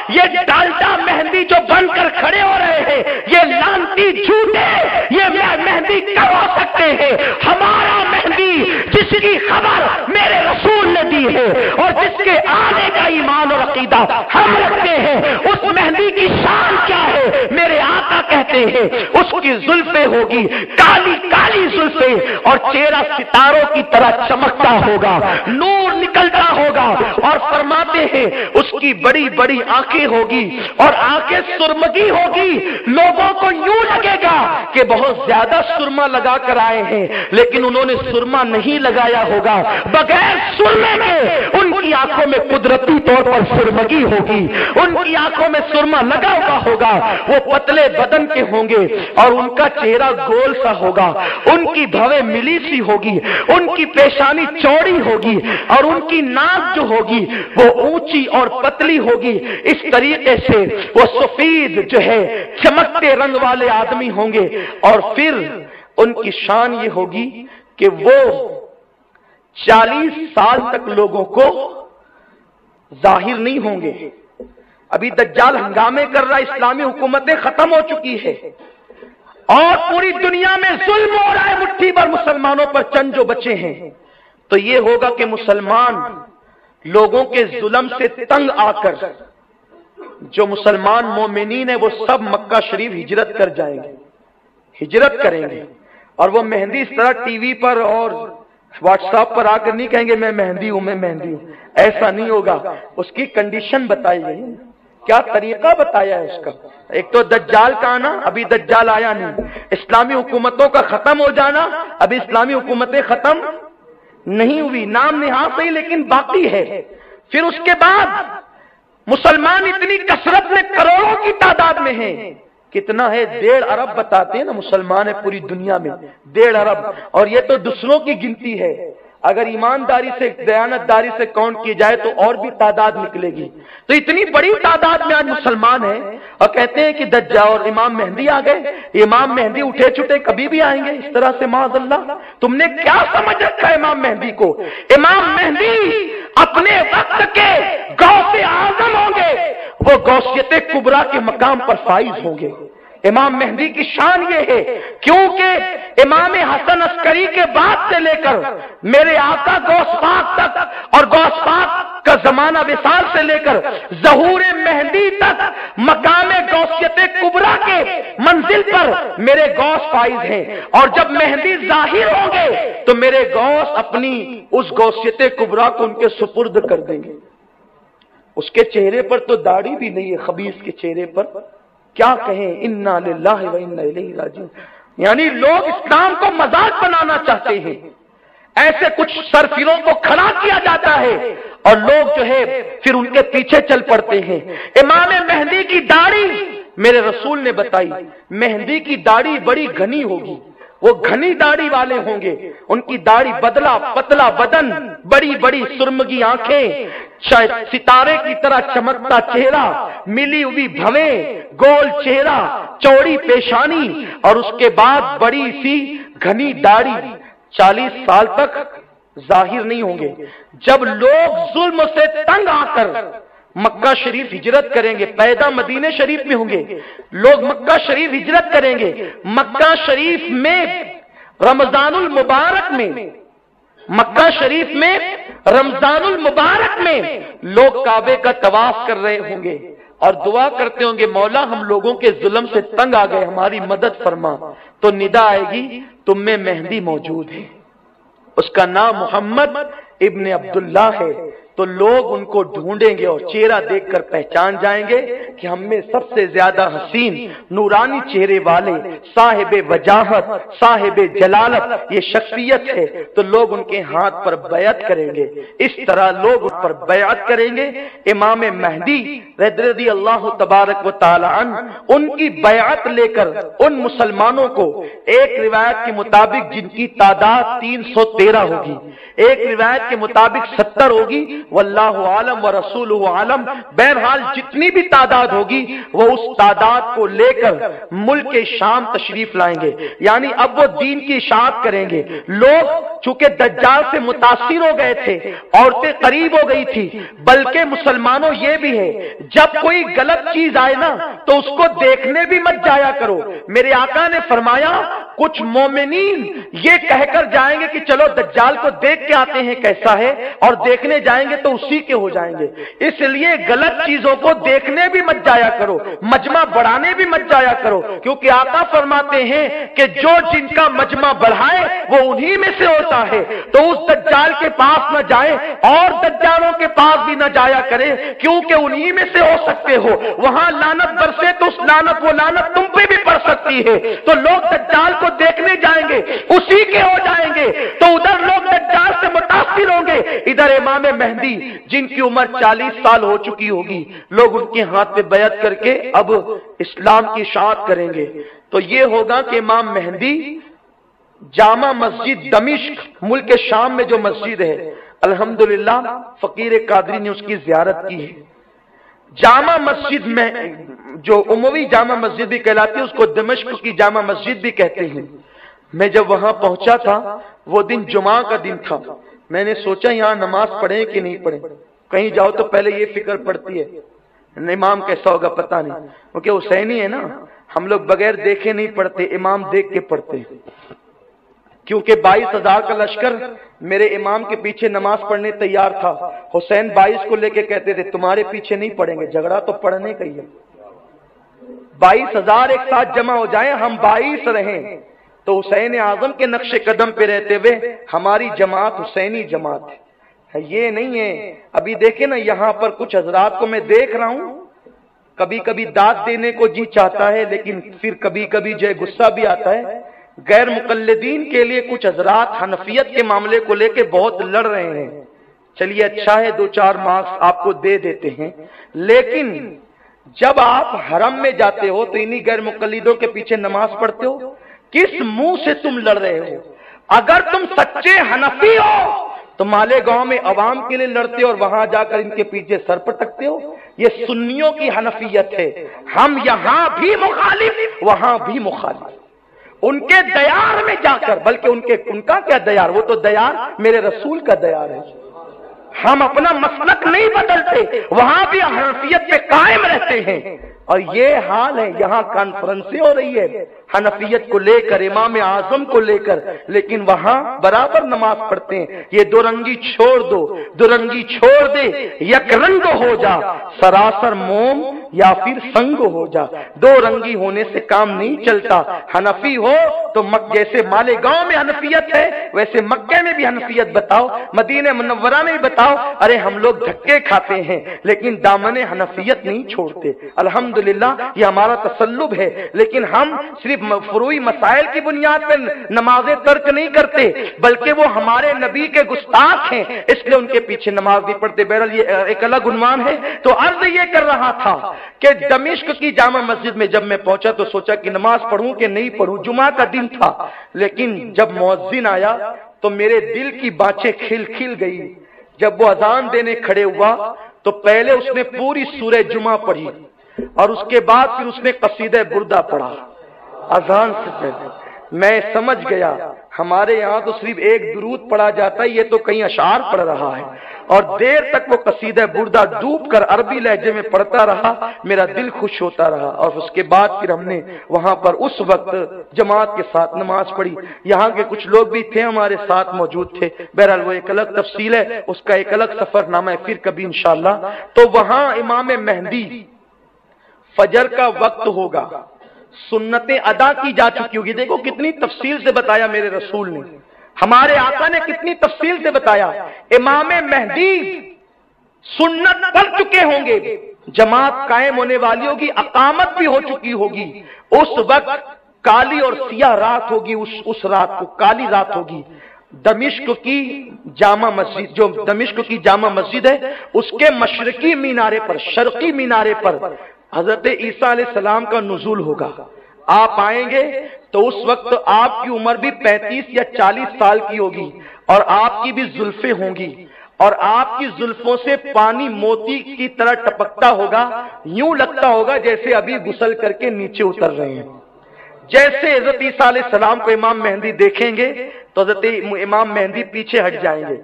A: یہ ڈالڈا مہندی جو بن کر کھڑے ہو رہے ہیں یہ لانتی جھوٹے, یہ مہندی کب ہو سکتے ہیں؟ ہمارا مہندی جس کی خبر میرے رسول نے دی ہے اور جس کے آنے کا ایمان اور عقیدہ ہم رکھتے ہیں, اس مہندی کی شان کیا ہے؟ میرے آقا کہتے ہیں اس کی زلفیں ہوگی کالی کالی زلفیں اور چہرہ ستاروں کی طرح چمکتا ہوگا, نور نکلتا ہوگا, اور فرماتے ہیں اس کی بڑی بڑی آنکھیں ہوگی اور آنکھیں سرمگی ہوگی. لوگوں کو یوں لگے گا کہ بہت زیادہ سرما لگا کر آئے ہیں, لیکن انہوں نے سرما نہیں لگایا ہوگا. بغیر سرمے کے ان کی آنکھوں میں قدرتی طور پر سرمگی ہوگی, ان کی آنکھوں میں سرما لگا ہوا ہوگا. وہ پتلے بدن کے ہوں گے اور ان کا چہرہ گول سا ہوگا, ان کی بھویں ملی سی ہوگی, ان کی پیشانی چوڑی ہوگی اور ان کی ناک جو ہوگی وہ اونچی اور پتلی ہوگی. اس طریقے سے وہ سفید جو ہے چمکتے رنگ والے آدمی ہوں گے. اور پھر ان کی شان یہ ہوگی کہ وہ 40 سال تک لوگوں کو ظاہر نہیں ہوں گے. ابھی دجال ہنگامے کر رہا, اسلامی حکومتیں ختم ہو چکی ہے اور پوری دنیا میں ظلم ہو رہا ہے مٹھی بھر مسلمانوں پر, چند جو بچے ہیں. تو یہ ہوگا کہ مسلمان لوگوں کے ظلم سے تنگ آ کر جو مسلمان مومنین ہیں وہ سب مکہ شریف ہجرت کر جائیں گے, ہجرت کریں گے. اور وہ مہندی اس طرح ٹی وی پر اور واٹس ایپ پر آ کر نہیں کہیں گے میں مہندی ہوں, میں مہندی ہوں. ایسا نہیں ہوگا. اس کی کنڈیشن بتائی گئی, کیا طریقہ بتایا ہے اس کا. ایک تو دجال کا آنا, ابھی دجال آیا نہیں. اسلامی حکومتوں کا ختم ہو جانا, ابھی اسلامی حکومتیں ختم نہیں ہوئی, نام نہاد صحیح لیکن باقی ہے. پھر اس کے بعد مسلمان اتنی کثرت میں کروڑوں کی تعداد میں ہیں. کتنا ہے؟ 1.5 ارب بتاتے ہیں نا مسلمان ہے پوری دنیا میں, 1.5 ارب. اور یہ تو دوسروں کی گنتی ہے. اگر ایمانداری سے دیانتداری سے کاؤنٹ کی جائے تو اور بھی تعداد نکلے گی. تو اتنی بڑی تعداد میں آج مسلمان ہیں اور کہتے ہیں کہ دجال اور امام مہدی آ گئے. امام مہدی اٹھے چھٹے کبھی بھی آئیں گے اس طرح سے معاذ اللہ. تم نے کیا سمجھ رکھا ہے امام مہدی کو؟ امام مہدی اپنے وقت کے غوث اعظم ہوں گے, وہ غوثیت کبریٰ کے مقام پر فائز ہوں گے. امام مہدی کی شان یہ ہے کیونکہ امام حسن عسکری کے بعد سے لے کر میرے آقا غوث پاک تک اور غوث پاک کا زمانہ وصال سے لے کر ظہور مہدی تک مقام غوثیت کبریٰ کے منزل پر میرے غوث فائز ہیں. اور جب مہدی ظاہر ہوں گے تو میرے غوث اپنی اس غوثیت کبریٰ کو ان کے سپرد کر دیں گے. اس کے چہرے پر تو داڑھی بھی نہیں ہے, خبیث کے چہرے پر. کیا کہیں, انا للہ و انا الیہ راجعون. یعنی لوگ اسلام کو مذاق بنانا چاہتے ہیں. ایسے کچھ سرفروں کو کھڑا کیا جاتا ہے اور لوگ جو ہے پھر ان کے پیچھے چل پڑتے ہیں. امام مہدی کی داڑھی میرے رسول نے بتائی, مہدی کی داڑھی بڑی گھنی ہوگی, وہ گھنی داڑھی والے ہوں گے. ان کی داڑھی بدلا پتلا بدن, بڑی بڑی سرمگی آنکھیں, ستارے کی طرح چمکتا چہرہ, ملی ہوئی بھویں, گول چہرہ, چوڑی پیشانی اور اس کے بعد بڑی سی گھنی داڑھی. 40 سال تک ظاہر نہیں ہوں گے. جب لوگ ظلم سے تنگ آ کر مکہ شریف ہجرت کریں گے, پیدا مدینے شریف میں ہوں گے, لوگ مکہ شریف ہجرت کریں گے. مکہ شریف میں رمضان المبارک میں, مکہ شریف میں رمضان المبارک میں لوگ کعبے کا طواف کر رہے ہوں گے اور دعا کرتے ہوں گے مولا ہم لوگوں کے ظلم سے تنگ آ گئے, ہماری مدد فرما. تو ندا آئے گی تم میں مہدی موجود ہے, اس کا نام محمد ابن عبداللہ ہے. تو لوگ ان کو ڈھونڈیں گے اور چہرہ دیکھ کر پہچان جائیں گے کہ ہم میں سب سے زیادہ حسین نورانی چہرے والے صاحب وجاہت صاحب جلالت یہ شخصیت ہے. تو لوگ ان کے ہاتھ پر بیعت کریں گے. اس طرح لوگ ان پر بیعت کریں گے. امام مہدی رضی اللہ تبارک و تعالی عنہ ان کی بیعت لے کر ان مسلمانوں کو, ایک روایت کے مطابق جن کی تعداد 313 ہوگی, ایک روایت کے مطابق 70 ہوگی, واللہ عالم ورسولہ عالم۔ بہرحال جتنی بھی تعداد ہوگی وہ اس تعداد کو لے کر ملک شام تشریف لائیں گے، یعنی اب وہ دین کی اشاعت کریں گے۔ لوگ چونکہ دجال سے متاثر ہو گئے تھے، عورتیں قریب ہو گئی تھی، بلکہ مسلمانوں یہ بھی ہے جب کوئی غلط چیز آئے نا تو اس کو دیکھنے بھی مت جایا کرو۔ میرے آقا نے فرمایا کچھ مومنین یہ کہہ کر جائیں گے کہ چلو دجال کو دیکھ کے آتے ہیں کیسا ہے، اور دیکھنے جائیں گے تو اسی کے ہو جائیں گے۔ اس لیے غلط چیزوں کو دیکھنے بھی مت جایا کرو، مجمع بڑھانے بھی مت جایا کرو، کیونکہ آقا فرماتے ہیں کہ جو جن کا مجمع بڑھائے وہ انہی میں سے ہوتا ہے۔ تو اس دجال کے پاس نہ جائیں اور دجالوں کے پاس بھی نہ جایا کریں، کیونکہ انہی میں سے ہو سکتے ہو۔ وہاں لعنت برسے تو اس لعنت وہ لعنت تم پہ بھی پڑ سکتی ہے۔ تو لوگ دجال کو دیکھنے جائیں گے اسی کے ہو جائیں گے، تو ادھر لوگ دجال سے متاثر ہوں گے، ادھر امام مہدی جن کی عمر 40 سال ہو چکی ہوگی، لوگ ان کے ہاتھ پہ بیعت کر کے اب اسلام کی اشاعت کریں گے۔ تو یہ ہوگا کہ امام مہدی جامع مسجد دمشق ملک شام میں جو مسجد ہے، الحمدللہ فقیر قادری نے اس کی زیارت کی ہے۔ جامع مسجد میں جو اموی جامع مسجد بھی کہلاتی ہے، اس کو دمشق کی جامع مسجد بھی کہتے ہیں۔ میں جب وہاں پہنچا تھا وہ دن جمعہ کا دن تھا، میں نے سوچا یہاں نماز پڑھیں کہ نہیں پڑھیں۔ کہیں جاؤ تو پہلے یہ فکر پڑتی ہے امام کیسا ہوگا پتہ نہیں، کیونکہ حسینی ہے نا، ہم لوگ بغیر دیکھے نہیں پڑھتے، امام دیکھ کے پڑھتے ہیں۔ کیونکہ 22,000 کا لشکر میرے امام کے پیچھے نماز پڑھنے تیار تھا، حسین 22 کو لے کے کہتے تھے تمہارے پیچھے نہیں پڑھیں گے، جھگڑا تو پڑھنے کا ہی ہے۔ 22,000 ایک ساتھ جمع ہو جائیں، ہم 22 رہیں، تو حسین اعظم کے نقش قدم پہ رہتے ہوئے ہماری جماعت حسینی جماعت ہے۔ یہ نہیں ہے ابھی دیکھیں نا یہاں پر کچھ حضرات کو میں دیکھ رہا ہوں، کبھی کبھی داد دینے کو جی چاہتا ہے، لیکن پھر کبھی کبھی جو غصہ بھی آتا ہے۔ غیر مقلدین کے لیے کچھ حضرات حنفیت کے معاملے کو لے کے بہت لڑ رہے ہیں، چلیے اچھا ہے 2-4 مارکس آپ کو دے دیتے ہیں، لیکن جب آپ حرم میں جاتے ہو تو انہی غیر مقلدوں کے پیچھے نماز پڑھتے ہو، کس منہ سے تم لڑ رہے ہو؟ اگر تم سچے حنفی ہو تو مالیگاؤں میں عوام کے لیے لڑتے ہو اور وہاں جا کر ان کے پیچھے سر پٹکتے ہو۔ یہ سنیوں کی حنفیت ہے، ہم یہاں بھی مخالف وہاں بھی مخالف، ان کے دیار میں جا کر، بلکہ ان کا کیا دیار، وہ تو دیار میرے رسول کا دیار ہے۔ ہم اپنا مسلک نہیں بدلتے، وہاں بھی حنفیت پہ قائم رہتے ہیں۔ اور یہ حال ہے، یہاں کانفرنسیں ہو رہی ہے حنفیت کو لے کر، امام اعظم کو لے کر، لیکن وہاں برابر نماز پڑھتے ہیں۔ یہ دو رنگی چھوڑ دو، دو رنگی چھوڑ دے، یک رنگ ہو جا، سراسر موم یا پھر سنگ ہو جا۔ دو رنگی ہونے سے کام نہیں چلتا۔ حنفی ہو تو جیسے مالیگاؤں میں حنفیت ہے ویسے مکے میں بھی حنفیت بتاؤ، مدینہ منورہ میں بھی بتاؤ۔ ارے ہم لوگ دھکے کھاتے ہیں لیکن دامن حنفیت نہیں چھوڑتے، الحمدللہ یہ ہمارا تسلب ہے، لیکن ہم صرف فروعی مسائل کی بنیاد پر نمازیں ترک نہیں کرتے، بلکہ وہ ہمارے نبی کے گستاخ ہیں، اس لیے ان کے پیچھے نماز نہیں پڑھتے۔ بہرحال یہ ایک الگ عنوان ہے۔ تو عرض یہ کر رہا تھا کہ دمشق کی جامع مسجد میں جب میں پہنچا تو سوچا کہ نماز پڑھوں کہ نہیں پڑھوں، جمعہ کا دن تھا، لیکن جب مؤذن آیا تو میرے دل کی بانچیں کھل گئی۔ جب وہ اذان دینے کھڑے ہوا تو پہلے اس نے پوری سورہ جمعہ پڑھی اور اس کے بعد پھر اس نے قصیدہ بردہ پڑھا اذان سے پہلے۔ میں سمجھ گیا ہمارے یہاں تو صرف ایک درود پڑھا جاتا ہے، یہ تو کہیں اشعار پڑھ رہا ہے، اور دیر تک وہ قصیدہ بردہ ڈوب کر عربی لہجے میں پڑھتا رہا، میرا دل خوش ہوتا رہا۔ اور اس کے بعد پھر ہم نے وہاں پر اس وقت جماعت کے ساتھ نماز پڑھی۔ یہاں کے کچھ لوگ بھی تھے ہمارے ساتھ موجود تھے، بہرحال وہ ایک الگ تفصیل ہے، اس کا ایک الگ سفر نامہ ہے، پھر کبھی انشاءاللہ۔ تو وہاں امام مہدی فجر کا وقت ہوگا، سنتیں ادا کی جا چکی ہوگی۔ دیکھو کتنی تفصیل سے بتایا میرے رسول نے، ہمارے آقا نے کتنی تفصیل سے بتایا۔ امام مہدی سنت پڑھ چکے ہوں گے، جماعت قائم ہونے والی ہوگی، اقامت بھی ہو چکی ہوگی، اس وقت کالی اور سیاہ رات ہوگی، اس رات کو کالی رات ہوگی۔ دمشق کی جامع مسجد، جو دمشق کی جامع مسجد ہے، اس کے مشرقی مینارے پر، شرقی مینارے پر حضرت عیسیٰ علیہ السلام کا نزول ہوگا۔ آپ آئیں گے تو اس وقت آپ کی عمر بھی 35 یا 40 سال کی ہوگی، اور آپ کی بھی زلفیں ہوں گی، اور آپ کی زلفوں سے پانی موتی کی طرح ٹپکتا ہوگا، یوں لگتا ہوگا جیسے ابھی غسل کر کے نیچے اتر رہے ہیں۔ جیسے حضرت عیسیٰ علیہ السلام کو امام مہدی دیکھیں گے تو حضرت امام مہدی پیچھے ہٹ جائیں گے،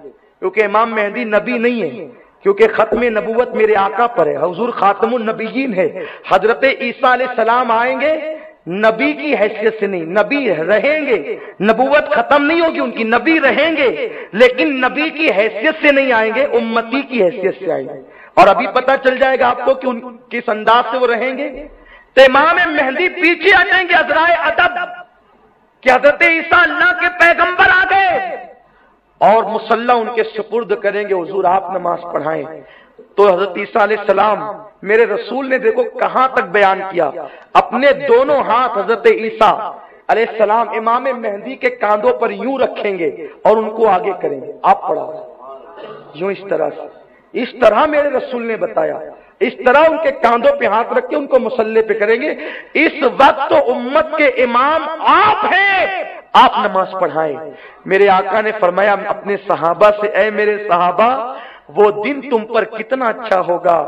A: کیونکہ امام مہدی نبی نہیں ہے، کیونکہ ختم نبوت میرے آقا پر ہے، حضور خاتم النبیین ہے۔ حضرت عیسیٰ علیہ السلام آئیں گے نبی کی حیثیت سے نہیں، نبی رہیں گے، نبوت ختم نہیں ہوگی ان کی، نبی رہیں گے، لیکن نبی کی حیثیت سے نہیں آئیں گے، امتی کی حیثیت سے آئیں گے۔ اور ابھی پتہ چل جائے گا آپ کو کہ ان کس انداز سے وہ رہیں گے۔ تو امام مہدی پیچھے آ جائیں گے عذرائے ادب کہ حضرت عیسیٰ اللہ کے پیغمبر آ گئے، اور مصلی ان کے سپرد کریں گے، حضور آپ نماز پڑھائیں۔ تو حضرت عیسیٰ علیہ السلام میرے رسول نے دیکھو کہاں تک بیان کیا، اپنے دونوں ہاتھ حضرت عیسیٰ علیہ السلام امام مہدی کے کاندھوں پر یوں رکھیں گے اور ان کو آگے کریں گے، آپ پڑھا یوں، اس طرح میرے رسول نے بتایا، اس طرح ان کے کاندھوں پہ ہاتھ رکھ کے ان کو مصلی پہ کریں گے۔ اس وقت تو امت کے امام آپ ہیں، آپ نماز پڑھائیں۔ میرے آقا نے فرمایا اپنے صحابہ سے، اے میرے صحابہ، وہ دن تم پر کتنا اچھا ہوگا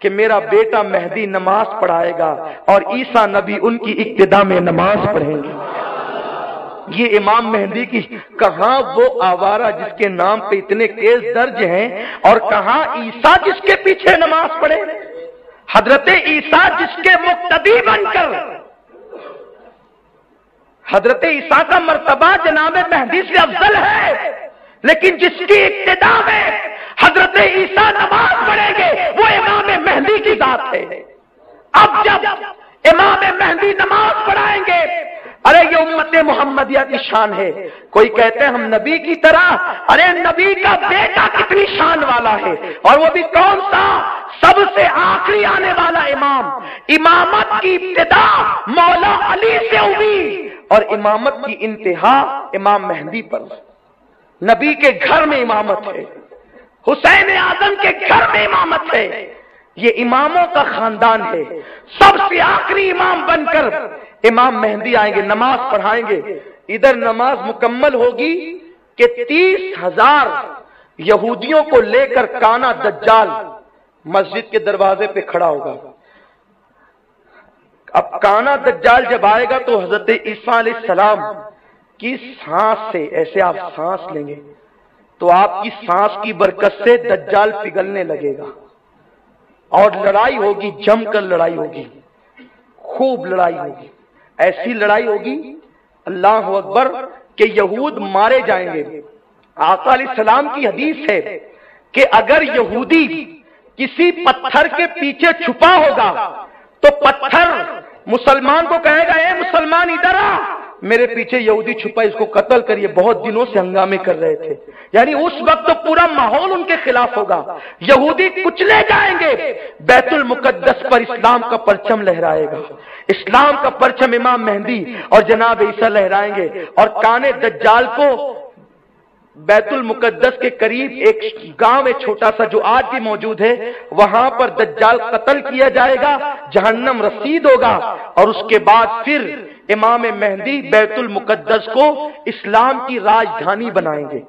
A: کہ میرا بیٹا مہدی نماز پڑھائے گا اور عیسیٰ نبی ان کی اقتدا میں نماز پڑھیں گے۔ یہ امام مہدی کی کہاں وہ آوارہ جس کے نام پہ اتنے کیس درج ہیں، اور کہاں عیسیٰ جس کے پیچھے نماز پڑھے، حضرت عیسیٰ جس کے مقتدی بن کر، حضرت عیسیٰ کا مرتبہ جناب مہدی سے افضل ہے، لیکن جس کی ابتدا میں حضرت عیسیٰ نماز پڑھیں گے وہ امام مہدی کی ذات ہے۔ اب جب امام مہدی نماز پڑھائیں گے، ارے یہ امت محمدیہ کی شان ہے۔ کوئی کہتے ہیں ہم نبی کی طرح، ارے نبی کا بیٹا کتنی شان والا ہے، اور وہ بھی کون سا؟ سب سے آخری آنے والا امام۔ امامت کی ابتدا مولا علی سے ہوئی اور امامت کی انتہا امام مہدی پر۔ نبی کے گھر میں امامت ہے، حسین اعظم کے گھر میں امامت ہے، یہ اماموں کا خاندان ہے۔ سب سے آخری امام بن کر امام مہدی آئیں گے، نماز پڑھائیں گے۔ ادھر نماز مکمل ہوگی کہ 30,000 یہودیوں کو لے کر کانا دجال مسجد کے دروازے پہ کھڑا ہوگا۔ اب کانا دجال جب آئے گا تو حضرت عیسیٰ علیہ السلام کی سانس سے، ایسے آپ سانس لیں گے تو آپ کی سانس کی برکت سے دجال پگھلنے لگے گا، اور لڑائی ہوگی، جم کر لڑائی ہوگی، خوب لڑائی ہوگی، ایسی لڑائی ہوگی اللہ اکبر کہ یہود مارے جائیں گے۔ آقا علیہ السلام کی حدیث ہے کہ اگر یہودی کسی پتھر کے پیچھے چھپا ہوگا تو پتھر مسلمان کو کہے گا، اے مسلمان ادھر آ، میرے پیچھے یہودی چھپا، اس کو قتل کریے، بہت دنوں سے ہنگامے کر رہے تھے۔ یعنی اس وقت تو پورا ماحول ان کے خلاف ہوگا، یہودی کچلے جائیں گے، بیت المقدس پر اسلام کا پرچم لہرائے گا، اسلام کا پرچم امام مہدی اور جناب عیسیٰ لہرائیں گے، اور کانے دجال کو بیت المقدس کے قریب ایک گاؤں ہے چھوٹا سا جو آج بھی موجود ہے، وہاں پر دجال قتل کیا جائے گا، جہنم رسید ہوگا، اور اس کے بعد پھر امام مہدی بیت المقدس کو اسلام کی راجدھانی بنائیں گے،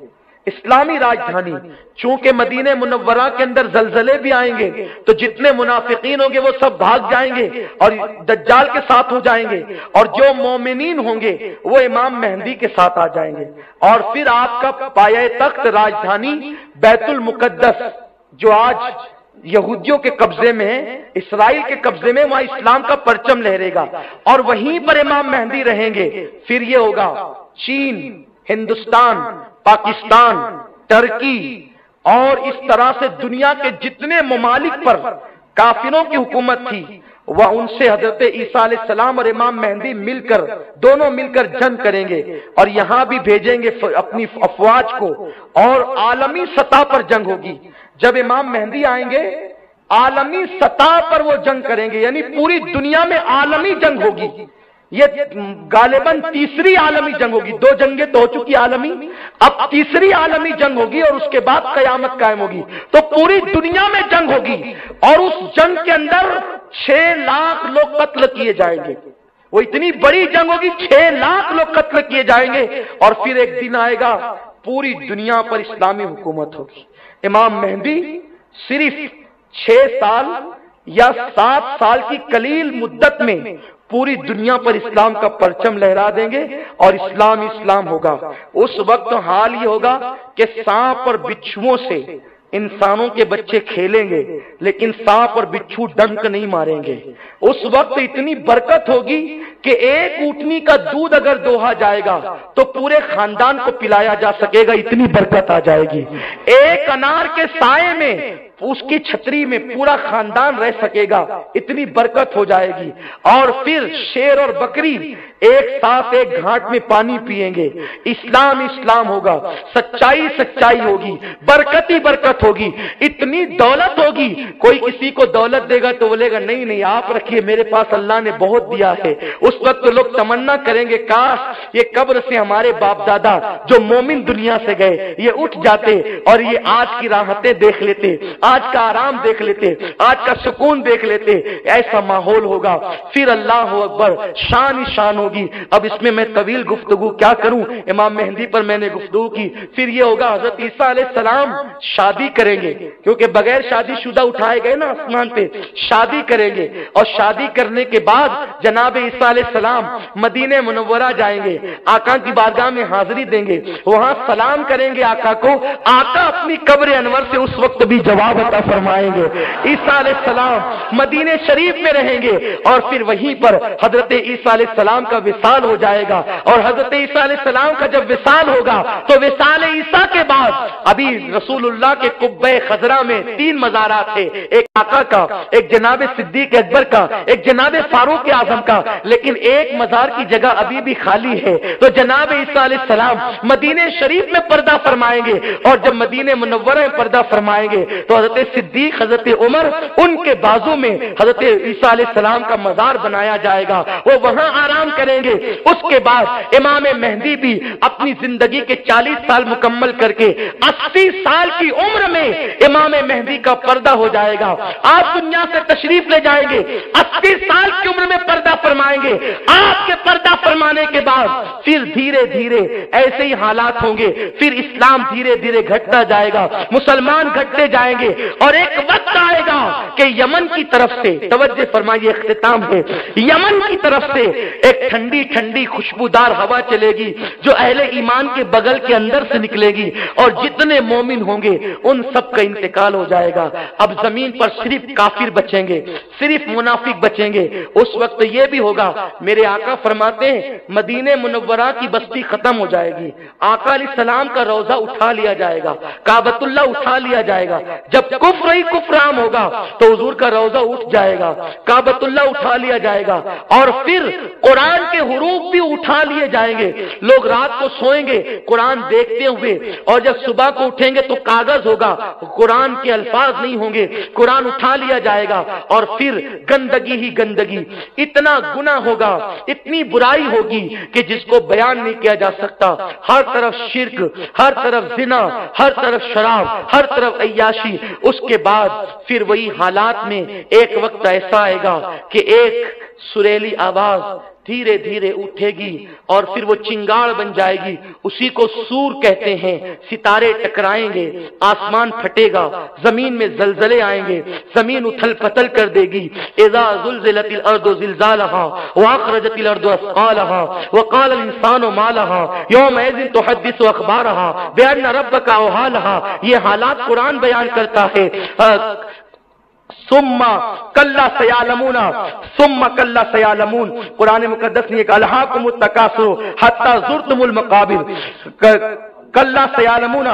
A: اسلامی راجدھانی۔ چونکہ مدینہ منورہ کے اندر زلزلے بھی آئیں گے تو جتنے منافقین ہوں گے وہ سب بھاگ جائیں گے اور دجال کے ساتھ ہو جائیں گے، اور جو مومنین ہوں گے وہ امام مہدی کے ساتھ آ جائیں گے، اور پھر آپ کا پایہ تخت راجدھانی بیت المقدس جو آج یہودیوں کے قبضے میں ہے، اسرائیل کے قبضے میں، وہاں اسلام کا پرچم لہرے گا، اور وہیں پر امام مہدی رہیں گے۔ پھر یہ ہوگا چین، ہندوستان، پاکستان، ترکی، اور اس طرح سے دنیا کے جتنے ممالک پر کافروں کی حکومت تھی، وہ ان سے حضرت عیسیٰ علیہ السلام اور امام مہدی دونوں مل کر جنگ کریں گے، اور یہاں بھی بھیجیں گے اپنی افواج کو، اور عالمی سطح پر جنگ ہوگی۔ جب امام مہدی آئیں گے عالمی سطح پر وہ جنگ کریں گے، یعنی پوری دنیا میں عالمی جنگ ہوگی۔ یہ غالباً تیسری عالمی جنگ ہوگی، 2 جنگیں تو ہو چکی عالمی، اب تیسری عالمی جنگ ہوگی، اور اس کے بعد قیامت قائم ہوگی، تو پوری دنیا میں جنگ ہوگی، اور اس جنگ کے اندر 6 لاکھ لوگ قتل کیے جائیں گے۔ وہ اتنی بڑی جنگ ہوگی، 6 لاکھ لوگ قتل کیے جائیں گے، اور پھر ایک دن آئے گا پوری دنیا پر اسلامی حکومت ہوگی۔ امام مہدی صرف 6 سال یا 7 سال کی قلیل مدت میں پوری دنیا پر اسلام کا پرچم لہرا دیں گے اور اسلام اسلام ہوگا۔ اس وقت حال یہ ہوگا کہ سانپ اور بچھوؤں سے انسانوں کے بچے کھیلیں گے لیکن سانپ اور بچھو ڈنک نہیں ماریں گے۔ اس وقت اتنی برکت ہوگی کہ ایک اونٹنی کا دودھ اگر دوہا جائے گا تو پورے خاندان کو پلایا جا سکے گا، اتنی برکت آ جائے گی۔ ایک انار کے سائے میں اس کی چھتری میں پورا خاندان رہ سکے گا، اتنی برکت ہو جائے گی۔ اور پھر شیر اور بکری ایک ساتھ ایک گھاٹ میں پانی پیئیں گے، اسلام اسلام ہوگا، سچائی سچائی ہوگی، برکت ہی برکت ہوگی، اتنی دولت ہوگی۔ کوئی کسی کو دولت دے گا تو بولے گا نہیں نہیں آپ رکھیے، میرے پاس اللہ نے بہت دیا ہے۔ اس وقت لوگ تمنا کریں گے کاش یہ قبر سے ہمارے باپ دادا جو مومن دنیا سے گئے یہ اٹھ جاتے اور یہ آج کی راحتیں دیکھ لیتے، آج کا آرام دیکھ لیتے، آج کا سکون دیکھ لیتے۔ ایسا ماحول ہوگا، پھر اللہ اکبر، شان ہی شان ہوگی۔ اب اس میں میں طویل گفتگو کیا کروں، امام مہدی پر میں نے گفتگو کی۔ پھر یہ ہوگا حضرت عیسیٰ علیہ السلام شادی کریں گے، کیونکہ بغیر شادی شدہ اٹھائے گئے نا آسمان پہ، شادی کریں گے اور شادی کرنے کے بعد جناب عیسیٰ علیہ السلام مدینہ منورہ جائیں گے، آقا کی بارگاہ میں حاضری دیں گے، وہاں سلام کریں گے آقا کو۔ آقا اپنی قبر انور سے اس وقت بھی جواب عطا فرمائیں گے۔ عیسیٰ علیہ السلام مدینہ شریف میں رہیں گے اور پھر وہیں پر حضرت عیسیٰ علیہ السلام کا وصال ہو جائے گا۔ اور حضرت عیسیٰ علیہ السلام کا جب وصال ہوگا تو وصال عیسیٰ کے بعد ابھی رسول اللہ کے قبہ خضرا میں 3 مزارات تھے، ایک آقا کا، ایک جناب صدیق اکبر کا، ایک جناب فاروق اعظم کا، لیکن ایک مزار کی جگہ ابھی بھی خالی ہے۔ تو جناب عیسیٰ علیہ السلام مدینہ شریف میں پردہ فرمائیں گے اور جب مدینہ منورہ میں پردہ فرمائیں گے تو حضرت صدیق، حضرت عمر، ان کے بازو میں حضرت عیسیٰ علیہ السلام کا مزار بنایا جائے گا، وہ وہاں آرام کریں گے۔ اس کے بعد امام مہدی بھی اپنی زندگی کے 40 سال مکمل کر کے 80 سال کی عمر میں امام مہدی کا پردہ ہو جائے گا۔ آپ دنیا سے تشریف لے جائیں گے، 80 سال کی عمر میں پردہ فرمائیں گے۔ آپ کے پردہ فرمانے کے بعد پھر دھیرے دھیرے ایسے ہی حالات ہوں گے، پھر اسلام دھیرے دھیرے گھٹتا جائے گا، مسلمان گھٹتے جائیں گے اور ایک وقت آئے گا کہ یمن کی طرف سے، توجہ فرمائیے اختتام ہے، یمن کی طرف سے ایک ٹھنڈی ٹھنڈی خوشبودار ہوا چلے گی جو اہل ایمان کے بغل کے اندر سے نکلے گی اور جتنے مومن ہوں گے ان سب کا انتقال ہو جائے گا۔ اب زمین پر صرف کافر بچیں گے، صرف منافق بچیں گے۔ اس وقت یہ بھی ہوگا، میرے آقا فرماتے ہیں مدینہ منورہ کی بستی ختم ہو جائے گی، آقا علیہ السلام کا روضہ اٹھا لیا جائے گا، کعبۃ اللہ اٹھا لیا جائے گا۔ جب کفر ہی کفر عام ہوگا تو حضور کا روضہ اٹھ جائے گا، کعبۃ اللہ اٹھا لیا جائے گا اور پھر قرآن کے حروف بھی اٹھا لیے جائیں گے۔ لوگ رات کو سوئیں گے قرآن دیکھتے ہوئے اور جب صبح کو اٹھیں گے تو کاغذ ہوگا، قرآن کے الفاظ نہیں ہوں گے، قرآن اٹھا لیا جائے گا اور پھر گندگی ہی گندگی، اتنا گناہ ہوگا، اتنی برائی ہوگی کہ جس کو بیان نہیں کیا جا سکتا۔ ہر طرف شرک، ہر طرف زنا، ہر طرف شراب، ہر طرف عیاشی۔ اس کے بعد پھر وہی حالات میں ایک وقت ایسا آئے گا کہ ایک سریلی آواز دھیرے دھیرے اٹھے گی اور پھر وہ چنگاڑ بن جائے گی، اسی کو سور کہتے ہیں۔ ستارے ٹکرائیں گے، آسمان پھٹے گا، زمین میں زلزلے آئیں گے، زمین اتھل پتل کر دے گی۔ اذا زلزلت الارض زلزالها واخرجت الارض اثقالها وقال الانسان ما لها يومئذ تحدث اخبارها بان ربك اوحى لها۔ یہ حالات قرآن بیان کرتا ہے۔ ثم کلا سیعلمون، ثم کلا سیعلمون، قرآن مقدس نے ایک الہاکم التکاثر حتی زرتم المقابر، کلا سیعلمون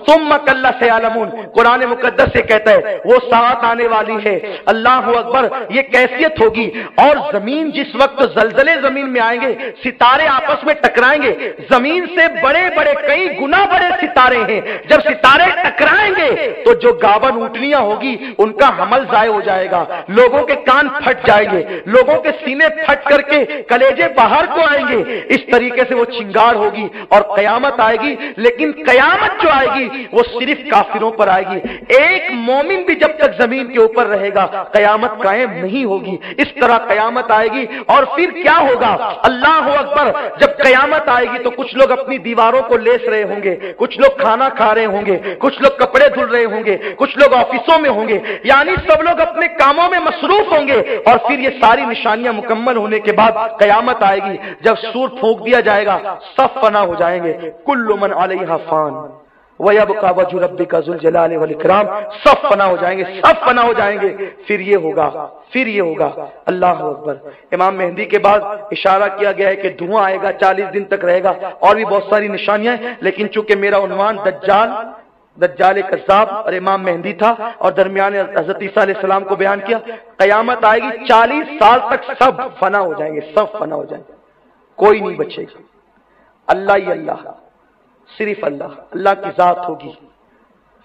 A: ثم کلا سیعلمون، قرآن مقدس سے کہتا ہے وہ ساتھ آنے والی ہے۔ اللہ اکبر، یہ کیفیت ہوگی۔ اور زمین جس وقت زلزلے زمین میں آئیں گے، ستارے آپس میں ٹکرائیں گے، زمین سے بڑے بڑے کئی گنا بڑے ستارے ہیں، جب ستارے ٹکرائیں گے تو جو گاون اونٹنیاں ہوگی ان کا حمل ضائع ہو جائے گا، لوگوں کے کان پھٹ جائیں گے، لوگوں کے سینے پھٹ کر کے کلیجے باہر کو آئیں گے۔ اس طریقے سے وہ چنگار ہوگی اور قیامت آئے گی لیکن قیامت جو آئے گی وہ صرف کافروں پر آئے گی. ایک مومن بھی جب تک زمین کے اوپر رہے گا قیامت قائم نہیں ہوگی. اس طرح قیامت آئے گی. اور پھر کیا ہوگا؟ اللہ اکبر. جب قیامت آئے گی تو کچھ لوگ اپنی دیواروں کو لیس رہے ہوں گے, کچھ لوگ کھانا کھا رہے ہوں گے, کچھ لوگ کپڑے دھل رہے ہوں گے, کچھ لوگ آفسوں میں ہوں گے, یعنی سب لوگ اپنے کاموں میں مصروف ہوں گے. اور پھر یہ ساری نشانیاں مکمل ہونے کے بعد قیامت آئے گی. جب سور پھونک دیا جائے گا سب فنا ہو جائیں گے. کل من علیہا فان وَيَبْقَى وَجْهُ رَبِّكَ ذُو الْجَلَالِ وَالْإِكْرَامِ. سب فنا ہو جائیں گے, سب فنا ہو جائیں گے. پھر یہ ہوگا. اللہ اکبر. امام مہدی کے بعد اشارہ کیا گیا ہے کہ دھواں آئے گا, 40 دن تک رہے گا, اور بھی بہت ساری نشانیاں ہیں. لیکن چونکہ میرا عنوان دجال کذاب اور امام مہدی تھا, اور درمیان حضرت عیسیٰ علیہ السلام کو بیان کیا. قیامت آئے گی, 40 سال تک سب فنا ہو جائیں گے, سب فنا ہو جائیں گے, کوئی نہیں بچے گا. اللہ ہی اللہ, صرف اللہ کی ذات ہوگی.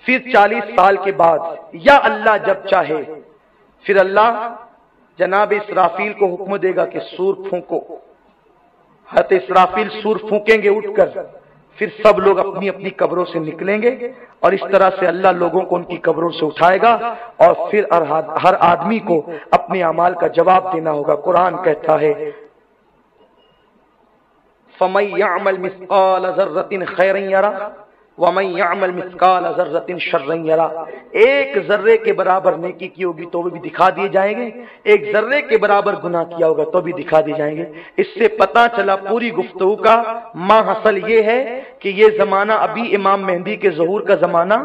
A: پھر 40 سال کے بعد یا اللہ جب چاہے پھر اللہ جناب اسرافیل کو حکم دے گا کہ سور پھونکو. حضرت اسرافیل سور پھونکیں گے اٹھ کر, پھر سب لوگ اپنی اپنی قبروں سے نکلیں گے, اور اس طرح سے اللہ لوگوں کو ان کی قبروں سے اٹھائے گا, اور پھر ہر آدمی کو اپنے اعمال کا جواب دینا ہوگا. قرآن کہتا ہے فَمَن يَعْمَلْ مِثْقَالَ ذَرَّةٍ خَيْرًا يَرَهُ وَمَن يَعْمَلْ مِثْقَالَ ذَرَّةٍ شَرًّا يَرَهُ. ایک ذرے کے برابر نیکی کی ہوگی تو وہ بھی دکھا دیے جائیں گے, ایک ذرے کے برابر گناہ کیا ہوگا تو بھی دکھا دیے جائیں گے. اس سے پتہ چلا پوری گفتگو کا ما حاصل یہ ہے کہ یہ زمانہ ابھی امام مہدی کے ظہور کا زمانہ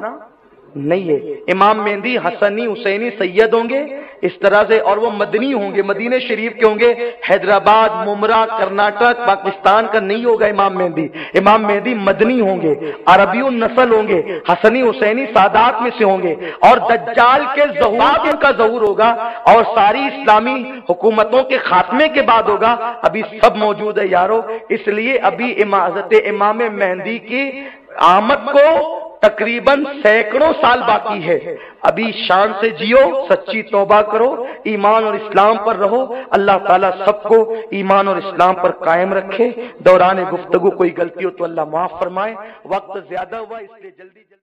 A: نہیں ہے. امام مہدی حسنی حسینی سید ہوں گے اس طرح سے, اور وہ مدنی ہوں گے, مدینہ شریف کے ہوں گے. حیدرآباد, ممرا, کرناٹک, پاکستان کا نہیں ہوگا امام مہدی. امام مہدی مدنی ہوں گے, عربی النسل ہوں گے, حسنی حسینی سادات میں سے ہوں گے, اور دجال کے ظہور ان کا ظہور ہوگا, اور ساری اسلامی حکومتوں کے خاتمے کے بعد ہوگا. ابھی سب موجود ہے یارو, اس لیے ابھی حضرت امام مہدی کی آمد کو تقریباً سینکڑوں سال باقی ہے. ابھی شان سے جیو, سچی توبہ کرو, ایمان اور اسلام پر رہو. اللہ تعالیٰ سب کو ایمان اور اسلام پر قائم رکھے. دوران گفتگو کوئی غلطی ہو تو اللہ معاف فرمائے. وقت زیادہ ہوا اس لیے جلدی